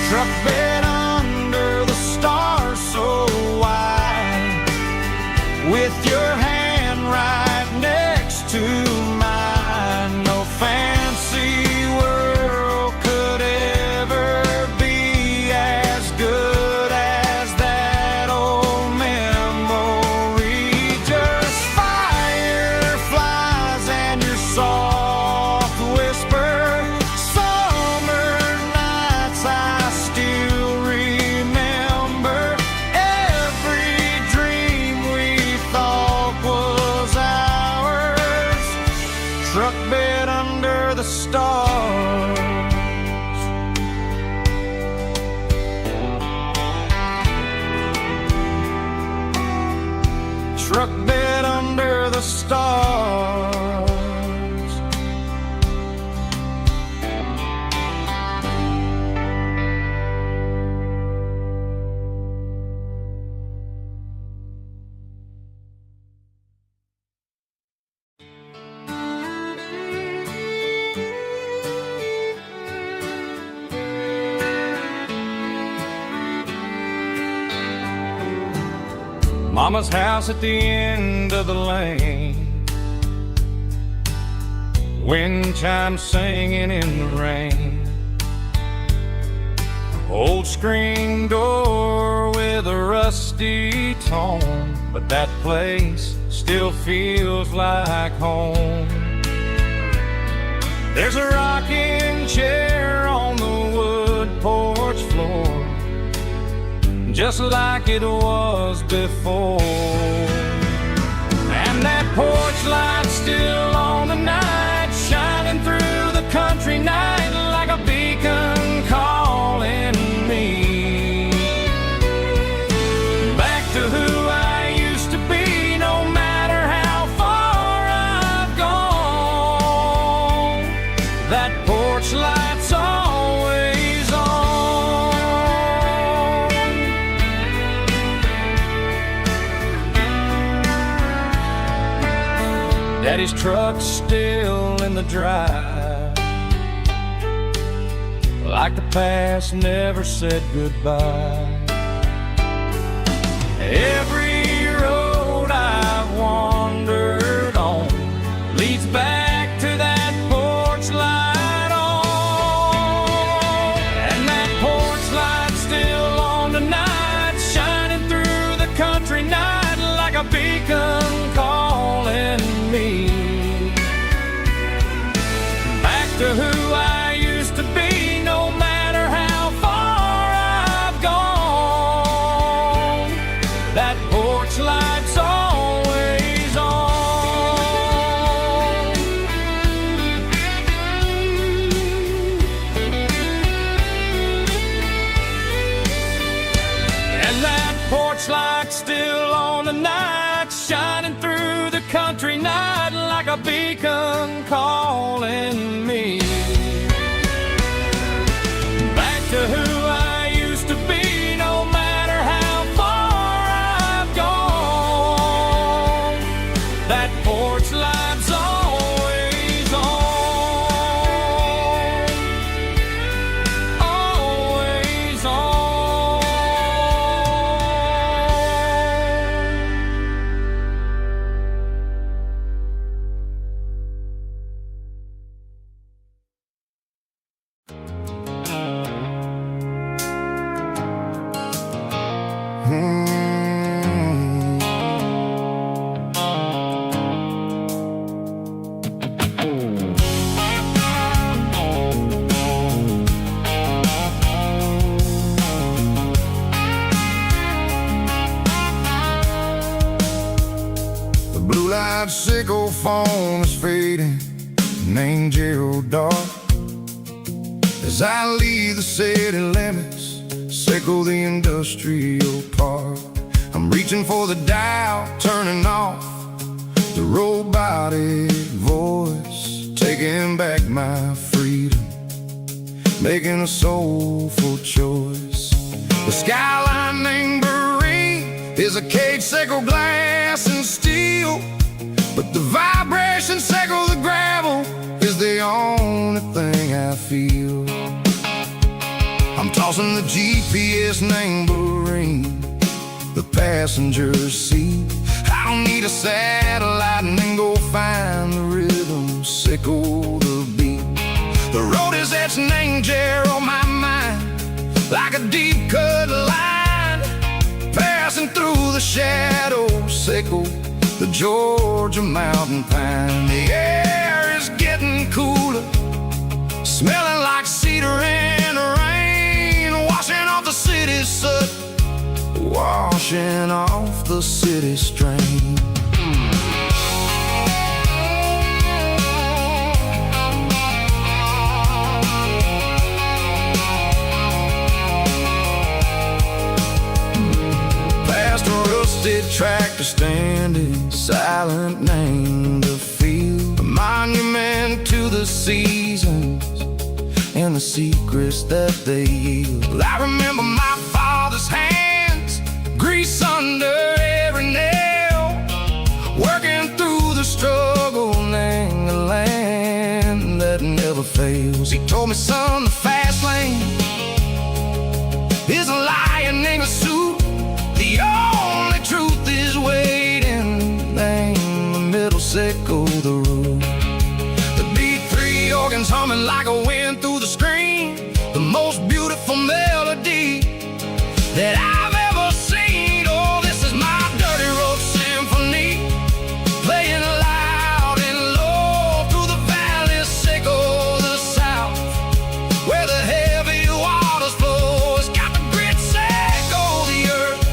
Truck bed under the stars so wide, with your hand right next to mine. No fancy world could ever be as good as that old memory. Just fireflies and your soft whisper. Summer nights I still remember. Every dream we thought was ours. Truck bed under the stars. Truck bed under the stars. Mama's house at the end of the lane, wind chimes singing in the rain. Old screen door with a rusty tone, but that place still feels like home. There's a rocking chair on the wood porch floor, just like it was before. And that porch light's still on tonight, shining through the country night like a beacon calling me back to who I used to be. No matter how far I've gone, that porch light's always on. Daddy's truck's still in the drive, like the past never said goodbye. porch light still on the night, shining through the country night like a beacon calling me back to who I used to be, no matter how far I've gone. That porch light's always on, always on. The blue light sickle phone is fading, named Gerald dark. As I leave the city limits, sickle the industrial park. I'm reaching for the dial, turning off the robotic voice, taking back my freedom, making a soulful choice. The skyline named Bryan is a cage, sickle glass and steel, but the vibration sickle the gravel is the only thing I feel. I'm tossing the GPS named Bryan, the passenger seat. I don't need a satellite and then go find the rhythm, sickle the beat. The road is etched named Gerald on my mind, like a deep cut line, passing through the shadows, sickle the Georgia mountain pine. The air is getting cooler, smelling like cedar in the rain, washing off the city's soot, washing off the city strain. Past a rusted tractor standing silent, named the field, a monument to the seasons and the secrets that they yield. I remember my father's hands, grease under every nail, working through the struggle, named the land that never fails. He told me, son, the fast lane is a lion named a suit. The only truth is waiting, name the middle, sickle the root. The B3 organs humming like a wind through the screen, the most beautiful melody that I've ever seen. Oh, this is my dirty road symphony, playing loud and low through the valleys, sickle the south, where the heavy waters flow. It's got the grit, sickle the earth,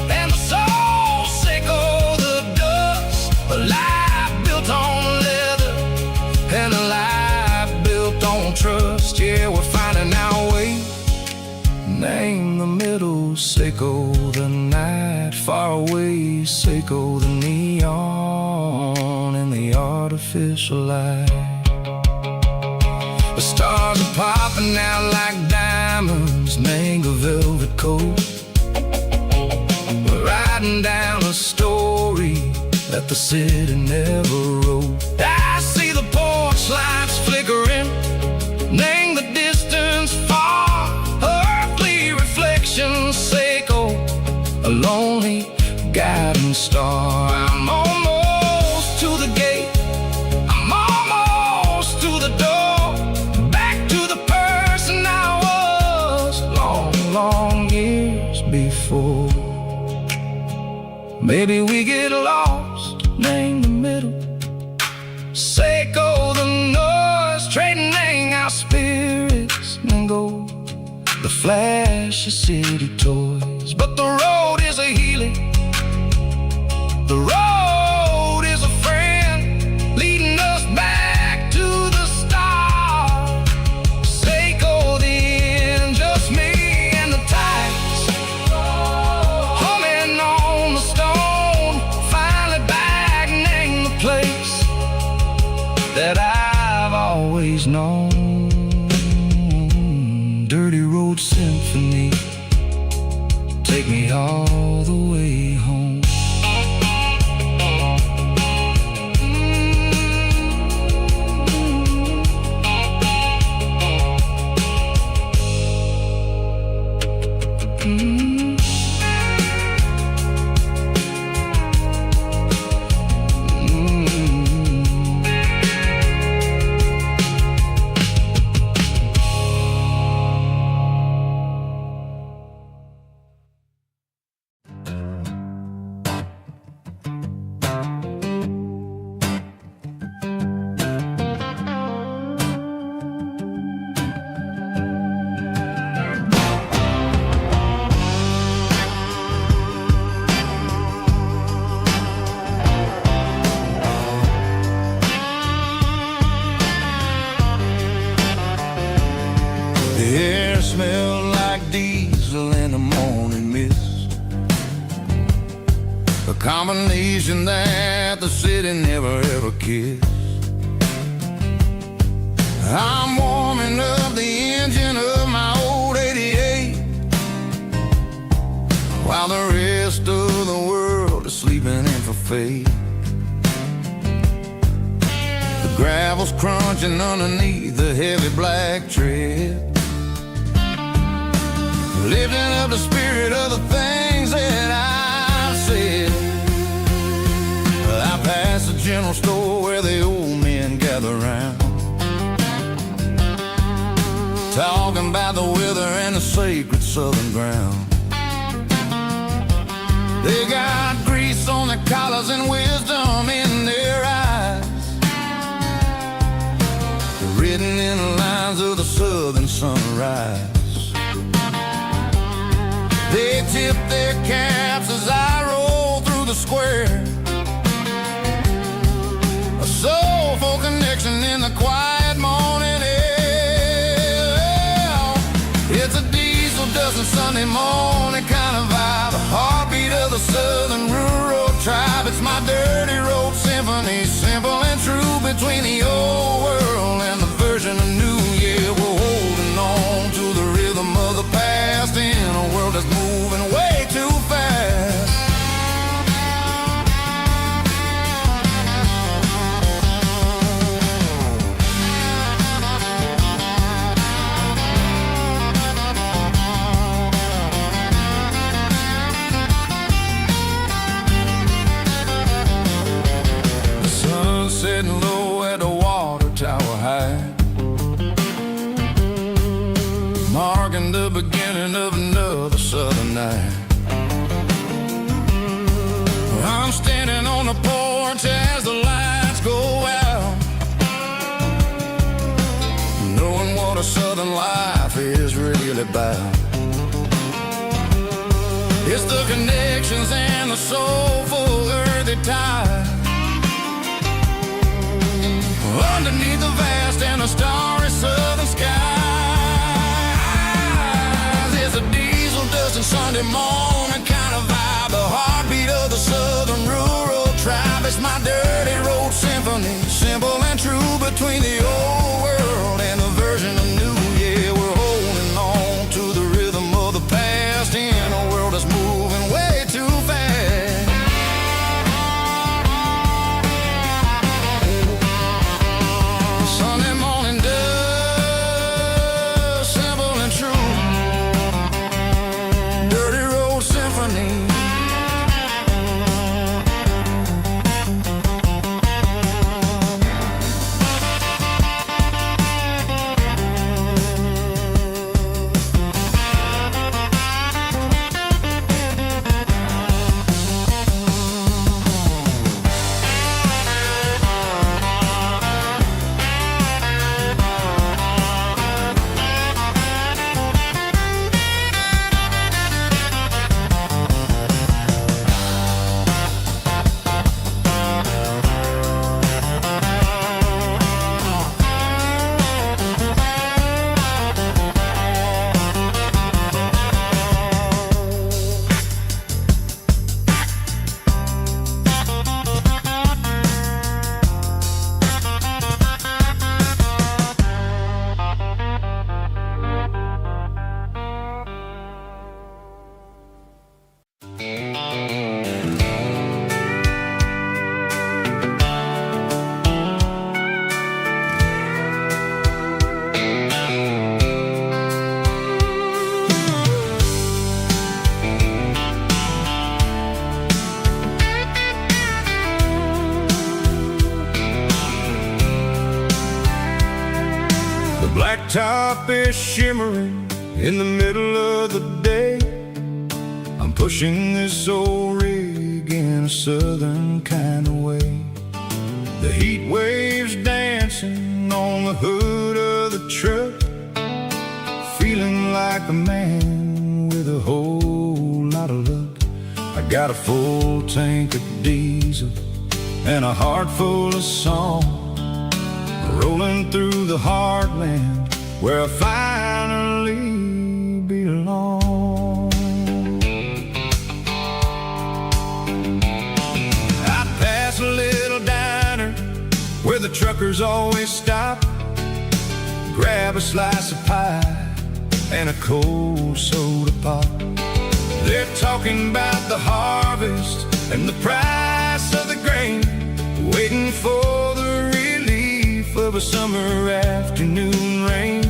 and the soul, sickle the dust. A life built on leather and a life built on trust. Yeah, we're finding our way, name the middle, sickle the night, far away, sickle the neon and the artificial light. The stars are popping out like diamonds, name a velvet coat. We're riding down a story that the city never wrote. I see the porch lights flickering, name the distance far, earthly reflections, sickle a lonely guiding star. I'm almost to the gate, I'm almost to the door, back to the person I was long, long years before. Maybe we get lost, name the middle, sickle the noise, trading our spirits and go the flash of city toys. But the road is a healing, the road is a friend, leading us back to the start. Seiko the end, just me and the tides, humming take me all the way home. The air smelled like diesel in the morning mist, a combination that the city never ever kissed. I'm warming up the engine of my old 88, while the rest of the world is sleeping in for fate. The gravel's crunching underneath the heavy black tread, lifting up the spirit of the things that I've said. I pass the general store where the old men gather round, talking about the weather and the sacred southern ground. They got grease on their collars and wisdom in their eyes, written in the lines of the southern sunrise. They tip their caps as I roll through the square, a soulful connection in the quiet morning air. It's a diesel dusting Sunday morning kind of vibe, a heartbeat of the southern rural tribe. It's my dirty road symphony, simple and true, between the old world and the version of new. Yeah, we're holding on to the rhythm of the past in a world that's moving way too fast. The sun setting low at the water tower high, marking the beginning of another southern night. I'm standing on the porch as the lights go out, knowing what a southern life is really about. It's the connections and the soulful earthy tide, underneath the vast and the starry southern skies. It's a diesel dusting Sunday morning kind of vibe, the heartbeat of the southern rural tribe. It's my dirty road symphony, simple and true, between the old world and the version of new. Yeah, we're holding on to the rhythm of the past in a world that's moving way too fast. Sunday morning dust, simple and true, dirty road symphony. top is shimmering in the middle of the day. I'm pushing this old rig in a southern kind of way. The heat waves dancing on the hood of the truck, feeling like a man with a whole lot of luck. I got a full tank of diesel and a heart full of song, rolling through the heartland where I finally belong. I pass a little diner where the truckers always stop, grab a slice of pie and a cold soda pop. They're talking about the harvest and the price of the grain, waiting for the relief of a summer afternoon rain.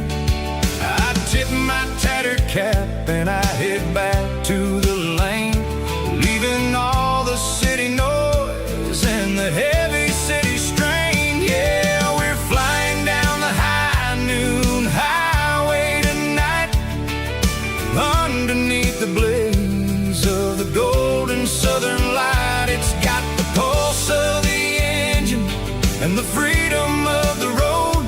I tip my tattered cap and I head back to the lane, leaving all the city noise and the heavy city strain. Yeah, we're flying down the high noon highway tonight, underneath the blaze of the golden southern light. It's got the pulse of the engine and the freedom of the road,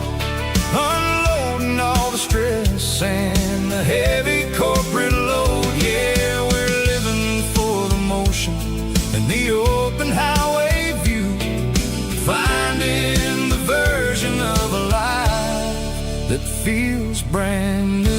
unloading all the stress and the heavy corporate load. Yeah, we're living for the motion and the open highway view, finding the version of a life that feels brand new.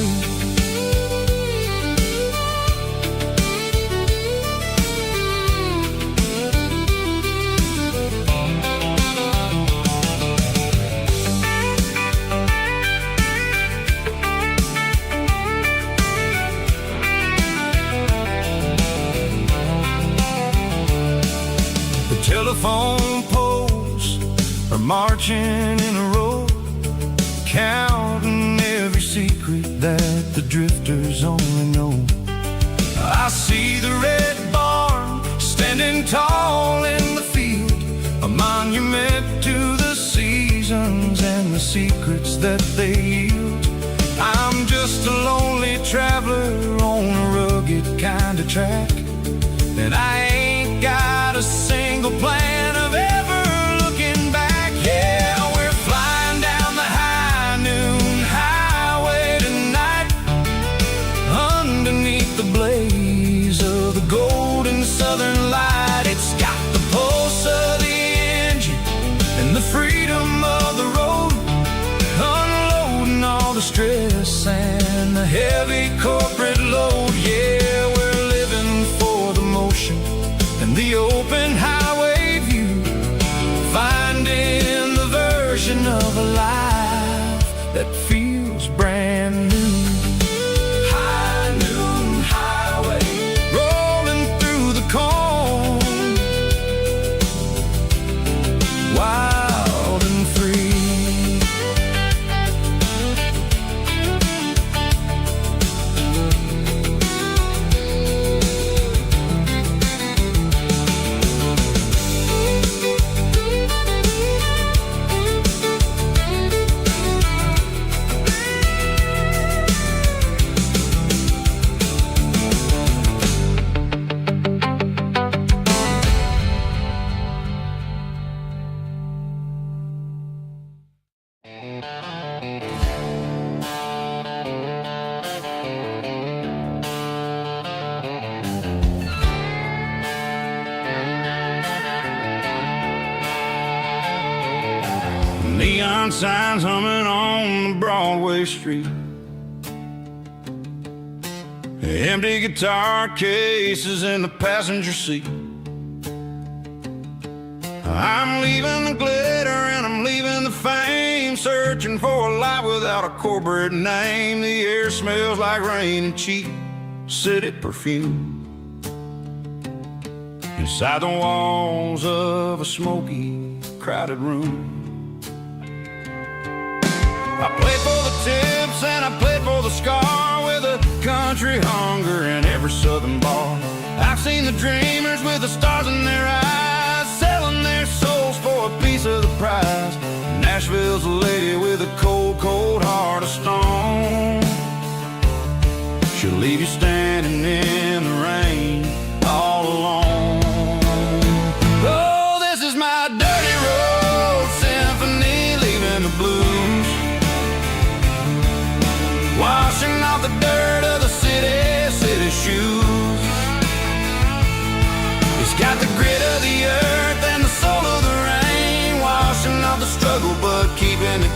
Telephone poles are marching in a row, counting every secret that the drifters only know. I see the red barn standing tall in the field, a monument to the seasons and the secrets that they yield. I'm just a lonely traveler on a rugged kind of track, and I ain't got a single plan of ever looking back. Yeah, we're flying down the high noon highway tonight, underneath the blaze of the golden southern light. It's got the pulse of the engine and the freedom of the road, unloading all the stress and the heavy corporate load. Yeah, we're living for the motion and the open highway view, finding the version of a life that feels brand new. High noon highway, rolling through the corn, wild and free. Neon signs humming on the Broadway street, empty guitar cases in the passenger seat. I'm leaving the glitter and I'm leaving the fame, searching for a life without a corporate name. The air smells like rain and cheap city perfume, inside the walls of a smoky, crowded room. I played for the tips and I played for the scar, with a country hunger in every southern bar. I've seen the dreamers with the stars in their eyes, selling their souls for a piece of the prize. Nashville's a lady with a cold, cold heart of stone.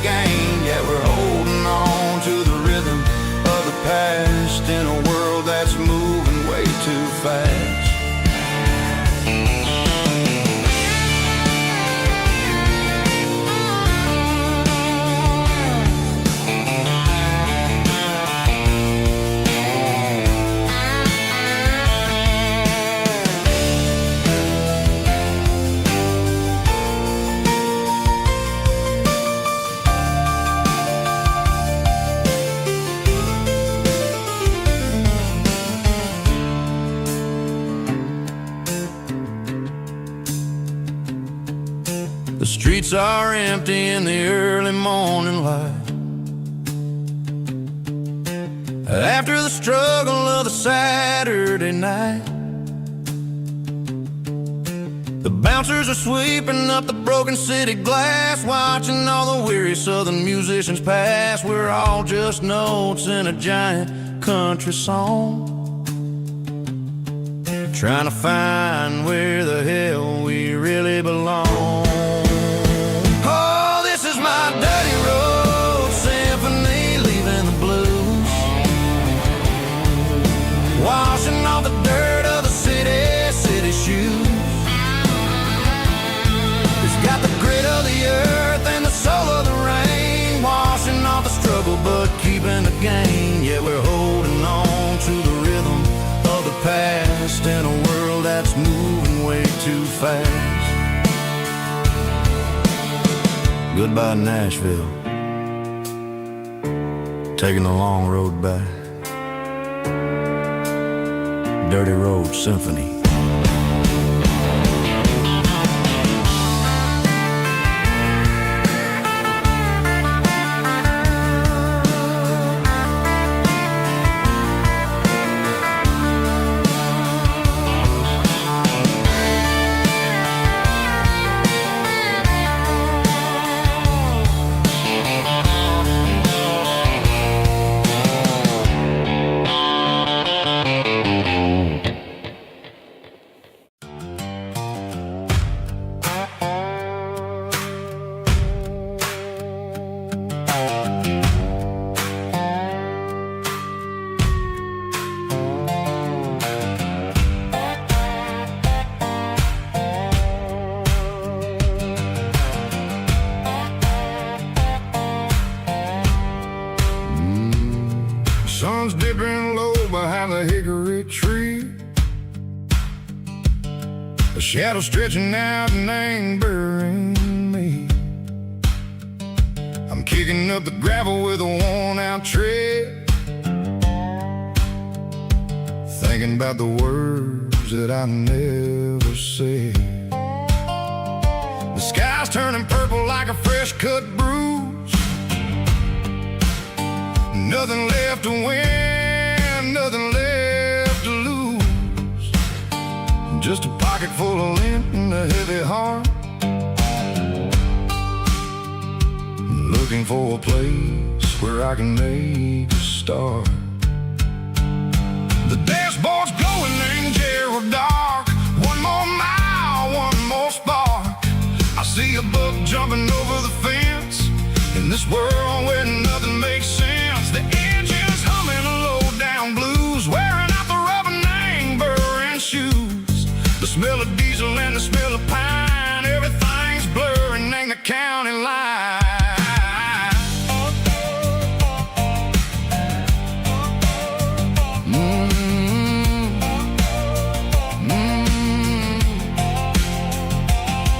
gain, yet we're holding on to the rhythm of the past in a world that's moving way too fast. The streets are empty in the early morning light. After the struggle of the Saturday night, the bouncers are sweeping up the broken city glass, watching all the weary southern musicians pass. We're all just notes in a giant country song, trying to find where the hell we really belong. My dirty road symphony, leaving the blues, washing off the dirt of the city shoes. It's got the grit of the earth and the soul of the rain, washing off the struggle but keeping the gain. Yeah, we're holding on to the rhythm of the past in a world that's moving way too fast. Goodbye, Nashville, taking the long road back. Dirty Road Symphony. Sun's dipping low behind the hickory tree, a shadow stretching out and angering me. I'm kicking up the gravel with a worn-out tread, thinking about the words that I never said. The sky's turning purple like a fresh-cut bruise. Nothing left to win, nothing left to lose. Just a pocket full of lint and a heavy heart, looking for a place where I can make a start. The dashboard's glowing in Gerald dark. One more mile, one more spark. I see a buck jumping over the fence in this world where nothing makes sense. The engine's humming a low-down blues, wearing out the rubber-nang burring shoes. The smell of diesel and the smell of pine, everything's blurring in the county line.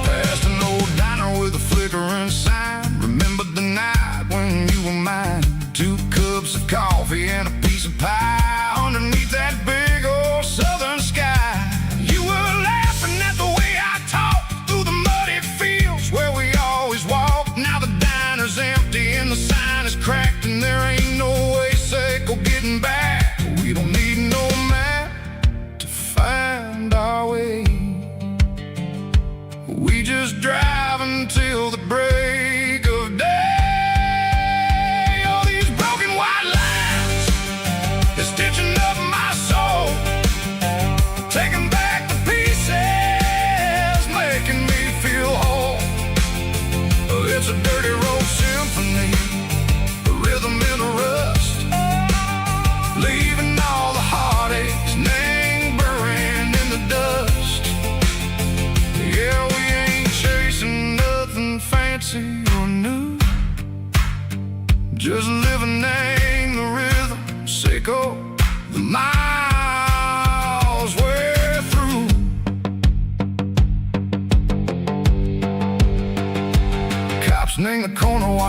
Past an old diner with a flickering sign. Remember the night when you were mine. 2 cups of coffee and a piece of pie underneath that big old southern sky. You were laughing at the way I talked through the muddy fields where we always walked.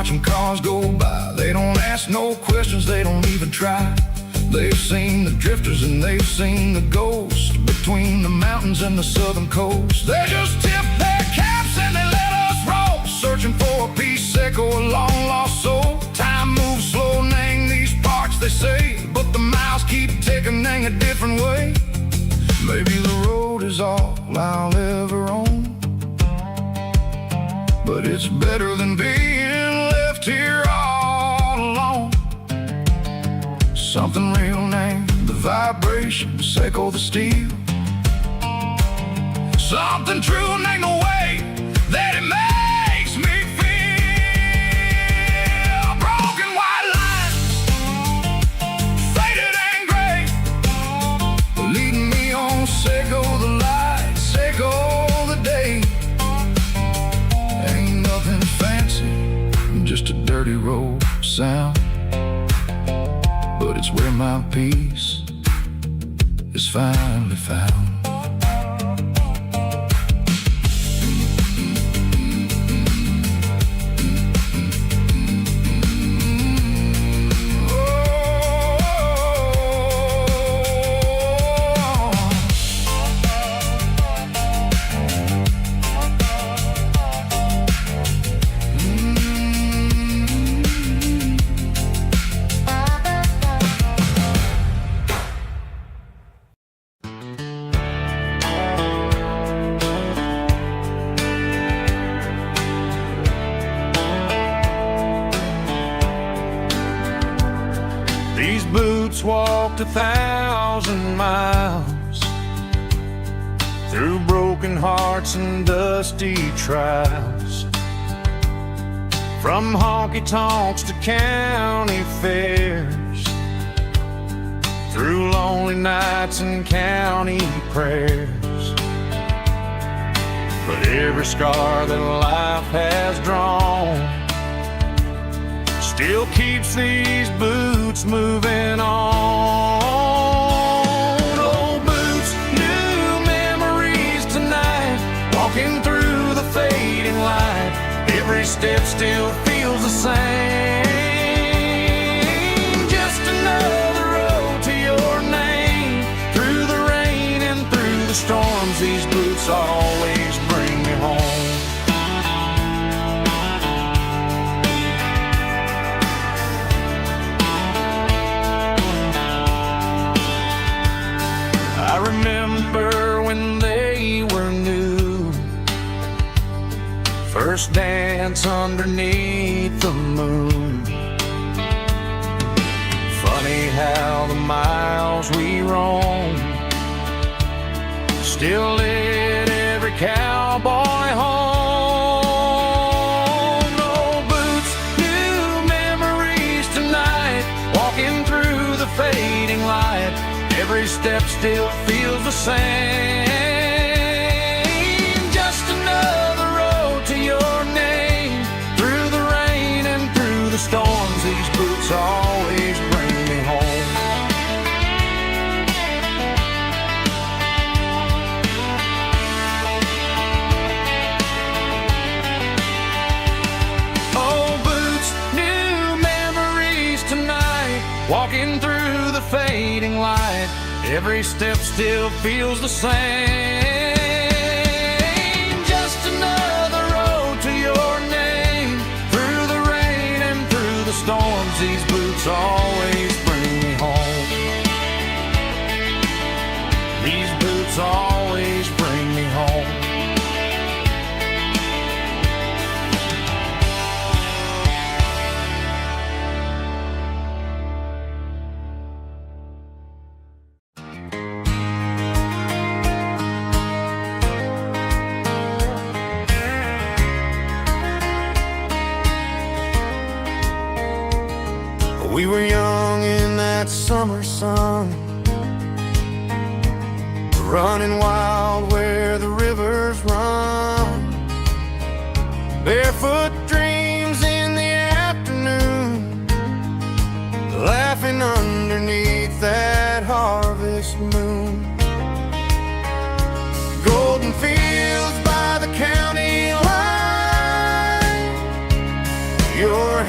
watching cars go by. They don't ask no questions, they don't even try. They've seen the drifters and they've seen the ghosts between the mountains and the southern coast. They just tip their caps and they let us roll, searching for a piece seco, a long lost soul. Time moves slow, nang these parts they say, but the miles keep ticking, nang a different way. Maybe the road is all I'll ever own, but it's better than being left here all alone. Something real named the vibrations echo the steel. Something true named the way that it makes me feel. Broken white lines, faded and gray, leading me on, Seco the light, Seco the day. Ain't nothing fancy, just a dirty road sound, but it's where my peace is finally found. These boots walked 1,000 miles through broken hearts and dusty trials, from honky-tonks to county fairs, through lonely nights and county prayers. But every scar that life has drawn still keeps these boots moving on. Old boots, new memories tonight, walking through the fading light. Every step still feels the same. Just another road to your name. Through the rain and through the storms, these boots always bring me home. I remember when they were new, first dance underneath the moon. Funny how the miles we roam still lit every cowboy home. Old boots, new memories tonight, walking through the fading light. Every step still feels the same. Just another road to your name. Through the rain and through the storms, these boots always bring me home. Old boots, new memories tonight, walking through the fading light. Every step still feels the same. Just another road to your name. Through the rain and through the storms, these boots always bring me home. These boots always bring me home. We were young in that summer sun, running wild where the rivers run, barefoot dreams in the afternoon, laughing underneath that harvest moon. Golden fields by the county line, your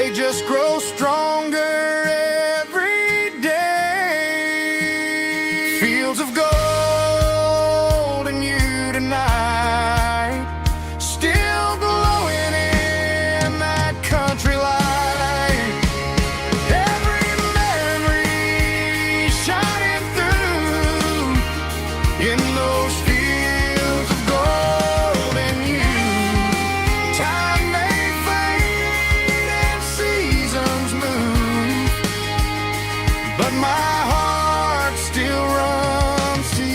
they just grow stronger every day. Fields of gold and you tonight, still glowing in that country light. Every memory shining through in those fields of gold and you. Time may fade and seasons move, but my heart still runs to you.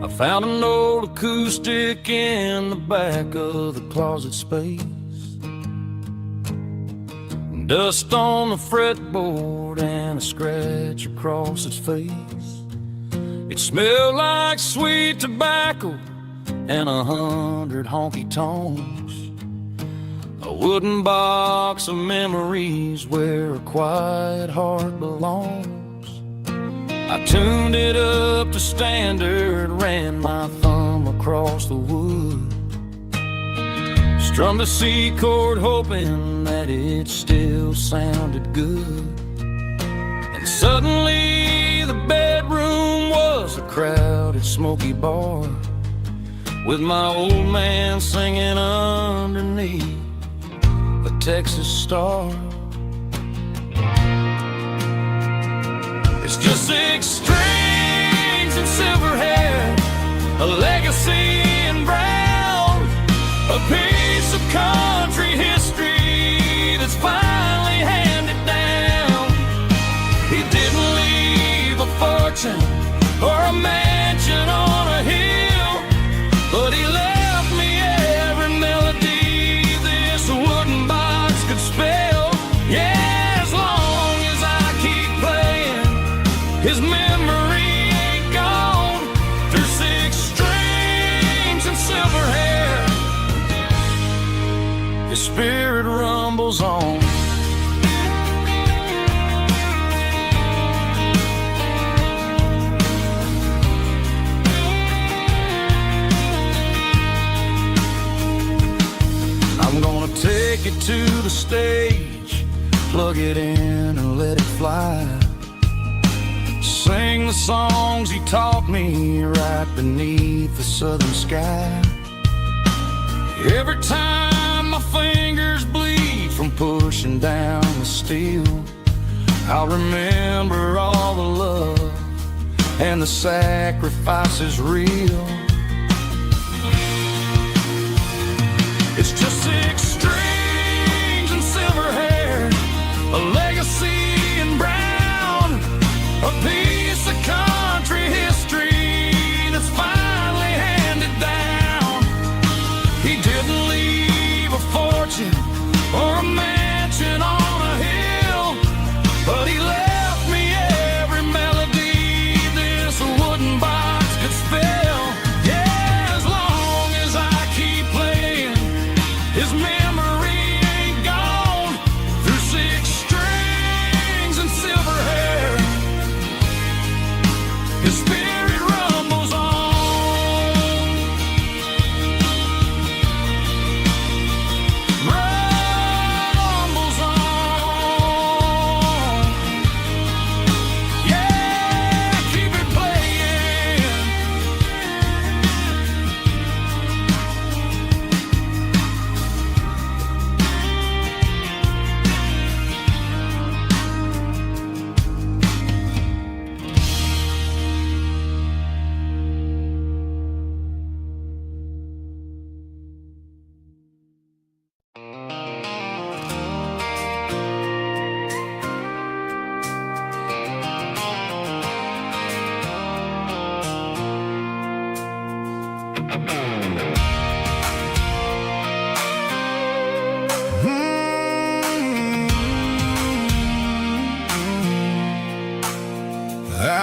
I found an old acoustic in the back of the closet space. Dust on the fretboard and a scratch across its face. It smelled like sweet tobacco and 100 honky tonks. A wooden box of memories where a quiet heart belongs. I tuned it up to standard, ran my thumb across the wood, strummed a C chord hoping that it still sounded good. And suddenly the bedroom was a crowded smoky bar, with my old man singing underneath the Texas star. It's just 6 strings and silver hair, a legacy in brown, a piece of country history that's finally handed down. He didn't leave a fortune or a mansion on a hill, but he left me every melody this wooden box could spell. Yeah, as long as I keep playing, his memory ain't gone. Through 6 strings and silver hair, his spirit rumbles on. I'm gonna take it to the stage, plug it in and let it fly. Sing the songs he taught me right beneath the southern sky. Every time my fingers bleed from pushing down the steel, I'll remember all the love and the sacrifices real. It's just 6 strings and silver hair, a legacy in brown, a piece of country history that's finally handed down. He didn't leave a fortune or a mansion on a hill, but he left me every melody this wooden box could spell.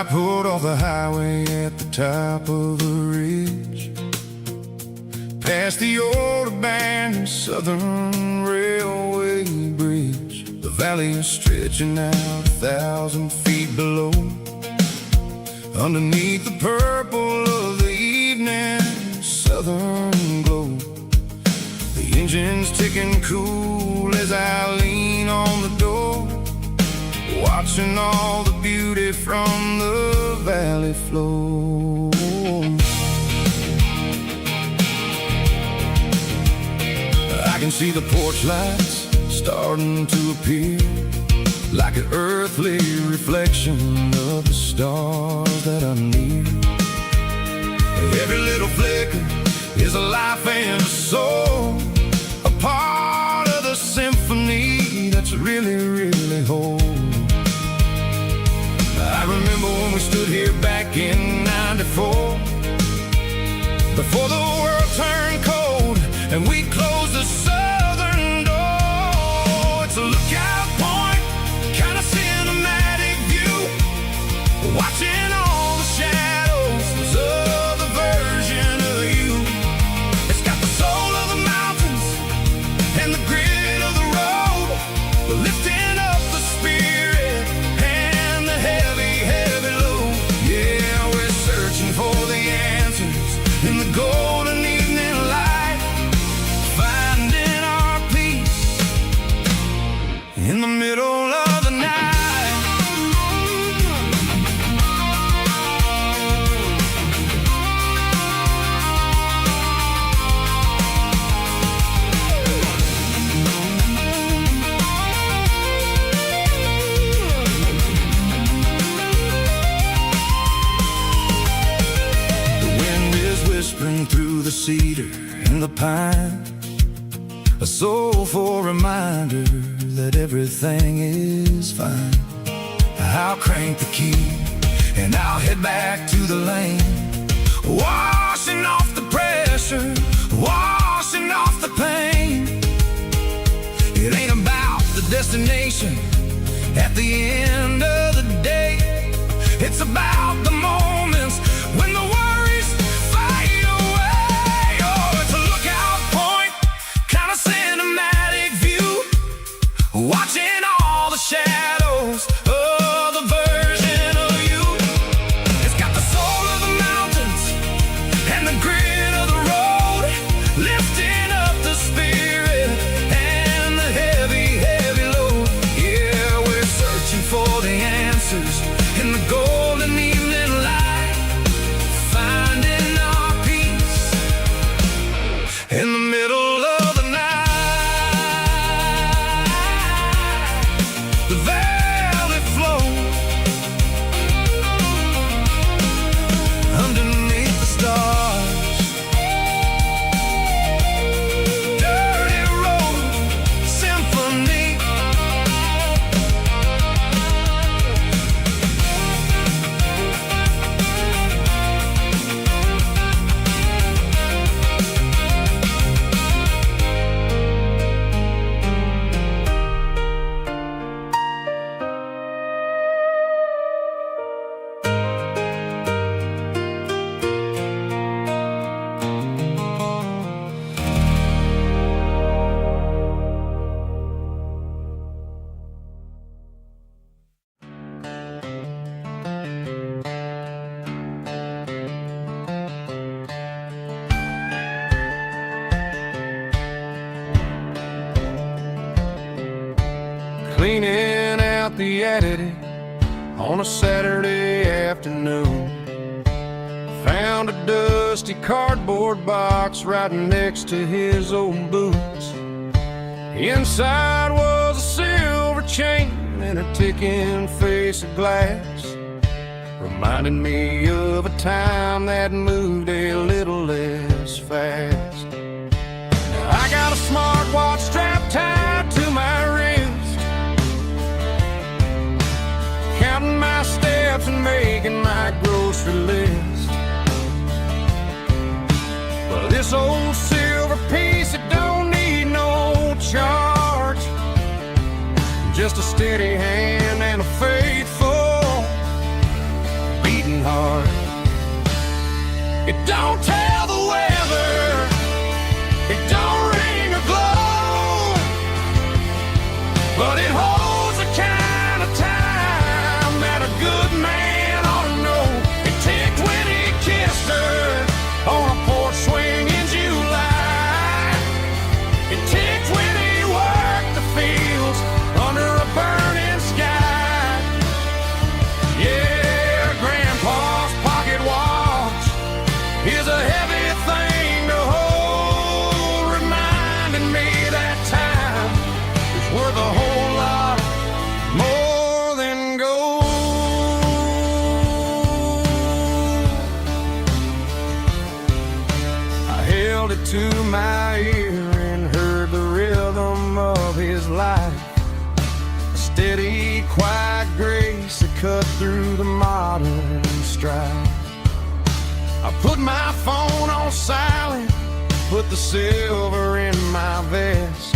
I pulled off the highway at the top of a ridge, past the old abandoned Southern Railway bridge. The valley is stretching out 1,000 feet below, underneath the purple of the evening southern glow. The engine's ticking cool as I lean on the door, watching all the beauty from the valley flow. I can see the porch lights starting to appear, like an earthly reflection of the stars that are near. Every little flicker is a life and a soul, a part of the symphony that's really, really whole. I remember when we stood here back in '94, before the world turned cold and we closed the southern door. It's a lookout point, kind of cinematic view, watching all the shadows of the version of you. It's got the soul of the mountains and the grit of the road, lifting up the spirit and the heavy, heavy load. Yeah, we're searching for the answers in the golden evening light, finding our peace in the middle of the night. Whispering through the cedar and the pine, a soulful reminder that everything is fine. I'll crank the key and I'll head back to the lane, washing off the pressure, washing off the pain. It ain't about the destination at the end of the day, it's about the moments when the worries fade away. Oh, it's a lookout point, kind of cinematic view, watching all the shadows of the version of you. It's got the soul of the mountains and the grit of the road, lifting up the spirit and the heavy, heavy load. Yeah, we're searching for the answers in the golden evening light, finding our peace in the middle of the night. The valley flows underneath the stars, dirty road symphony. Cleaning out the attic on a Saturday afternoon, found a dusty cardboard box right next to his old boots. Inside was a silver chain and a ticking face of glass, reminding me of a time that moved a little less fast. I got a smartwatch strapped tied to my wrist, counting my steps and making my grocery list. But this old silver piece, it don't need no charge, just a steady hand and a faithful It don't tell the weather, it don't ring or glow, but it holds the kind of time that a good man ought to know. It ticked when he kissed her on a porch swing in July. It ticked when he worked the fields under a burning sky. Yeah, Grandpa's pocket watch is a heavy thing to hold, reminding me that time is worth a whole lot more than gold. I held it to my ear and heard the rhythm of his life, a steady, quiet grace that cut through the modern strife. I put my phone on silent, put the silver in my vest.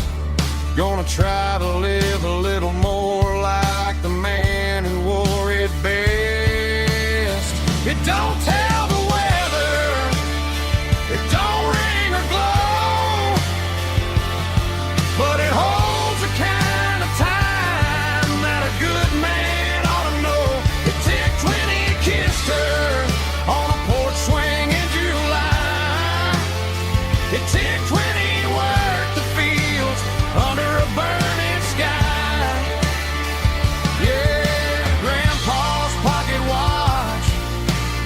Gonna try to live a little more like the man who wore it best. It don't tell the weather, it don't ring or glow, but it holds the kind of time that a good man ought to know. It ticked when he kissed her on a porch swing in July. It ticked when he worked the fields under a burning sky. Yeah, Grandpa's pocket watch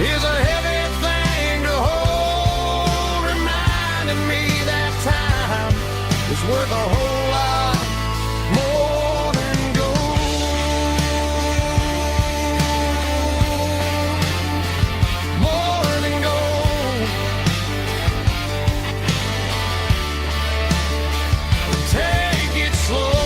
is a heavy thing to hold, reminding me that time is worth a whole lot more than gold. More than gold. Take it slow.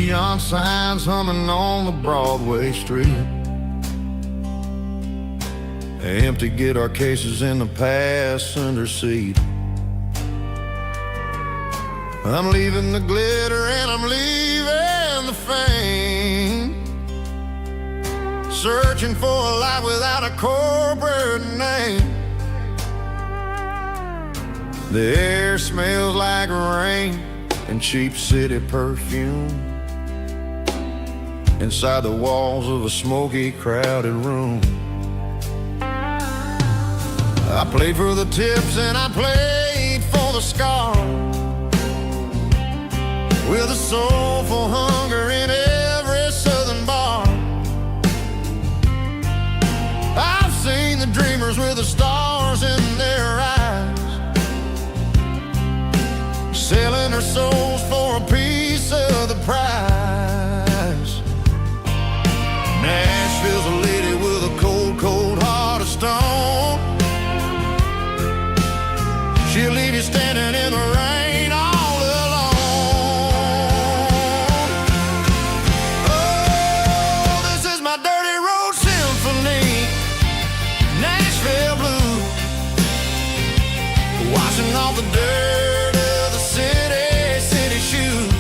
Neon signs humming on the Broadway street, empty guitar cases in the passenger seat. I'm leaving the glitter and I'm leaving the fame, searching for a life without a corporate name. The air smells like rain and cheap city perfume inside the walls of a smoky, crowded room. I played for the tips and I played for the scars, with a soulful hunger in every southern bar. I've seen the dreamers with the stars in their eyes, selling their souls for a piece of the prize. Nashville's a lady with a cold, cold heart of stone. She'll leave you standing in the rain all alone. Oh, this is my dirty road symphony, Nashville blues, washing off the dirt of the city shoes.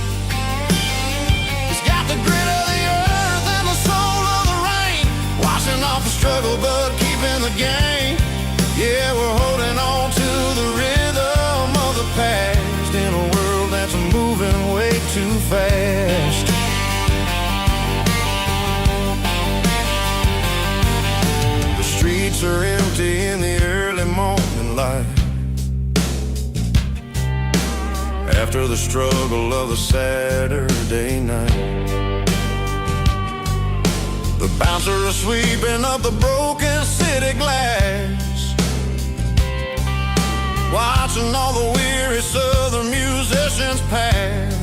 too fast. The streets are empty in the early morning light, after the struggle of a Saturday night. The bouncer is sweeping up the broken city glass, watching all the weary southern musicians pass.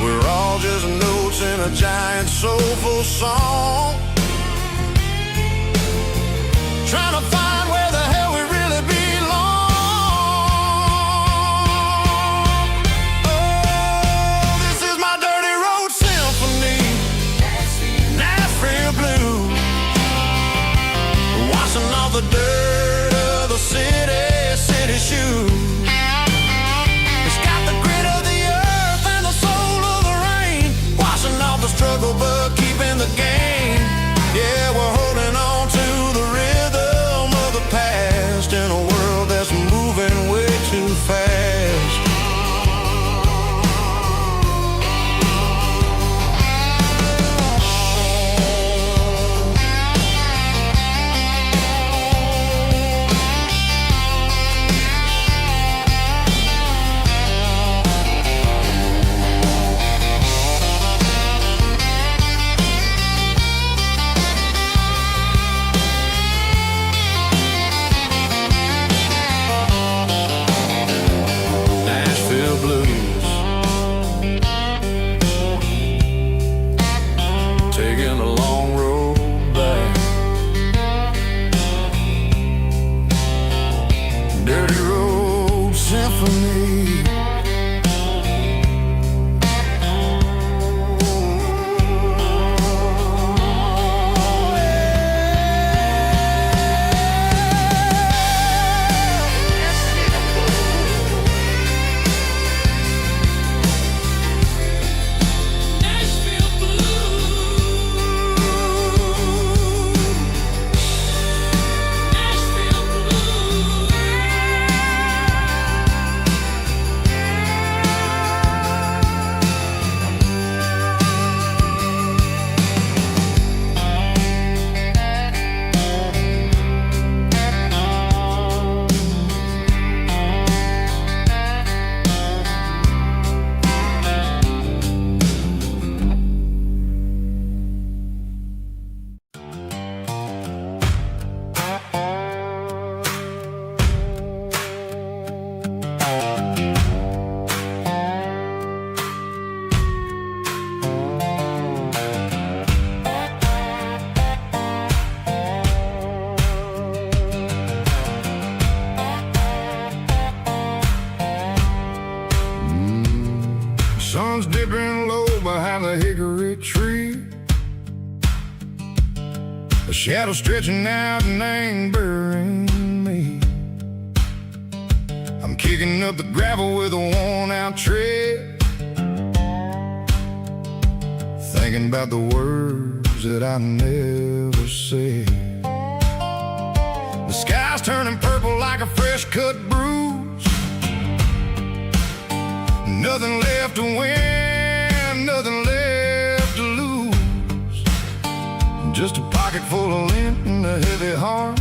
We're all just notes in a giant soulful song, trying to find where the hell we really belong. Oh, this is my dirty road symphony, Nashville blues, washing off the dirt of the city shoes. It's got the grit of the earth and the soul of the rain, washing off the struggle but keeping the game. Yeah, we're holding on to the rhythm of the past in a world that's moving way too fast. Taking a long road back, dirty road symphony. Sun's dipping low behind the hickory tree, a shadow stretching out and angering me. I'm kicking up the gravel with a worn-out tread, thinking about the words that I never said. The sky's turning purple like a fresh-cut bruise, nothing left to win, nothing left to lose, just a pocket full of lint and a heavy heart,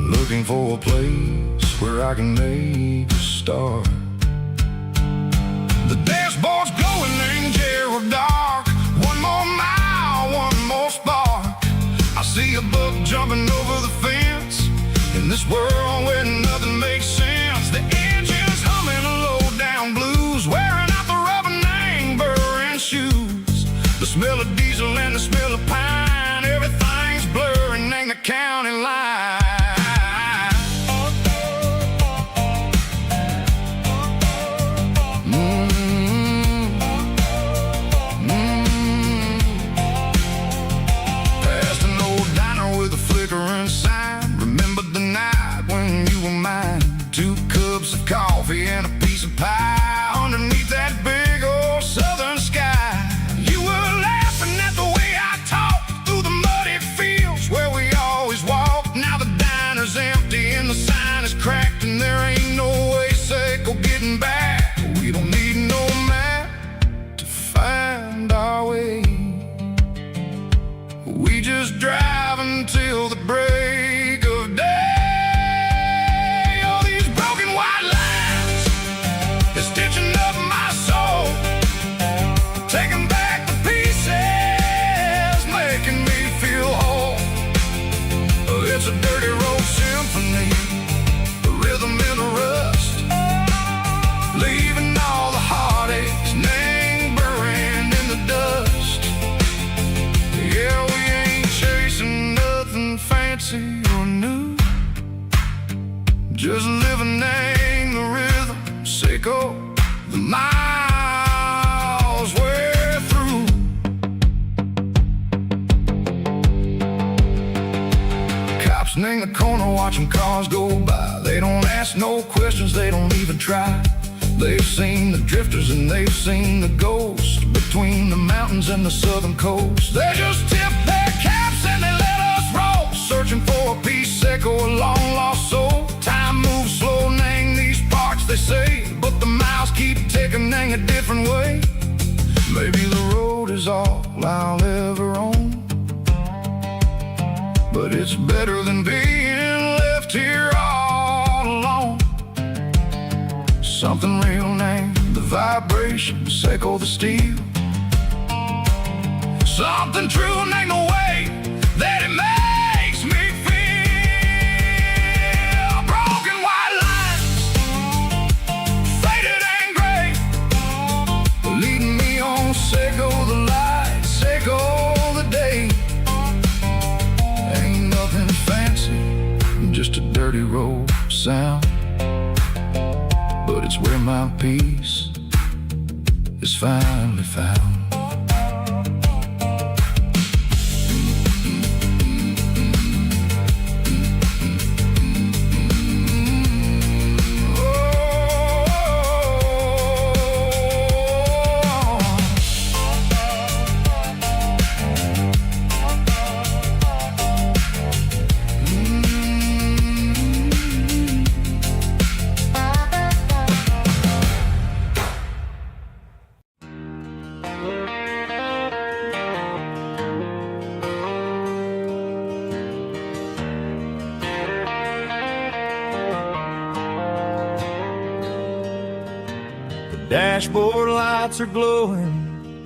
looking for a place where I can make a start. The dashboard's glowing angel dark, one more mile, one more spark. I see a buck jumping over the fence, in this world where nothing makes sense. The engine's humming a low-down blues, wearing out the rubber name burring shoes. The smell of diesel and the smell of pine, everything's blurring, ain't the county line. Past an old diner with a flickering sign, remember the night when you were mine. 2 cups of coffee and a piece of pie underneath that big old southern sky. You were laughing at the way I talked through the muddy fields where we always walked. Now the diner's empty and the sign is cracked and there ain't no just living in the rhythm, Seiko, the miles we're through. Cops in the corner watching cars go by. They don't ask no questions, they don't even try. They've seen the drifters and they've seen the ghosts between the mountains and the southern coast. They just tip their caps and they let us roll, searching for a piece, Seiko, a long lost soul. Time moves slow, nang these parts, they say, but the miles keep ticking, nang a different way. Maybe the road is all I'll ever own, but it's better than being left here all alone. Something real, name the vibration, Seiko the steel. Something true, name the way that it makes me feel. Broken white lines, faded and gray, leading me on, Seiko the light, Seiko the day. Ain't nothing fancy, just a dirty road sound, but it's where my peace is finally found. Dashboard lights are glowing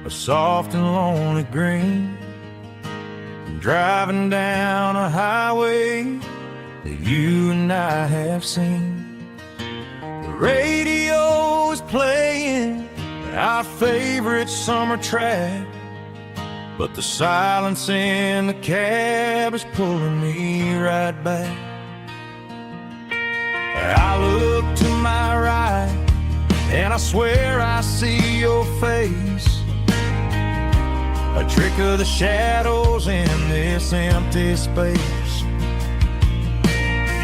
a soft and lonely green. Driving down a highway that you and I have seen. The radio is playing our favorite summer track, but the silence in the cab is pulling me right back. I look to my right and I swear I see your face, a trick of the shadows in this empty space.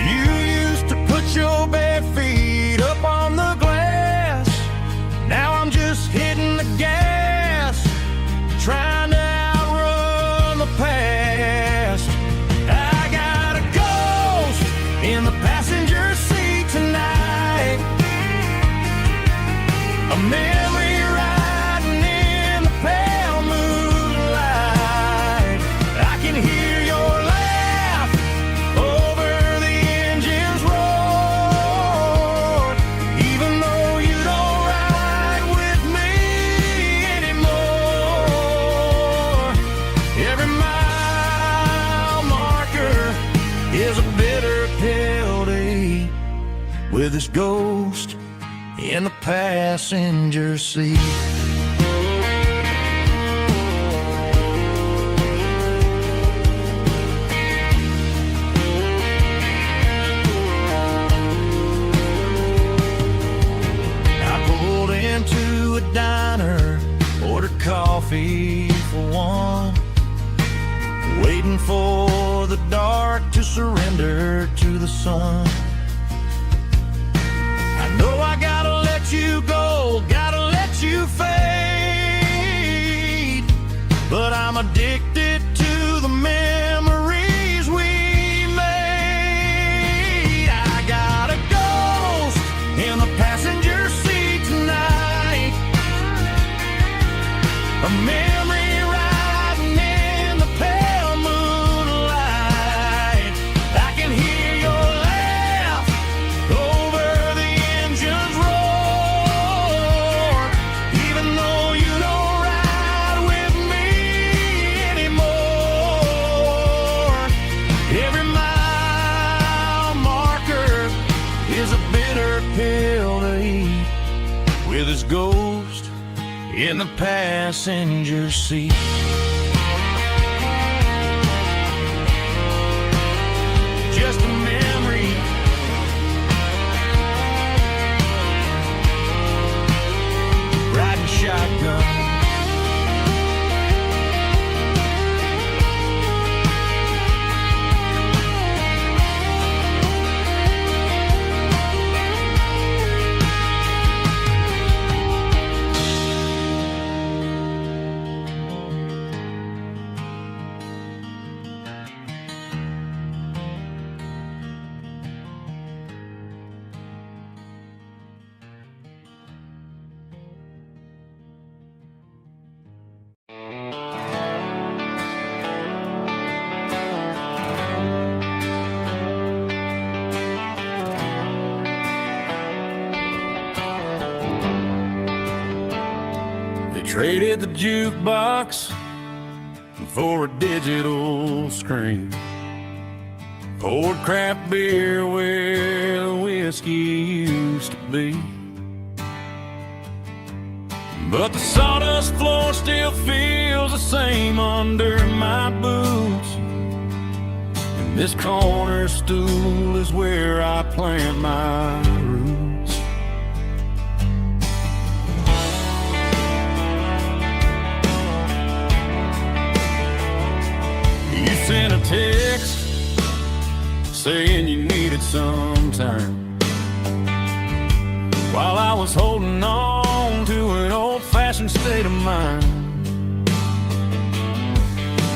You used to put your bare feet up on the glass. Now I'm just hitting the gas, trying to outrun the past. I got a ghost in the passenger seat tonight, a memory riding in the pale moonlight. I can hear your laugh over the engine's roar, even though you don't ride with me anymore. Every mile marker is a bitter pill to eat, with this ghost in the passenger seat. I pulled into a diner, ordered coffee for one, waiting for the dark to surrender to the sun. I know I gotta let you go, gotta let you fade, but I'm addicted to the memories we made. I got a ghost in the passenger seat tonight, a memory riding in the pale moonlight. I can hear your laugh over the engine's roar, even though you don't ride with me anymore. Every mile marker is a bitter pill to eat, with his ghost in the passenger seat. Just a memory Traded the jukebox for a digital screen. Poured craft beer where the whiskey used to be. But the sawdust floor still feels the same under my boots. And this corner stool is where I plant my roots. You sent a text saying you needed some time, while I was holding on to an old-fashioned state of mind.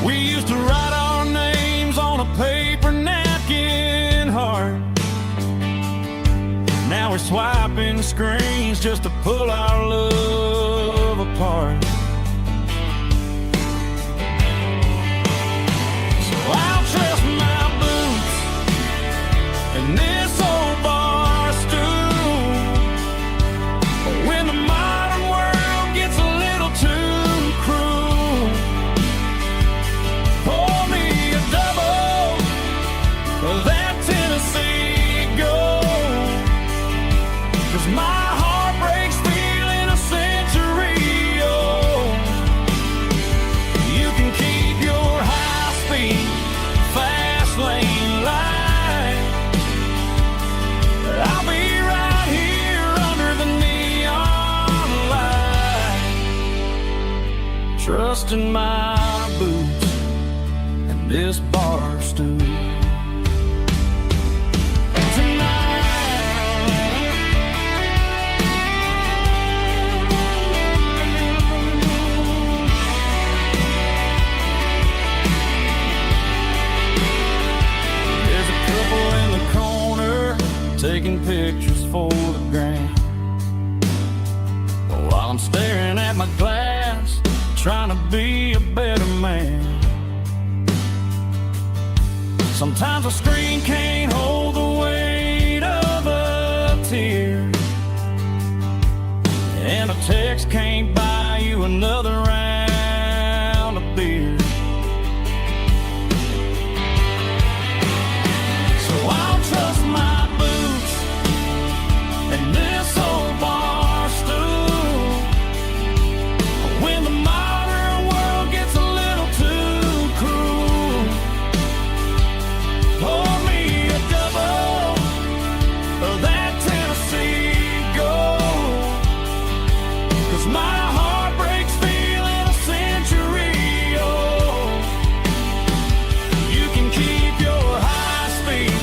We used to write our names on a paper napkin heart. Now we're swiping screens just to pull our love apart. So I'll trust my boots and this old bar stool. When the modern world gets a little too cruel, pour me a double of that Tennessee Gold. 'Cause my heart breaks feeling a century old. You can keep your high-speed, fast lane light. I'll be right here under the neon light, trusting my boots and this bar stool. There's a couple in the corner taking pictures for the gram, while I'm staring at my glass, trying to be a better man. Sometimes a screen can't hold the weight of a tear, and a text can't buy you another round of beer. So I'll trust my boots and this old bar stool. When the modern world gets a little too cruel, pour me a double of that Tennessee Gold. 'Cause my heart breaks feeling a century old. You can keep your high-speed,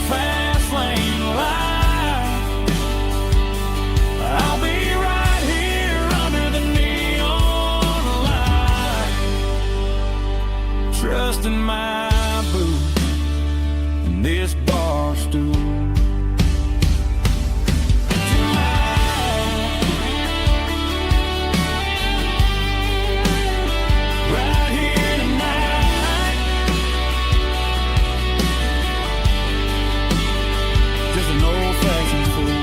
fast lane light. I'll be right here under the neon light, trusting my boots and this bar stool. Right here tonight, just an old-fashioned fool.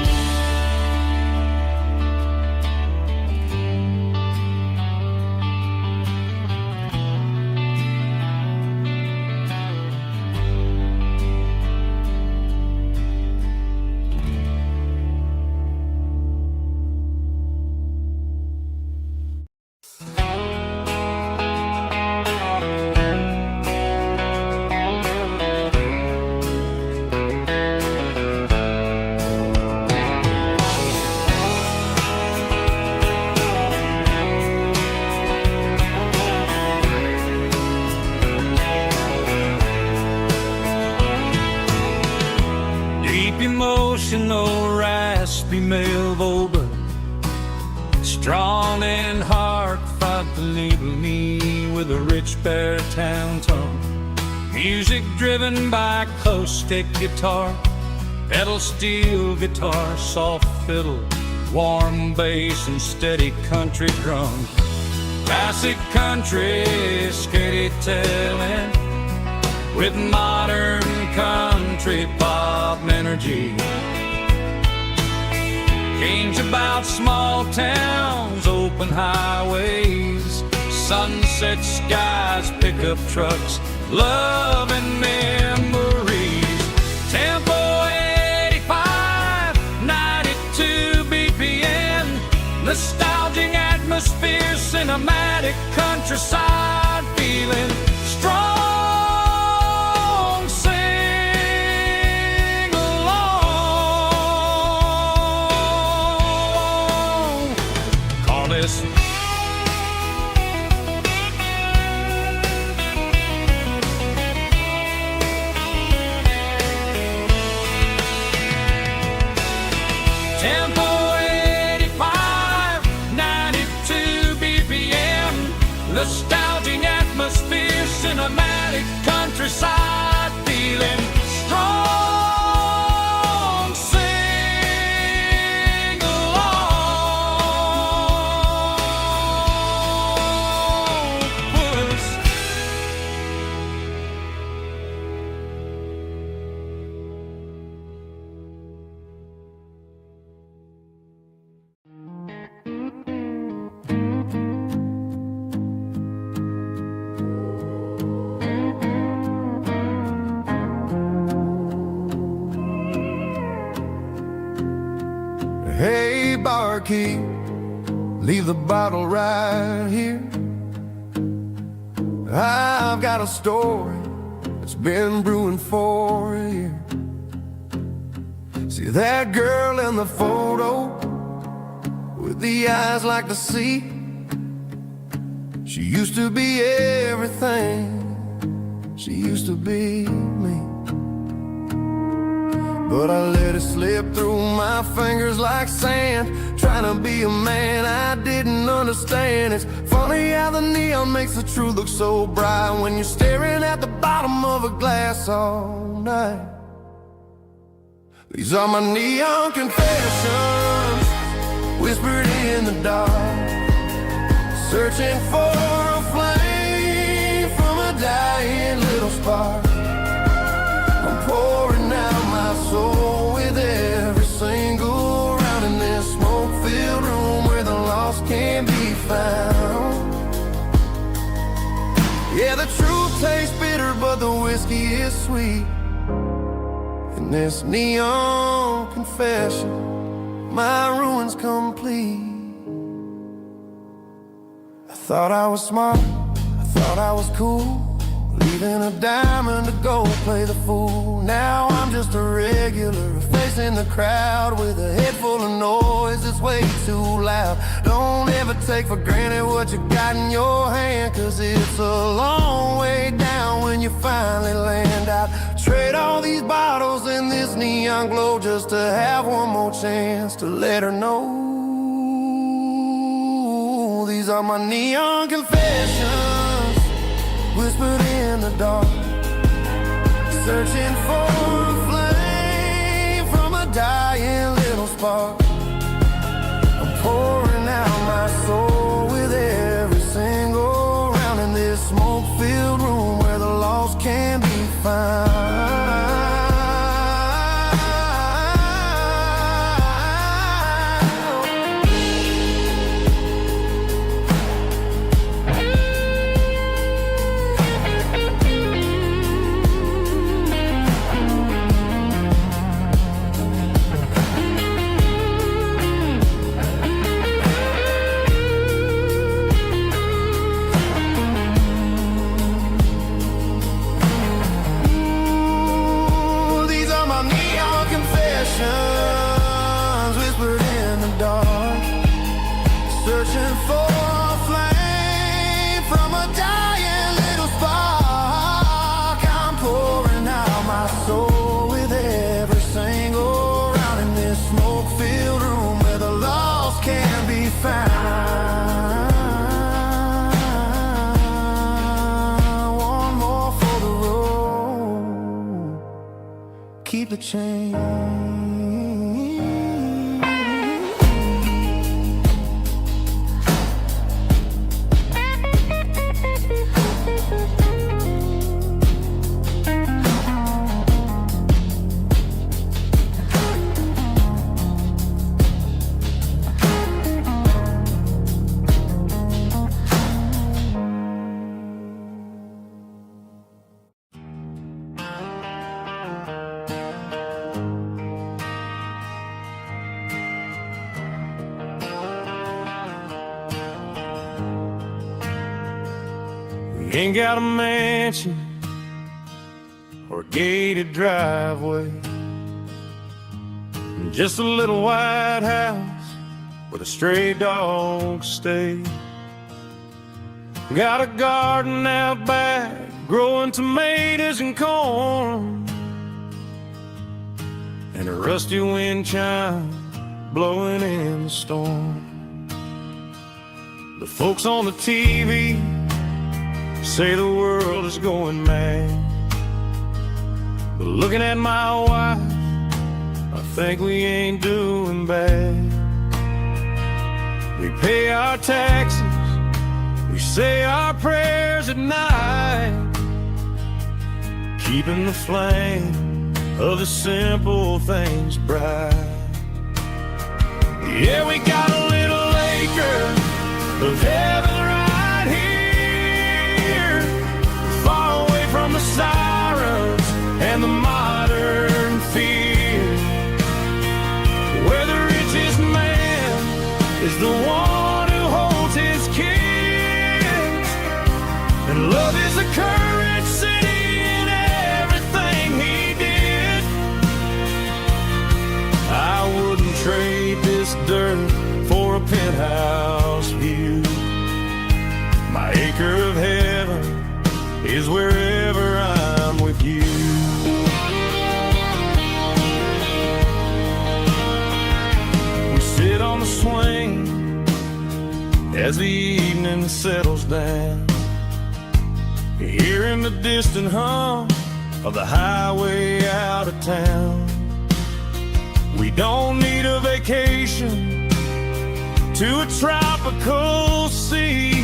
Deep emotional, raspy male vocal, strong and heartfelt delivery with a rich baritone tone. Music driven by acoustic guitar, pedal steel guitar, soft fiddle, warm bass and steady country drums. Classic country storytelling with modern country pop energy. Games about small towns, open open highways, sunset skies, pickup trucks, love and memories. Tempo 85, 92 BPM, nostalgic atmosphere, cinematic countryside feeling strong. Sing along. Call this Tempo 85, 92 BPM, nostalgic atmosphere, cinematic countryside feeling strong. Sing along. Puss. Hey, barkeep, leave the bottle right here. I've got a story that's been brewing for a year. See that girl in the photo with the eyes like the sea? She used to be everything. She used to be me. But I let it slip through my fingers like sand, trying to be a man I didn't understand. It's funny how the neon makes the truth look so bright when you're staring at the bottom of a glass all night. These are my neon confessions, whispered in the dark, searching for a flame from a dying little spark. I'm pouring out my soul with every single round in this smoke-filled room where the lost can't be found. Yeah, the truth tastes bitter, but the whiskey is sweet. In this neon confession, my ruin's complete. I thought I was smart, I thought I was cool, leaving a diamond to go play the fool. Now I'm just a regular, facing the crowd with a head full of noise that's way too loud. Don't ever take for granted what you got in your hand, cause it's a long way down when you finally land out. Trade all these bottles and this neon glow just to have one more chance to let her know. These are my neon confessions, whispered in the dark, searching for a flame from a dying little spark. I'm pouring out my soul with every single round in this smoke-filled room where the lost can be found. Whispered in the dark, searching for a flame from a dying little spark. I'm pouring out my soul with every single round in this smoke-filled room where the lost can be found. One more for the road, keep the change. ain't got a mansion or a gated driveway, just a little white house where the stray dogs stay. Got a garden out back, growing tomatoes and corn, and a rusty wind chime blowing in the storm. The folks on the TV say the world is going mad, but looking at my wife, I think we ain't doing bad. We pay our taxes, we say our prayers at night, keeping the flame of the simple things bright. Yeah, we got a little acre of heaven right here, far away from the sirens and the modern fear, where the richest man is the one who holds his kids, and love is the currency in everything he did. I wouldn't trade this dirt for a penthouse view. My acre of heaven is wherever I'm with you. We sit on the swing as the evening settles down, hearing the distant hum of the highway out of town. We don't need a vacation to a tropical sea,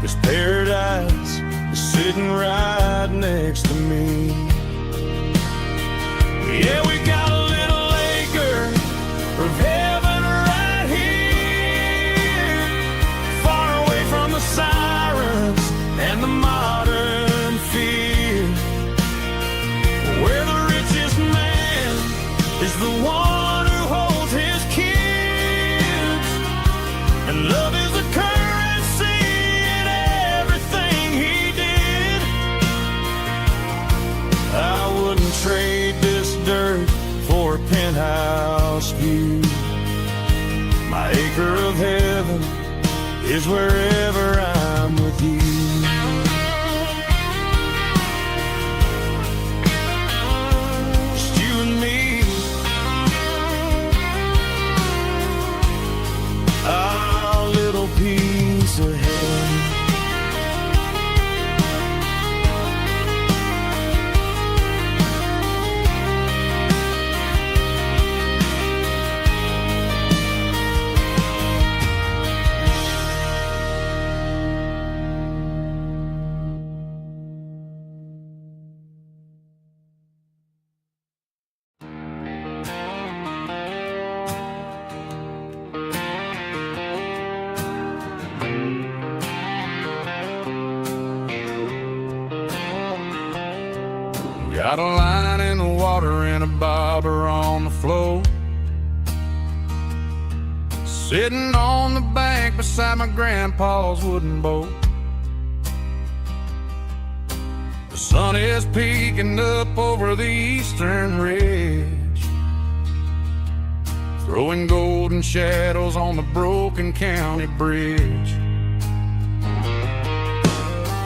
'cause paradise is sitting right next to me. Yeah, we got a little acre of heaven right here, far away from the sirens and the modern fear, where the richest man is the one who holds his kids, and love is the currency in everything he did. I wouldn't trade this dirt for a penthouse view. My acre of heaven is wherever I'm with you. Just you and me, our little piece of heaven. Got a line in the water and a bobber on the floor, sitting on the bank beside my grandpa's wooden boat. The sun is peeking up over the eastern ridge, throwing golden shadows on the broken county bridge.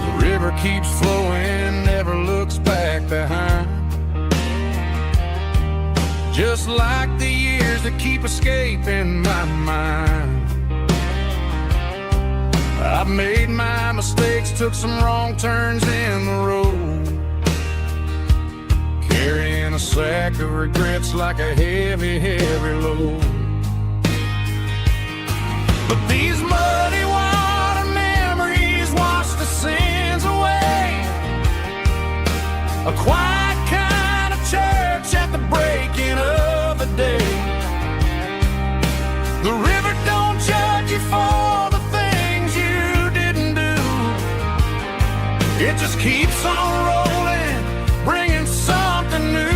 The river keeps flowing, never looks back behind, just like the years that keep escaping my mind. I've made my mistakes, took some wrong turns in the road, carrying a sack of regrets like a heavy, heavy load. But these muddy water memories wash the sins away, a quiet kind of church at the breaking of the day. The river don't judge you for the things you didn't do, it just keeps on rolling, bringing something new.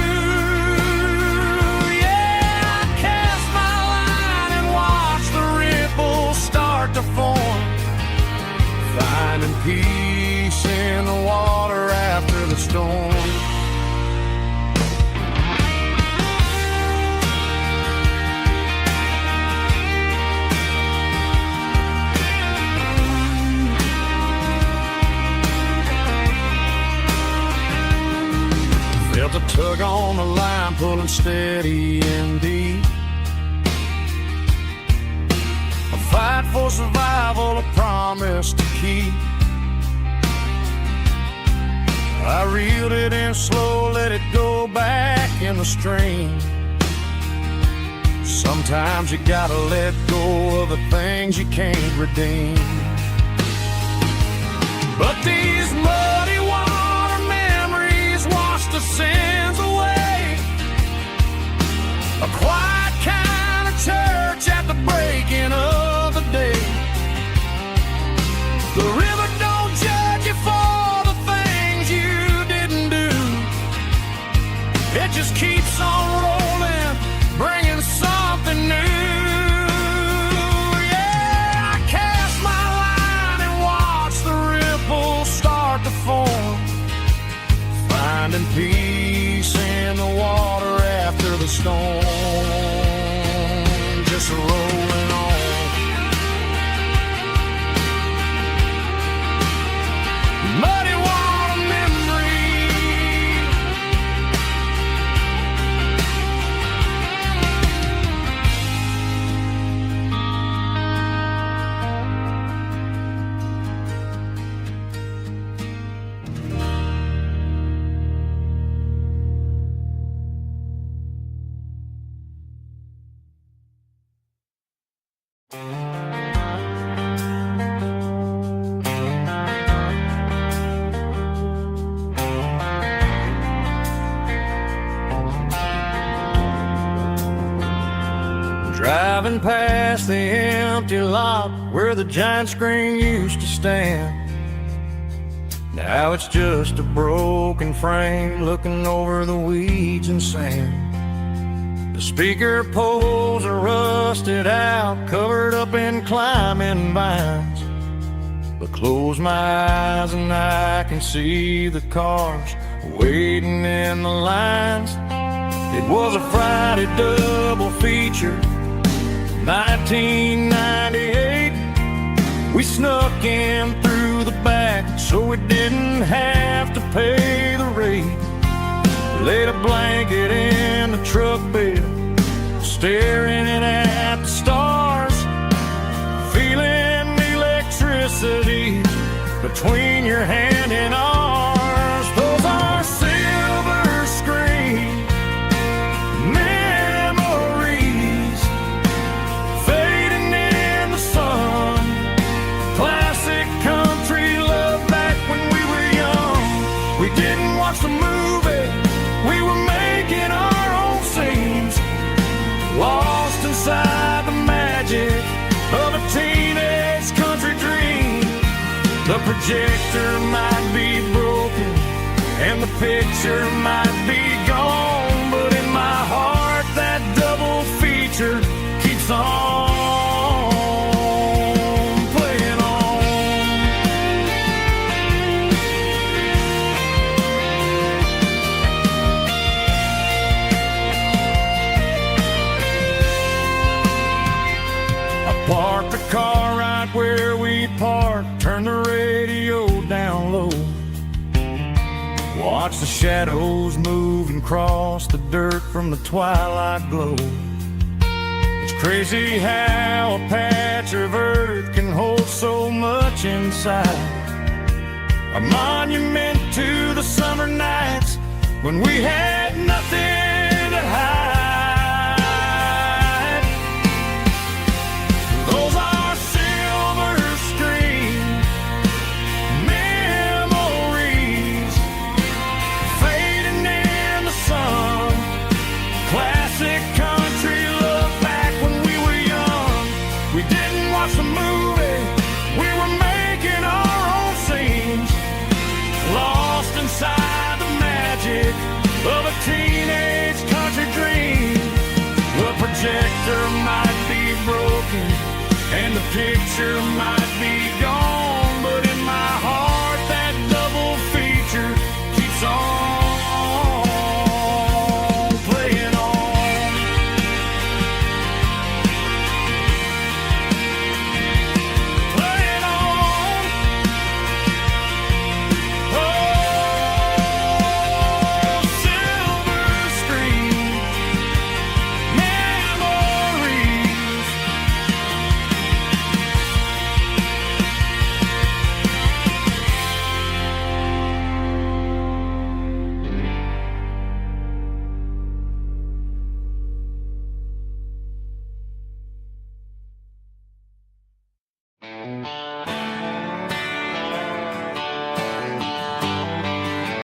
Yeah, I cast my line and watch the ripples start to form, finding peace tug on the line, pulling steady and deep. A fight for survival, a promise to keep. I reeled it in slow, let it go back in the stream. Sometimes you gotta let go of the things you can't redeem. But these muddy water memories wash the sins away. A quiet kind of church at the breaking of the day. The river don't judge you for the things you didn't do. It just keeps on rolling, bringing something new. Finding peace in the water after the storm, just rolling on. Muddy water memory. Driving past the empty lot where the giant screen used to stand. Now it's just a broken frame looking over the weeds and sand. The speaker poles are rusted out, covered up in climbing vines. But close my eyes and I can see the cars waiting in the lines. It was a Friday double feature, 1998. We snuck in through the back so we didn't have to pay the rate. Laid a blanket in the truck bed, staring at the stars, feeling the electricity between your hand and ours. Those are silver screen memories fading in the sun. Classic country love back when we were young. We didn't watch the movie, we were making our own scenes, lost inside the magic of a teenage country dream. The projector might be broken and the picture might be gone, but in my heart that double feature keeps on playing on. I parked the car right where we parked, turned the radio down low, watch the shadows move and cross the dirt from the twilight glow. It's crazy how a patch of earth can hold so much inside. A monument to the summer nights when we had nothing to hide. Those are silver screen memories fading in the sun. Classic country love back when we were young. We didn't watch the movie, we were making our own scenes, lost inside the magic of a teenage country dream. The projector might be broken and the picture might be